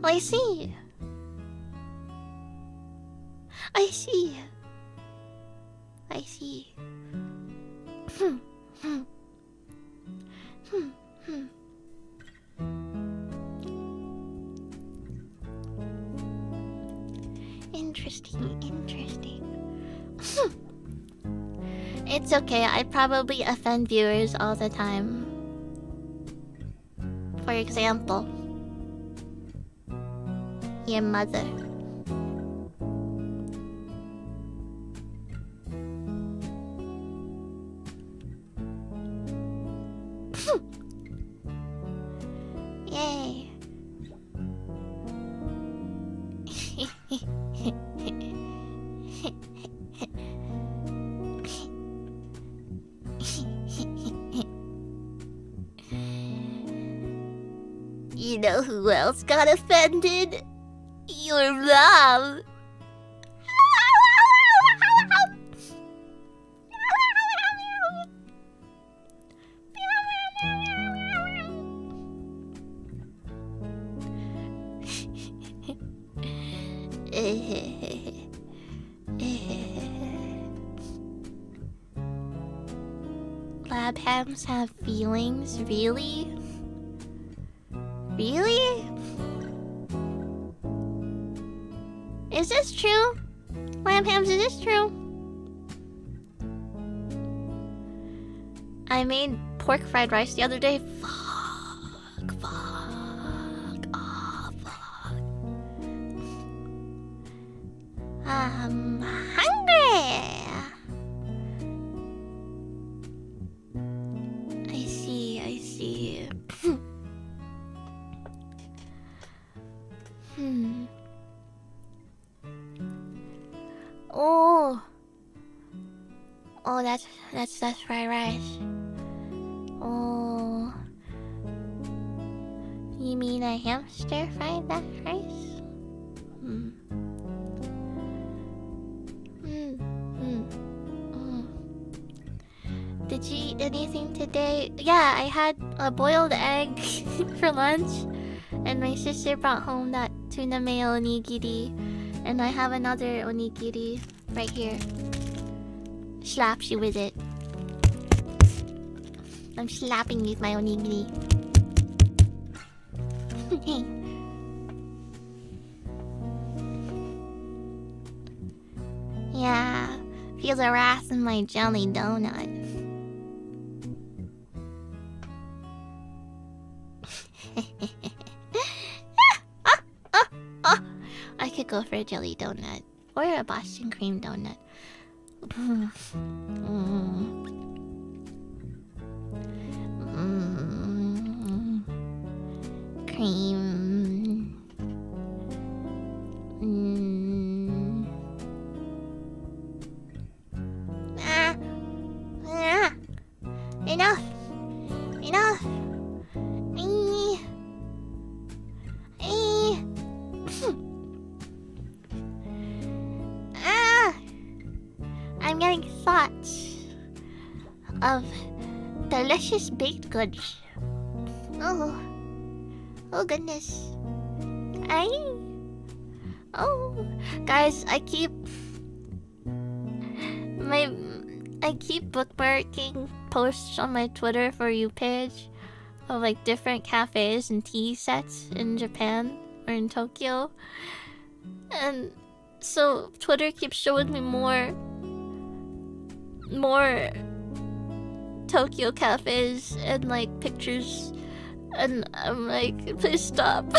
C: I see. I see. I see. Interesting, interesting. It's okay, I probably offend viewers all the time. For example, your mother. Yay. You know who else got offended? Your mom. Lab hams have feelings? Really? Really? Is this true? Lamb hams, is this true? I made pork fried rice the other day. Fuck. Oh, fuck. I'm hungry. I see. Oh, that's fried rice. Oh, you mean a hamster fried that rice? Did you eat anything today? Yeah, I had a boiled egg for lunch, and my sister brought home that tuna mayo onigiri, and I have another onigiri right here. Slaps you with it. I'm slapping you with my onigiri. Yeah, feel the wrath in my jelly donut. I could go for a jelly donut or a Boston cream donut. Cream. Enough. lots of delicious baked goods. Oh. Oh goodness. Oh. Guys, I keep bookmarking posts on my Twitter For You page of like different cafes and tea sets in Japan or in Tokyo. And so Twitter keeps showing me more Tokyo cafes and like pictures, and I'm like, please stop.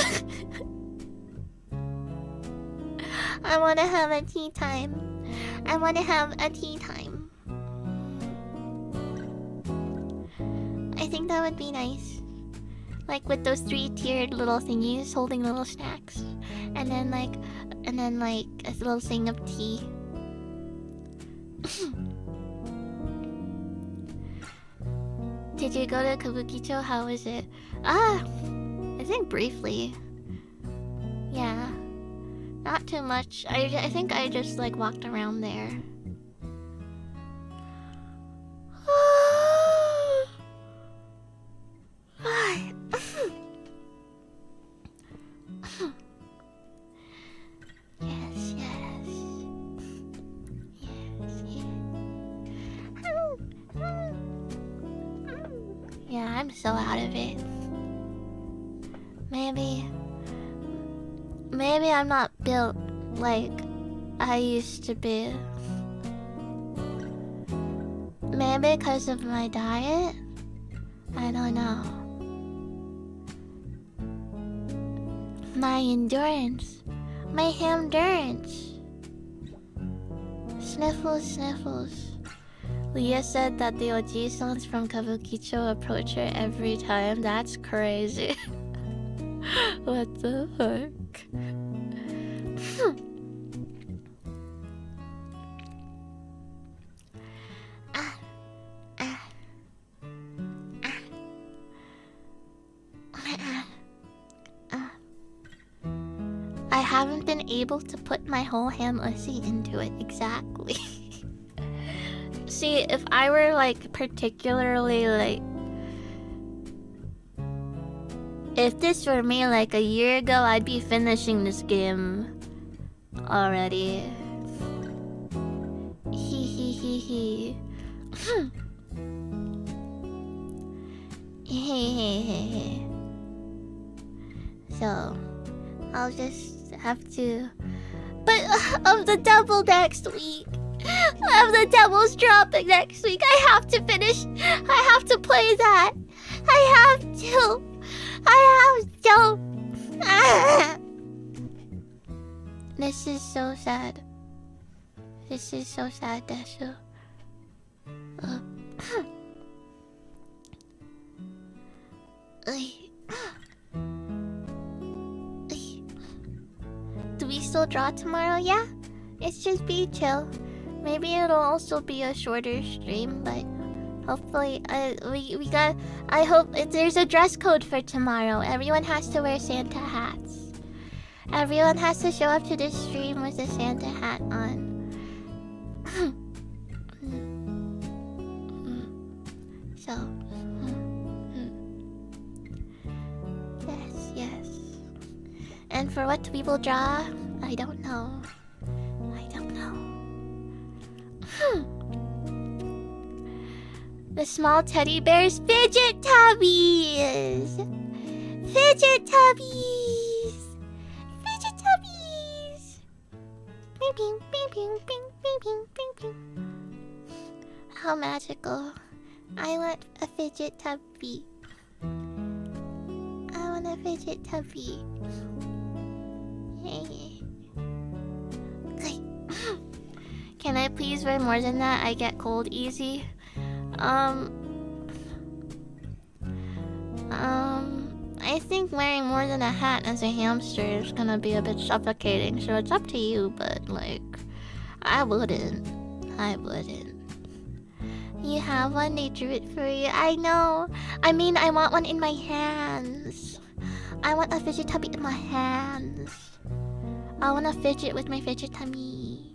C: I wanna have a tea time. I wanna have a tea time. I think that would be nice. Like with those 3-tiered little thingies holding little snacks. And then like a little thing of tea. Did you go to Kabukicho? How was it? I think briefly. Yeah. Not too much. I think I just like walked around there. Yes, yes. Yes, yes. Yeah, I'm so out of it. Maybe I'm not built like I used to be. Maybe because of my diet? I don't know. My endurance. My hamdurance. Sniffles, sniffles. Leah said that the Oji-sons from Kabukicho approach her every time. That's crazy. What the fuck? I haven't been able to put my whole ham ussy into it exactly. See, if I were like particularly like, if this were me like a year ago, I'd be finishing this game already. Hee hee hee hee. Hey hey hey hey. So I'll just have to. But of the double next week. Of the devil's dropping next week. I have to finish. I have to play that. I have to. This is so sad. This is so sad, Deshu. Do we still draw tomorrow? Yeah? It's just be chill. Maybe it'll also be a shorter stream, but hopefully, I hope there's a dress code for tomorrow. Everyone has to wear Santa hats. Everyone has to show up to this stream with a Santa hat on. So, yes, yes. And for what we will draw, I don't know. I don't know. The small teddy bears, fidget tubbies! Fidget tubbies! Fidget tubbies! Bing, bing, bing, bing, bing, bing, bing, bing, bing. How magical. I want a fidget tubby. I want a fidget tubby. Hey. Okay. Can I please wear more than that? I get cold easy. I think wearing more than a hat as a hamster is gonna be a bit suffocating, so it's up to you, but like, I wouldn't. You have one, they drew it for you. I know. I mean, I want one in my hands. I want a fidget tubby in my hands. I want to fidget with my fidget tummy.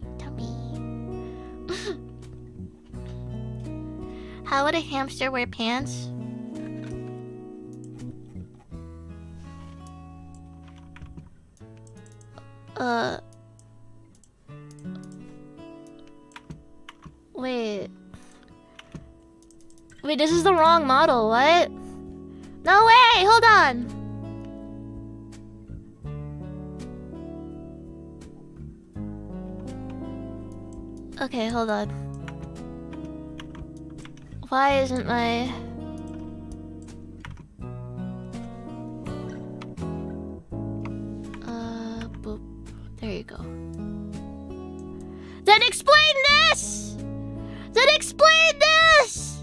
C: How would a hamster wear pants? Wait. Wait, this is the wrong model. What? No way! Hold on! Okay, hold on. Why isn't my... boop. There you go. Then explain this! Then explain this!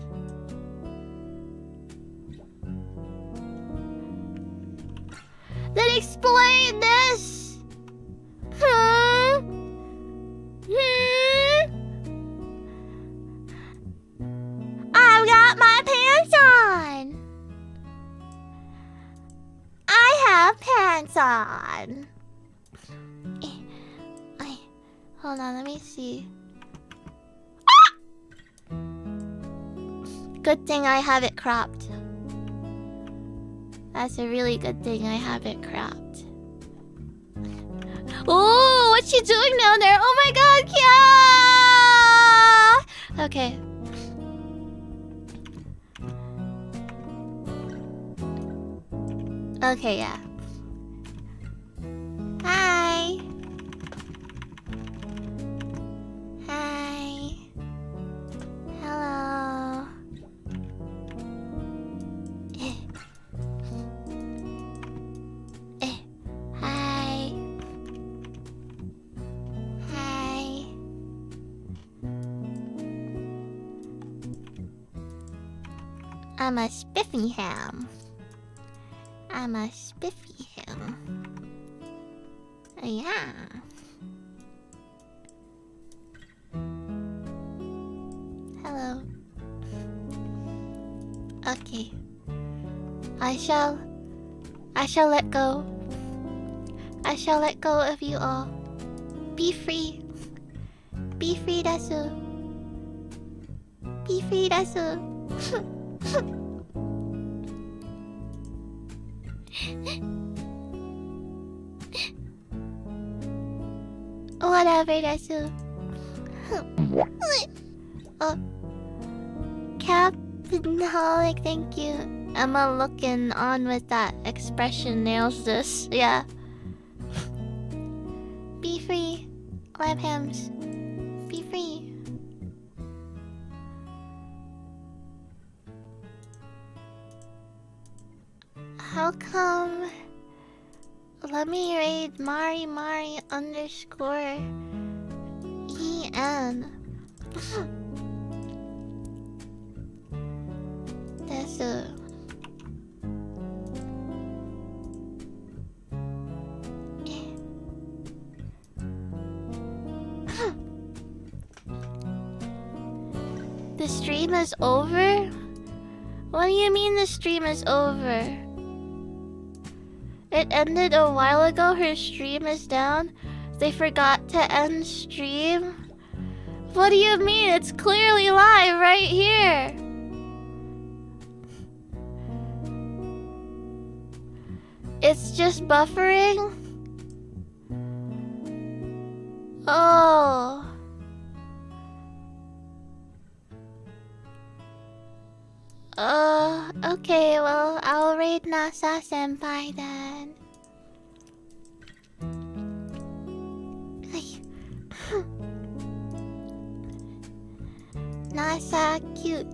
C: Then explain this! I've got my pants on! I have pants on! Hold on, let me see. Good thing I have it cropped. That's a really good thing I have it cropped. Oh, what's she doing down there? Oh my god, Kia! Okay. Okay, yeah. Hi. Hi. Hello. Hi. Hi. I'm a spiffy ham. I'm a spiffy ham. Yeah. Hello. Okay. I shall let go. I shall let go of you all. Be free. Be free, Dasu. Be free, Dasu. Whatever, Dasu. Oh. Captainholic, thank you. Emma looking on with that expression nails this. Yeah. Be free. Live hams. Be free. How come? Let me raid Mari underscore EN. That's a... The stream is over? What do you mean the stream is over? It ended a while ago, her stream is down. They forgot to end stream? What do you mean? It's clearly live right here. It's just buffering? Oh. Okay, well, I'll raid NASA Senpai then. NASA cute.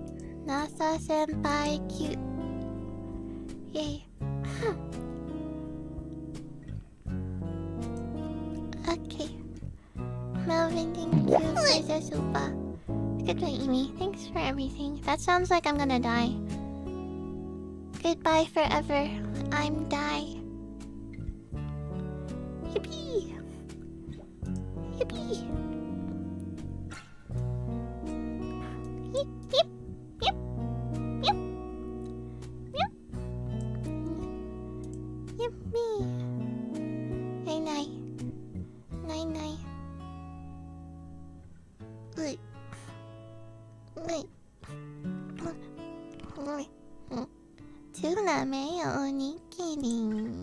C: NASA Senpai cute. Yay. Okay. Melvin, thank you for the super. Goodbye, Amy. Thanks for everything. That sounds like I'm gonna die. Goodbye forever. I'm die. Yippee! Yippee! Yip, yip, yip, yip, yip. Yippee! Night night. Night night. Wait. Wait. tuna 没有おにぎり